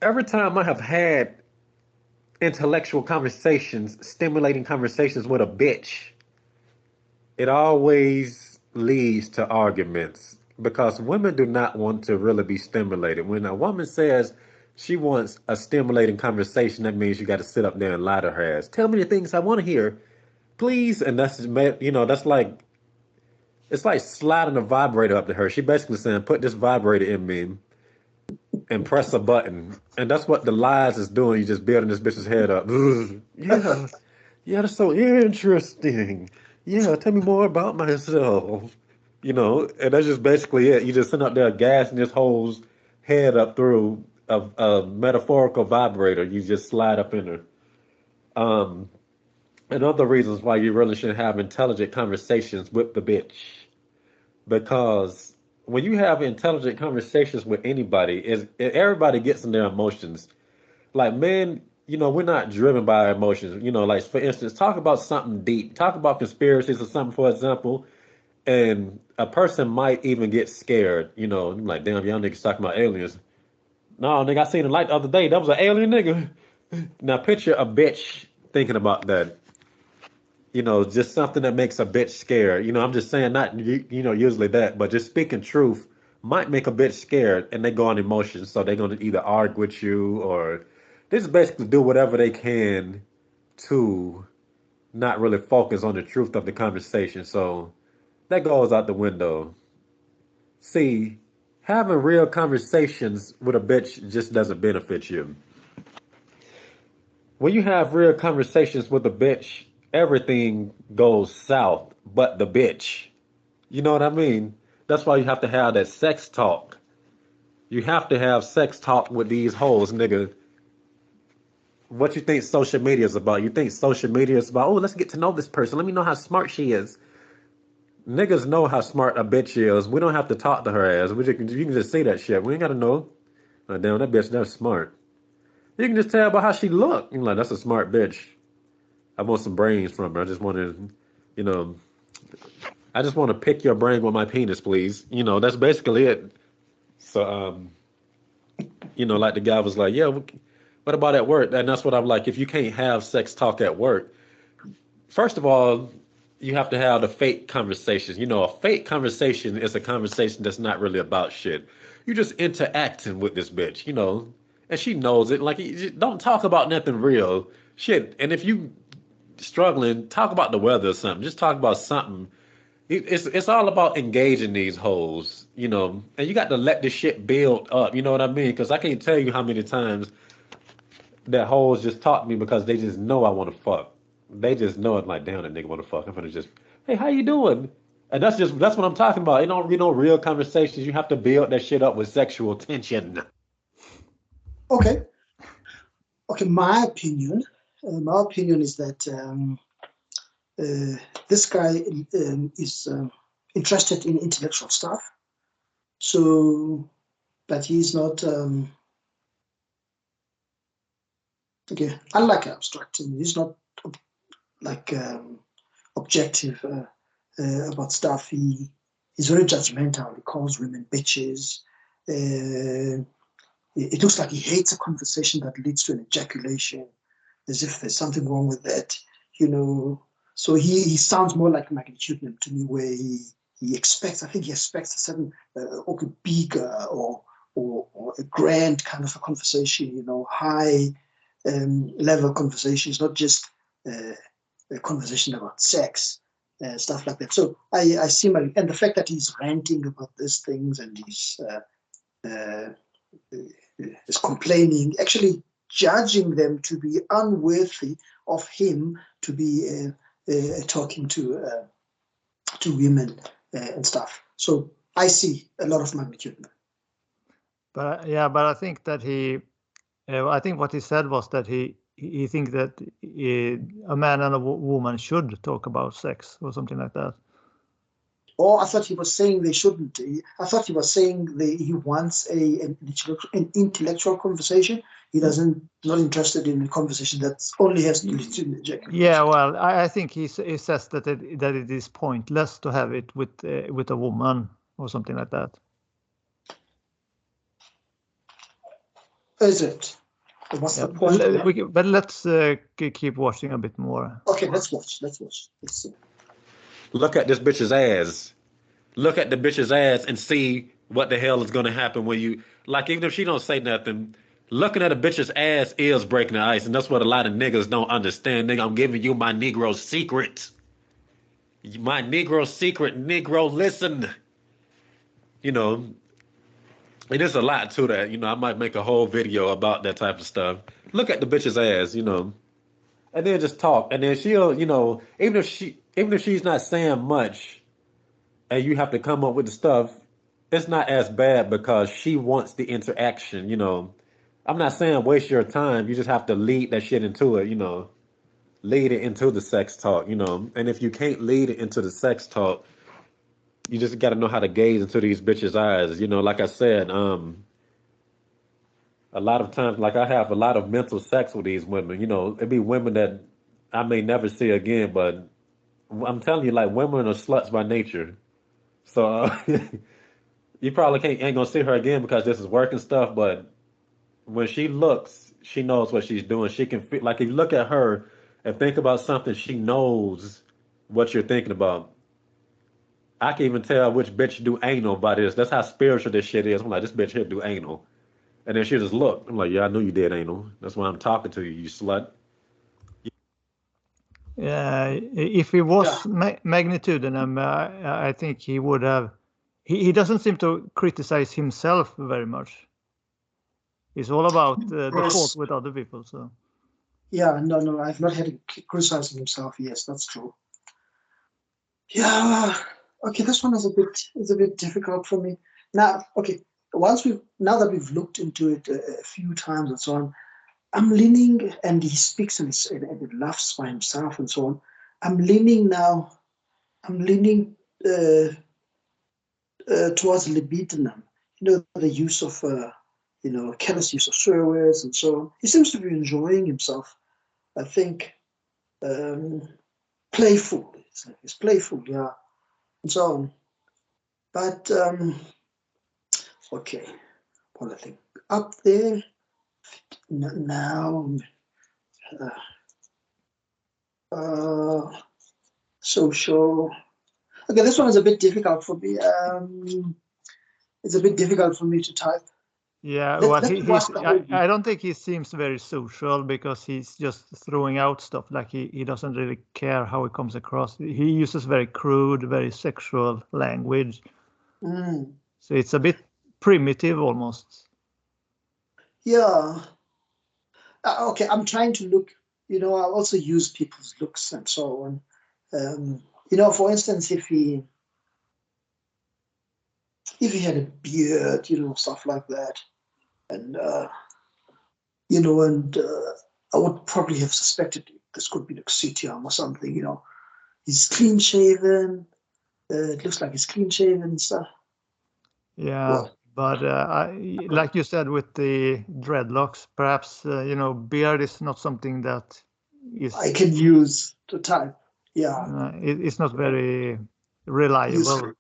every time I have had intellectual conversations, stimulating conversations with a bitch, it always leads to arguments because women do not want to really be stimulated. When a woman says she wants a stimulating conversation, that means you got to sit up there and lie to her ass. Tell me the things I want to hear, please. And that's, that's like, it's like sliding a vibrator up to her. She basically saying, put this vibrator in me and press a button. And that's what the lies is doing. You just building this bitch's head up. Yeah, yeah, that's so interesting. Yeah, tell me more about myself. And that's just basically it. You just sitting up there gassing this hole's head up through a metaphorical vibrator. You just slide up in her. And other reasons why you really should have intelligent conversations with the bitch. Because when you have intelligent conversations with anybody, everybody gets in their emotions. Like men, we're not driven by our emotions. Like for instance, talk about something deep. Talk about conspiracies or something, for example, and a person might even get scared. Like, damn, y'all niggas talking about aliens. No, nigga, I seen a light the other day. That was an alien nigga. Now picture a bitch thinking about that. Just something that makes a bitch scared. I'm just saying, not usually that, but just speaking truth might make a bitch scared, and they go on emotions. So they're gonna either argue with you or they just basically do whatever they can to not really focus on the truth of the conversation. So that goes out the window. See, having real conversations with a bitch just doesn't benefit you. When you have real conversations with a bitch, everything goes south but the bitch. You know what I mean? That's why you have to have that sex talk. You have to have sex talk with these hoes, nigga. What you think social media is about? You think social media is about, oh, let's get to know this person. Let me know how smart she is. Niggas know how smart a bitch is. We don't have to talk to her ass. You can just say that shit. We ain't gotta know. Oh, damn, that bitch, that's smart. You can just tell by how she look. You're like, that's a smart bitch. I want some brains from her. I just want to, I just want to pick your brain with my penis, please. That's basically it. So, like the guy was like, yeah, what about at work? And that's what I'm like, if you can't have sex talk at work, first of all, you have to have the fake conversations. A fake conversation is a conversation that's not really about shit. You're just interacting with this bitch, and she knows it. Like, you just don't talk about nothing real. Shit. And if you struggling, talk about the weather or something. Just talk about something. It's all about engaging these hoes, and you got to let this shit build up. You know what I mean? Because I can't tell you how many times that hoes just talk to me because they just know I want to fuck. They just know it. Like, damn, that nigga want to fuck. I'm gonna just, hey, how you doing? And that's what I'm talking about. Real conversations. You have to build that shit up with sexual tension. Okay. My opinion is that this guy is interested in intellectual stuff. So, but he's not. I like abstracting. He's not like objective about stuff. He's very judgmental. He calls women bitches. It looks like he hates a conversation that leads to an ejaculation, as if there's something wrong with that, So he sounds more like magnitude to me, where he expects a certain big or a grand kind of a conversation, high level conversations, not just a conversation about sex, stuff like that. So I see and the fact that he's ranting about these things and he's is complaining, actually judging them to be unworthy of him to be talking to women and stuff. So I see a lot of magnitude. But I think that I think what he said was that he thinks that a man and a woman should talk about sex or something like that. Oh, I thought he was saying they shouldn't. I thought he was saying he wants an intellectual conversation. He not interested in a conversation that only has to lead to ejaculation. Yeah, well, I think he says that it is pointless to have it with a woman or something like that. Is it? What's the point? But let's keep watching a bit more. Okay, let's watch. Let's see. Look at this bitch's ass. look at the bitch's ass and see what the hell is gonna happen when you like even if she don't say nothing, looking at a bitch's ass is breaking the ice, and that's what a lot of niggas don't understand. Nigga, I'm giving you my Negro secret. My Negro secret, Negro, listen. You know, it is a lot to that. You know, I might make a whole video about that type of stuff. Look at the bitch's ass, you know, and then just talk. And then she'll, you know, even if she's not saying much, and you have to come up with the stuff, it's not as bad because she wants the interaction, you know. I'm not saying waste your time. You just have to lead that shit into it, you know. Lead it into the sex talk, you know. And if you can't lead it into the sex talk, you just got to know how to gaze into these bitches' eyes. You know, like I said, a lot of times, like I have a lot of mental sex with these women. You know, it be women that I may never see again, but I'm telling you, like women are sluts by nature. So you probably ain't gonna see her again because this is work and stuff. But when she looks, she knows what she's doing. She can feel like if you look at her and think about something, she knows what you're thinking about. I can even tell which bitch do anal by this. That's how spiritual this shit is. I'm like, this bitch here do anal. And then she just look. I'm like, yeah, I knew you did anal. That's why I'm talking to you, you slut. Yeah, if he was magnitudinum, I think he would have. He doesn't seem to criticize himself very much. It's all about the fault with other people. So. Yeah, no, I've not had him criticizing himself. Yes, that's true. Yeah, okay, this one is a bit difficult for me. Now, okay, now that we've looked into it a few times and so on, I'm leaning, and he speaks and he laughs by himself and so on. I'm leaning towards libidinum. You know, the use of careless use of swear words and so on. He seems to be enjoying himself. I think playful. It's playful, yeah, and so on. But okay, well, I think up there now. Social. Okay, this one is a bit difficult for me. It's a bit difficult for me to type. Yeah, well, I don't think he seems very social because he's just throwing out stuff. Like he doesn't really care how it comes across. He uses very crude, very sexual language. So it's a bit primitive almost. Yeah. Okay, I'm trying to look. You know, I also use people's looks and so on. You know, for instance, if he had a beard, you know, stuff like that, and you know, and I would probably have suspected this could be like CTM or something. You know, he's clean shaven. It looks like he's clean shaven and stuff. Yeah, well, but like you said with the dreadlocks, perhaps you know, beard is not something that is I can use to type. Yeah, it's not very reliable.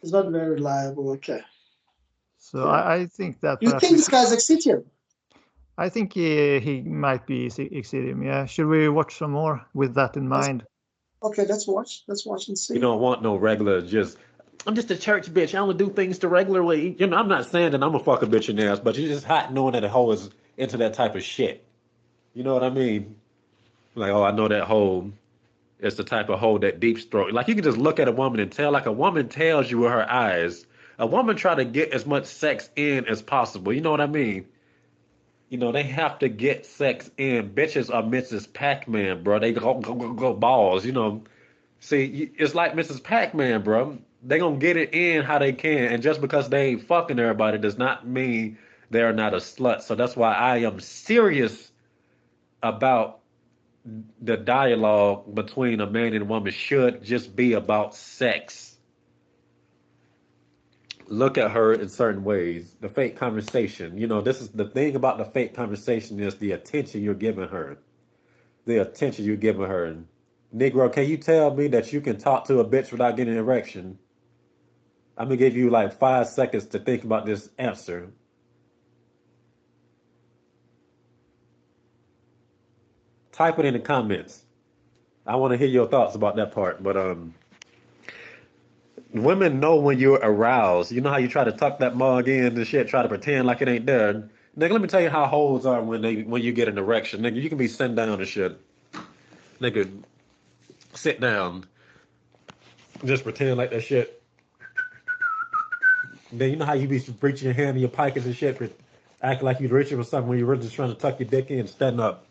It's not very reliable. Okay. So yeah. I think that. You think this guy's Exidium? I think he might be Exidium. Yeah. Should we watch some more with that in mind? Okay, let's watch. Let's watch and see. You don't want no regular just. I'm just a church bitch. I only do things the regular way. You know, I'm not saying that I'm a fuck a bitch in ass, but you're just hot knowing that a hoe is into that type of shit. You know what I mean? Like, oh, I know that hoe is the type of hoe that deep throat. Like, you can just look at a woman and tell. Like, a woman tells you with her eyes. A woman try to get as much sex in as possible. You know what I mean? You know, they have to get sex in. Bitches are Mrs. Pac-Man, bro. They go balls, you know. See, it's like Mrs. Pac-Man, bro. They gonna get it in how they can, and just because they ain't fucking everybody does not mean they're not a slut. So that's why I am serious about the dialogue between a man and a woman should just be about sex. Look at her in certain ways. The fake conversation. You know, this is the thing about the fake conversation is the attention you're giving her. The attention you're giving her. Negro, can you tell me that you can talk to a bitch without getting an erection? I'm gonna give you like 5 seconds to think about this answer. Type it in the comments. I want to hear your thoughts about that part. But women know when you're aroused. You know how you try to tuck that mug in and shit, try to pretend like it ain't there. Nigga, let me tell you how hoes are when you get an erection. Nigga, you can be sitting down and shit. Nigga, sit down. Just pretend like that shit. Then you know how you be reaching your hand in your pockets and shit, acting like you're reaching for something when you're really just trying to tuck your dick in. Stand up.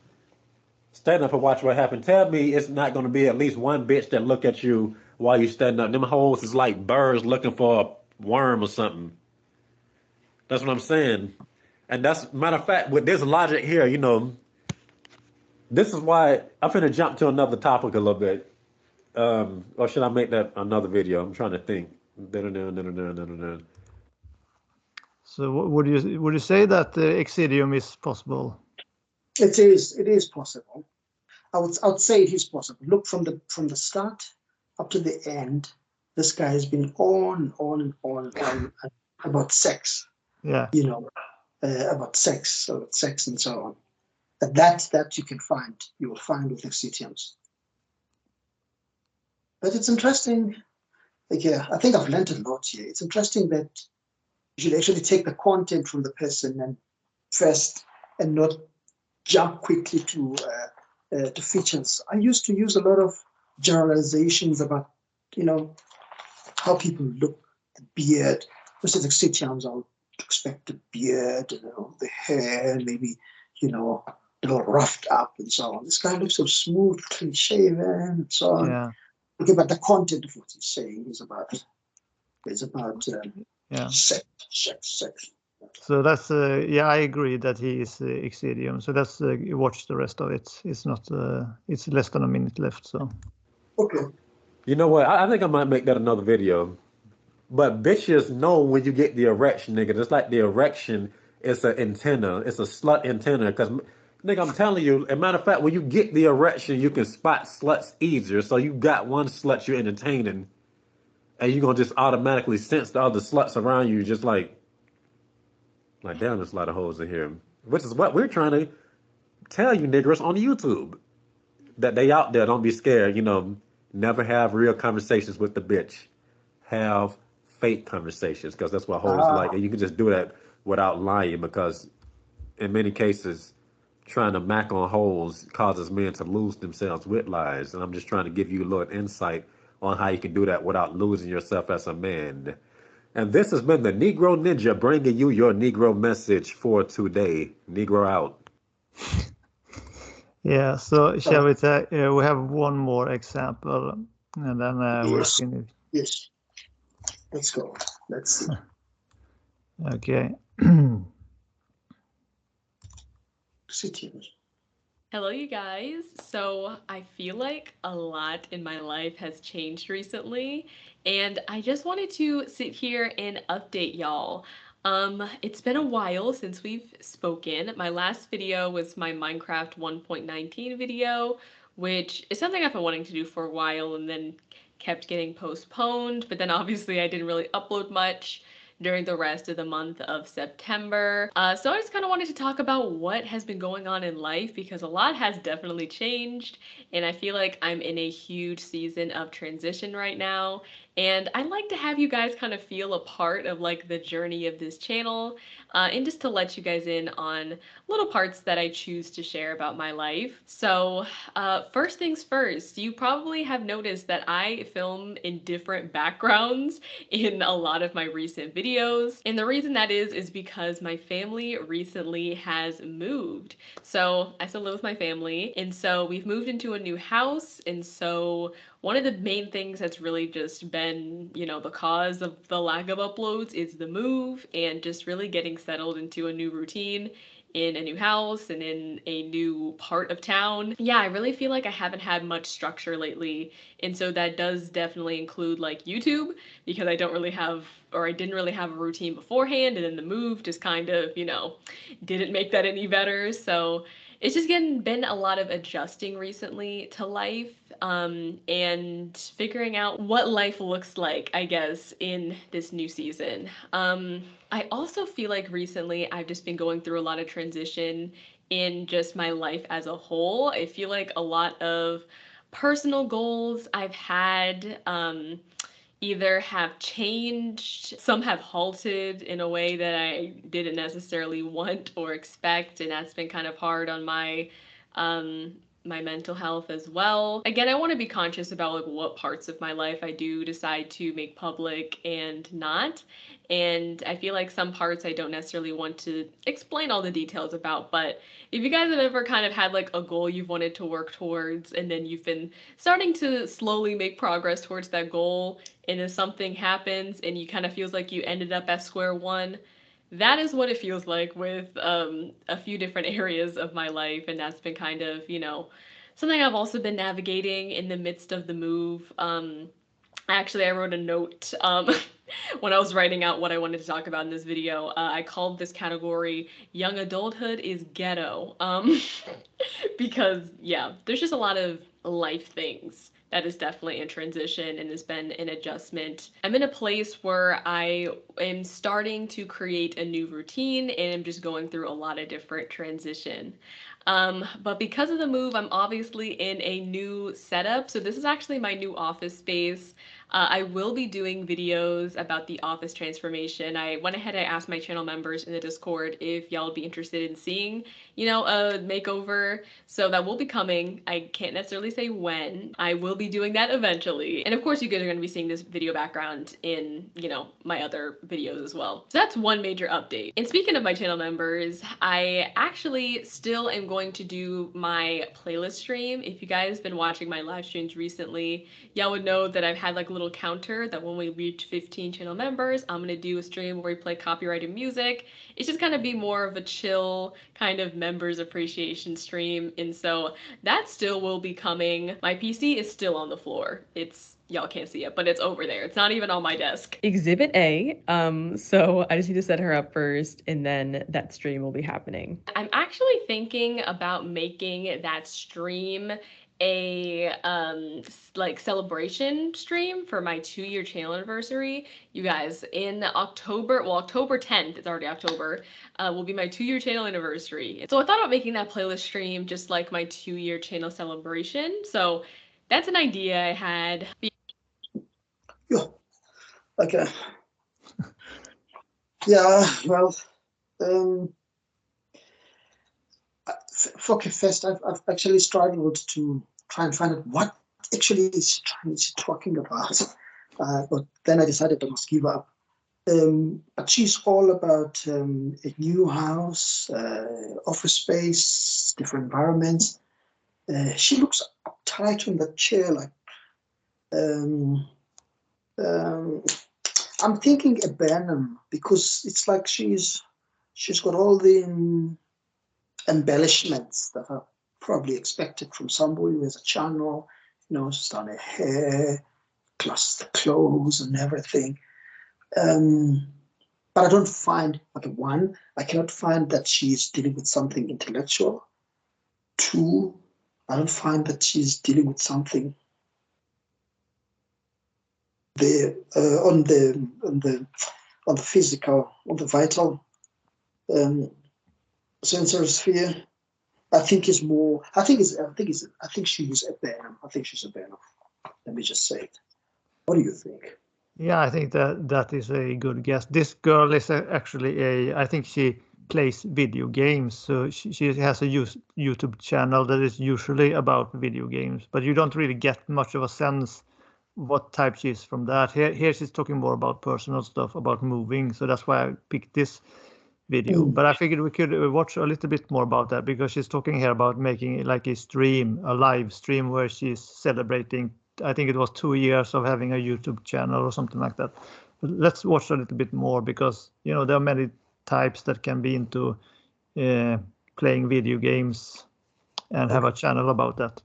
Stand up and watch what happens. Tell me it's not going to be at least one bitch that look at you while you stand up. Them hoes is like birds looking for a worm or something. That's what I'm saying. And that's, matter of fact, with this logic here, you know, this is why I'm finna jump to another topic a little bit. Or should I make that another video? I'm trying to think. So would you say that Exidium is possible? It is possible. I would say it is possible. Look, from the start up to the end, this guy has been on about sex. Yeah. You know, about sex and so on. That you will find with Exidiums. But it's interesting. Like, yeah, I think I've learned a lot here. It's interesting that you should actually take the content from the person and first, and not jump quickly to features. I used to use a lot of generalizations about, you know, how people look, the beard. Versus Exidiums, I would expect the beard, you know, the hair, maybe, you know, a little roughed up and so on. This guy looks so smooth, clean shaven, and so on. Yeah. Okay, but the content of what he's saying is about yeah. sex. So that's yeah, I agree that he is Exidium. So that's watch the rest of it. It's not. It's less than a minute left. So. Okay. You know what? I think I might make that another video. But bitches know when you get the erection, nigga. It's like the erection is an antenna. It's a slut antenna. Because, nigga, I'm telling you, as a matter of fact, when you get the erection, you can spot sluts easier. So you got one slut you're entertaining, and you're going to just automatically sense the other sluts around you, just like, damn, there's a lot of hoes in here. Which is what we're trying to tell you niggers on YouTube. That they out there, don't be scared, you know, never have real conversations with the bitch. Have fake conversations, because that's what hoes like. And you can just do that without lying, because in many cases, trying to mac on hoes causes men to lose themselves with lies. And I'm just trying to give you a little insight on how you can do that without losing yourself as a man. And this has been the Negro Ninja bringing you your Negro message for today. Negro out. Yeah, so shall we take, we have one more example, and then we'll finish. Yes. Let's go. Let's see. Okay. Hello, you guys. So I feel like a lot in my life has changed recently, and I just wanted to sit here and update y'all. It's been a while since we've spoken. My last video was my Minecraft 1.19 video, which is something I've been wanting to do for a while and then kept getting postponed, but then obviously I didn't really upload much during the rest of the month of September. So I just kind of wanted to talk about what has been going on in life, because a lot has definitely changed, and I feel like I'm in a huge season of transition right now, and I'd like to have you guys kind of feel a part of like the journey of this channel, and just to let you guys in on little parts that I choose to share about my life. So first things first, you probably have noticed that I film in different backgrounds in a lot of my recent videos, and the reason that is because my family recently has moved. So I still live with my family, and so we've moved into a new house, and so one of the main things that's really just been, you know, the cause of the lack of uploads is the move and just really getting settled into a new routine in a new house and in a new part of town. Yeah, I really feel like I haven't had much structure lately, and so that does definitely include like YouTube, because I don't really have, or I didn't really have a routine beforehand, and then the move just kind of, you know, didn't make that any better. So it's just been a lot of adjusting recently to life, and figuring out what life looks like, I guess, in this new season. I also feel like recently I've just been going through a lot of transition in just my life as a whole. I feel like a lot of personal goals I've had, either have changed, some have halted in a way that I didn't necessarily want or expect, and that's been kind of hard on my my mental health as well. Again, I want to be conscious about like what parts of my life I do decide to make public and not. And I feel like some parts I don't necessarily want to explain all the details about, but if you guys have ever kind of had like a goal you've wanted to work towards and then you've been starting to slowly make progress towards that goal, and then something happens and you kind of feels like you ended up at square one, that is what it feels like with a few different areas of my life, and that's been kind of, you know, something I've also been navigating in the midst of the move. Actually, I wrote a note when I was writing out what I wanted to talk about in this video. I called this category "Young Adulthood is Ghetto," because yeah, there's just a lot of life things that is definitely in transition and has been an adjustment. I'm in a place where I am starting to create a new routine and I'm just going through a lot of different transition. But because of the move, I'm obviously in a new setup. So this is actually my new office space. I will be doing videos about the office transformation. I went ahead and asked my channel members in the Discord if y'all would be interested in seeing, you know, a makeover. So that will be coming. I can't necessarily say when. I will be doing that eventually. And of course, you guys are going to be seeing this video background in, you know, my other videos as well. So that's one major update. And speaking of my channel members, I actually still am going to do my playlist stream. If you guys have been watching my live streams recently, y'all would know that I've had like a little counter that when we reach 15 channel members, I'm gonna do a stream where we play copyrighted music. It's just gonna be more of a chill kind of members appreciation stream. And so that still will be coming. My PC is still on the floor. Y'all can't see it, but it's over there. It's not even on my desk. Exhibit A. So I just need to set her up first and then that stream will be happening. I'm actually thinking about making that stream a like celebration stream for my 2-year channel anniversary. You guys, in October, well, October 10th, it's already October, will be my 2-year channel anniversary. So I thought about making that playlist stream just like my 2-year channel celebration. So that's an idea I had. Yeah. Okay. Yeah, well, for Fest, I've actually struggled to try and find out what actually is talking about. But then I decided I must give up. But she's all about a new house, office space, different environments. She looks uptight on the chair, like I'm thinking a Burnham, because it's like she's got all the embellishments that are probably expected from somebody who has a channel, you know, she's done her hair, plus the clothes and everything. But I don't find, okay, one, I cannot find that she's dealing with something intellectual. Two, I don't find that she's dealing with something there on the physical, on the vital sensory sphere. I think she's a Burnham. I think she's a Burnham. Let me just say it. What do you think? Yeah, I think that is a good guess. This girl is actually I think she plays video games. So she has a YouTube channel that is usually about video games, but you don't really get much of a sense what type she is from that. Here she's talking more about personal stuff, about moving. So that's why I picked this video. But I figured we could watch a little bit more about that, because she's talking here about making like a stream, a live stream where she's celebrating, I think it was 2 years of having a YouTube channel or something like that. But let's watch a little bit more, because you know there are many types that can be into playing video games and have a channel about that.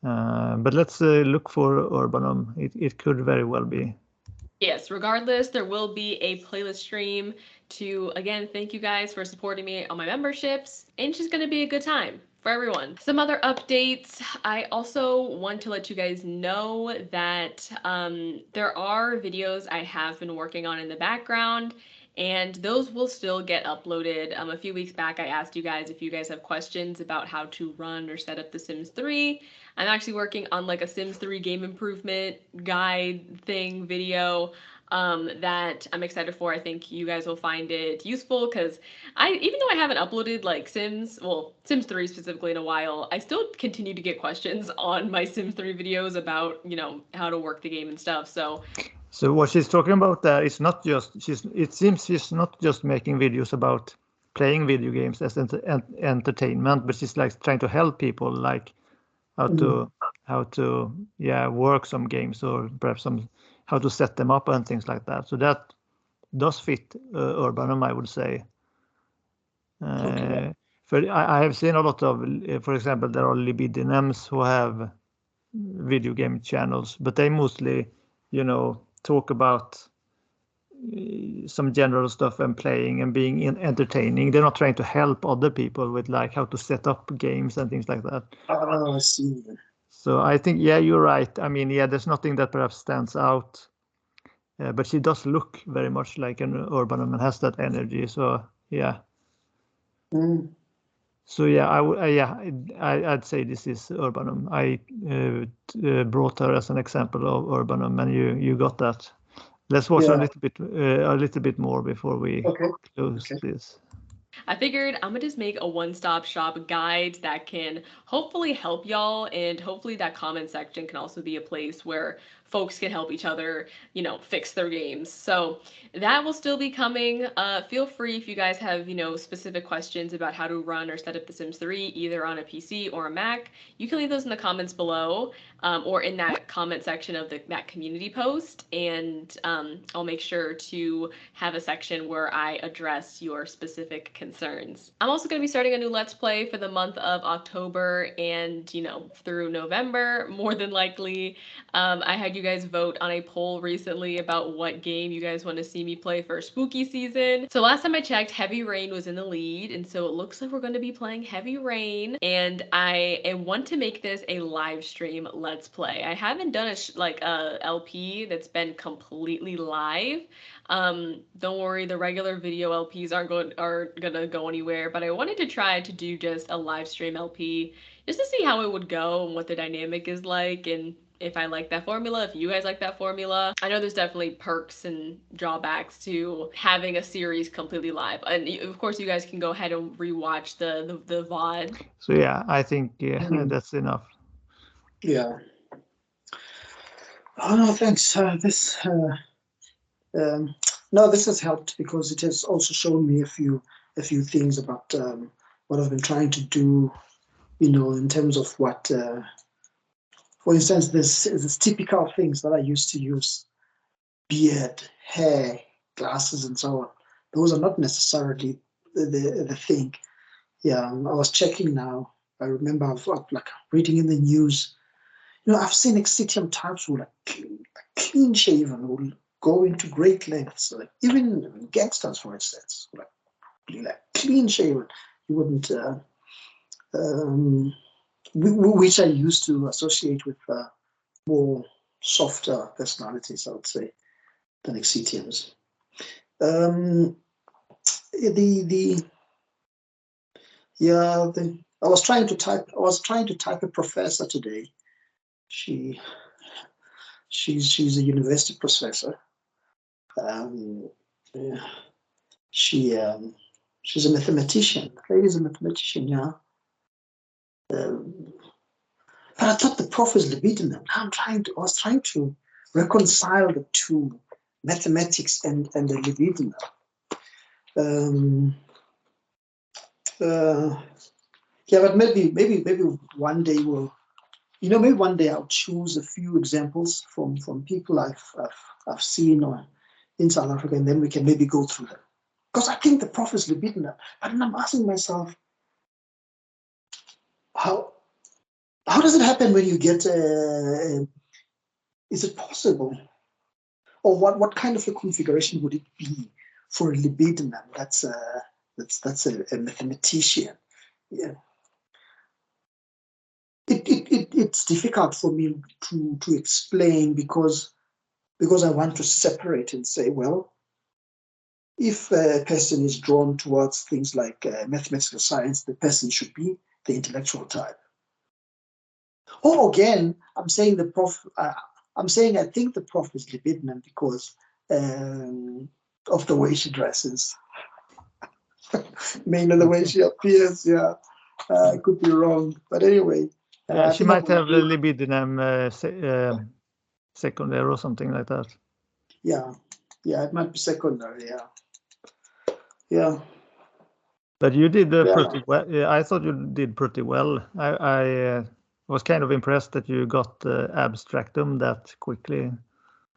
But let's look for Urbanum. It could very well be. Yes, regardless, there will be a playlist stream to, again, thank you guys for supporting me on my memberships. And it's just going to be a good time for everyone. Some other updates. I also want to let you guys know that there are videos I have been working on in the background. and those will still get uploaded. A few weeks back, I asked you guys if you guys have questions about how to run or set up The Sims 3. I'm actually working on like a Sims 3 game improvement guide thing video that I'm excited for. I think you guys will find it useful because even though I haven't uploaded like Sims 3 specifically in a while, I still continue to get questions on my Sims 3 videos about, how to work the game and stuff. So what she's talking about there is not just it seems she's not just making videos about playing video games as entertainment, but she's like trying to help people like how to work some games or perhaps how to set them up and things like that. So that does fit Urbanum, I would say. Okay. I have seen a lot of, for example, there are libidinums who have video game channels, but they mostly, talk about some general stuff and playing and being entertaining. They're not trying to help other people with like how to set up games and things like that. Oh, I see. So I think, you're right. I mean, there's nothing that perhaps stands out, but she does look very much like an Urbanum and has that energy. So yeah. So I'd say this is Urbanum. I brought her as an example of Urbanum, and you got that. Let's watch a little bit more before we close this. I figured I'm gonna just make a one-stop shop guide that can hopefully help y'all, and hopefully that comment section can also be a place where folks can help each other, fix their games. So that will still be coming. Feel free if you guys have, specific questions about how to run or set up The Sims 3, either on a PC or a Mac, you can leave those in the comments below, or in that comment section of that community post, and I'll make sure to have a section where I address your specific concerns. I'm also going to be starting a new Let's Play for the month of October and, through November, more than likely. I had you guys vote on a poll recently about what game you guys want to see me play for spooky season. So last time I checked, Heavy Rain was in the lead, and so it looks like we're going to be playing Heavy Rain, and I want to make this a live stream Let's Play. I haven't done a LP that's been completely live. Don't worry, the regular video LPs are gonna go anywhere, but I wanted to try to do just a live stream LP just to see how it would go and what the dynamic is like, and if I like that formula, if you guys like that formula. I know there's definitely perks and drawbacks to having a series completely live, and of course you guys can go ahead and rewatch the VOD. So I think that's enough. Yeah. Oh no, thanks. This has helped because it has also shown me a few things about what I've been trying to do, in terms of what, for instance, this typical things that I used to use, beard, hair, glasses, and so on. Those are not necessarily the thing. Yeah, I was checking now. I remember I've like reading in the news. I've seen Exitium types who are clean shaven, who go into great lengths, like even gangsters, for instance, like clean shaven. You wouldn't, which I used to associate with more softer personalities, I would say, than Exitiums. I was trying to type a professor today. She's a university professor. She's a mathematician. The lady's a mathematician, yeah. But I thought the prof was libidinum. I was trying to reconcile the two, mathematics and the libidinum. But maybe one day maybe one day I'll choose a few examples from people I've seen or in South Africa, and then we can maybe go through them. Because I think the prof is libidinum, but then I'm asking myself, how does it happen when you get? Is it possible, or what kind of a configuration would it be for a libidinum? That's a mathematician. Yeah. It's difficult for me to explain because I want to separate and say, well, if a person is drawn towards things like mathematical science, the person should be the intellectual type. Or again, I'm saying the prof. I'm saying I think the prof is libidinum because of the way she dresses, mainly the way she appears. Yeah, I could be wrong, but anyway. Yeah, she might have a libidinum secondary or something like that. Yeah, it might be secondary. Yeah. But you did pretty well. I thought you did pretty well. I was kind of impressed that you got abstractum that quickly.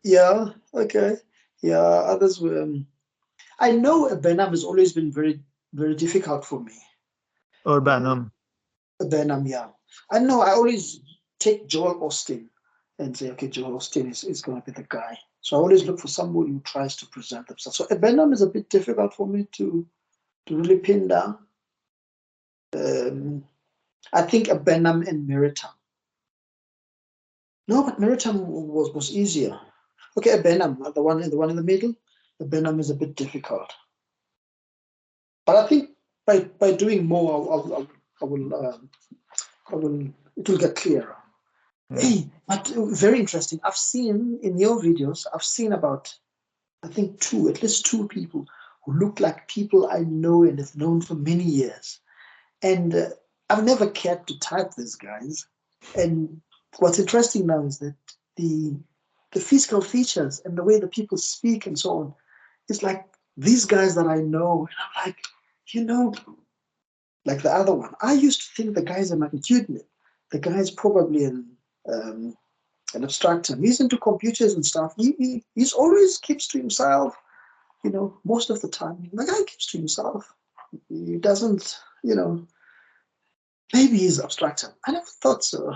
Yeah. Okay. Yeah. Others were. I know Urbanum has always been very, very difficult for me. Urbanum. Urbanum, yeah. I know. I always take Joel Austin and say, okay, Joel Austin is going to be the guy. So I always look for somebody who tries to present themselves. So Urbanum is a bit difficult for me to really pin down. I think Urbanum and Meritum. No, but Meritum was easier. Okay, Urbanum, the one in the middle. Urbanum is a bit difficult. But I think by doing more, it will get clearer. Yeah. Hey, but very interesting. I've seen in your videos, about, I think at least two people who look like people I know and have known for many years. And I've never cared to type these guys. And what's interesting now is that the physical features and the way the people speak and so on, it's like these guys that I know. And I'm like, like the other one. I used to think the guy's a magnitudinal. The guy's probably an abstractum. He's into computers and stuff. He's always keeps to himself, most of the time. The guy keeps to himself. He doesn't, maybe he's abstractum. I never thought so.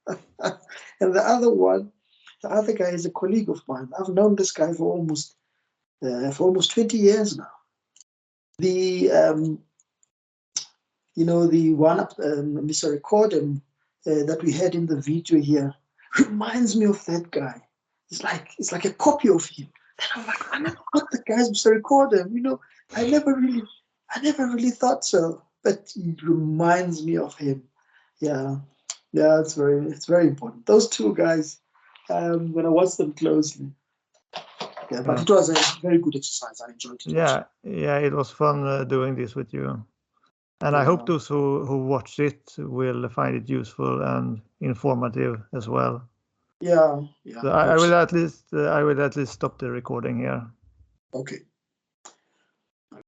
And the other guy is a colleague of mine. I've known this guy for almost 20 years now. The the one Mr. Recording that we had in the video here reminds me of that guy. It's like a copy of him. And I'm like, I never got the guy's Mr. Recording. I never really thought so. But it reminds me of him. Yeah, it's very important. Those two guys, when I watched them closely. Yeah, but it was a very good exercise. I enjoyed it. Yeah, it was fun doing this with you. And I hope those who watch it will find it useful and informative as well. Yeah. So I will at least stop the recording here. Okay.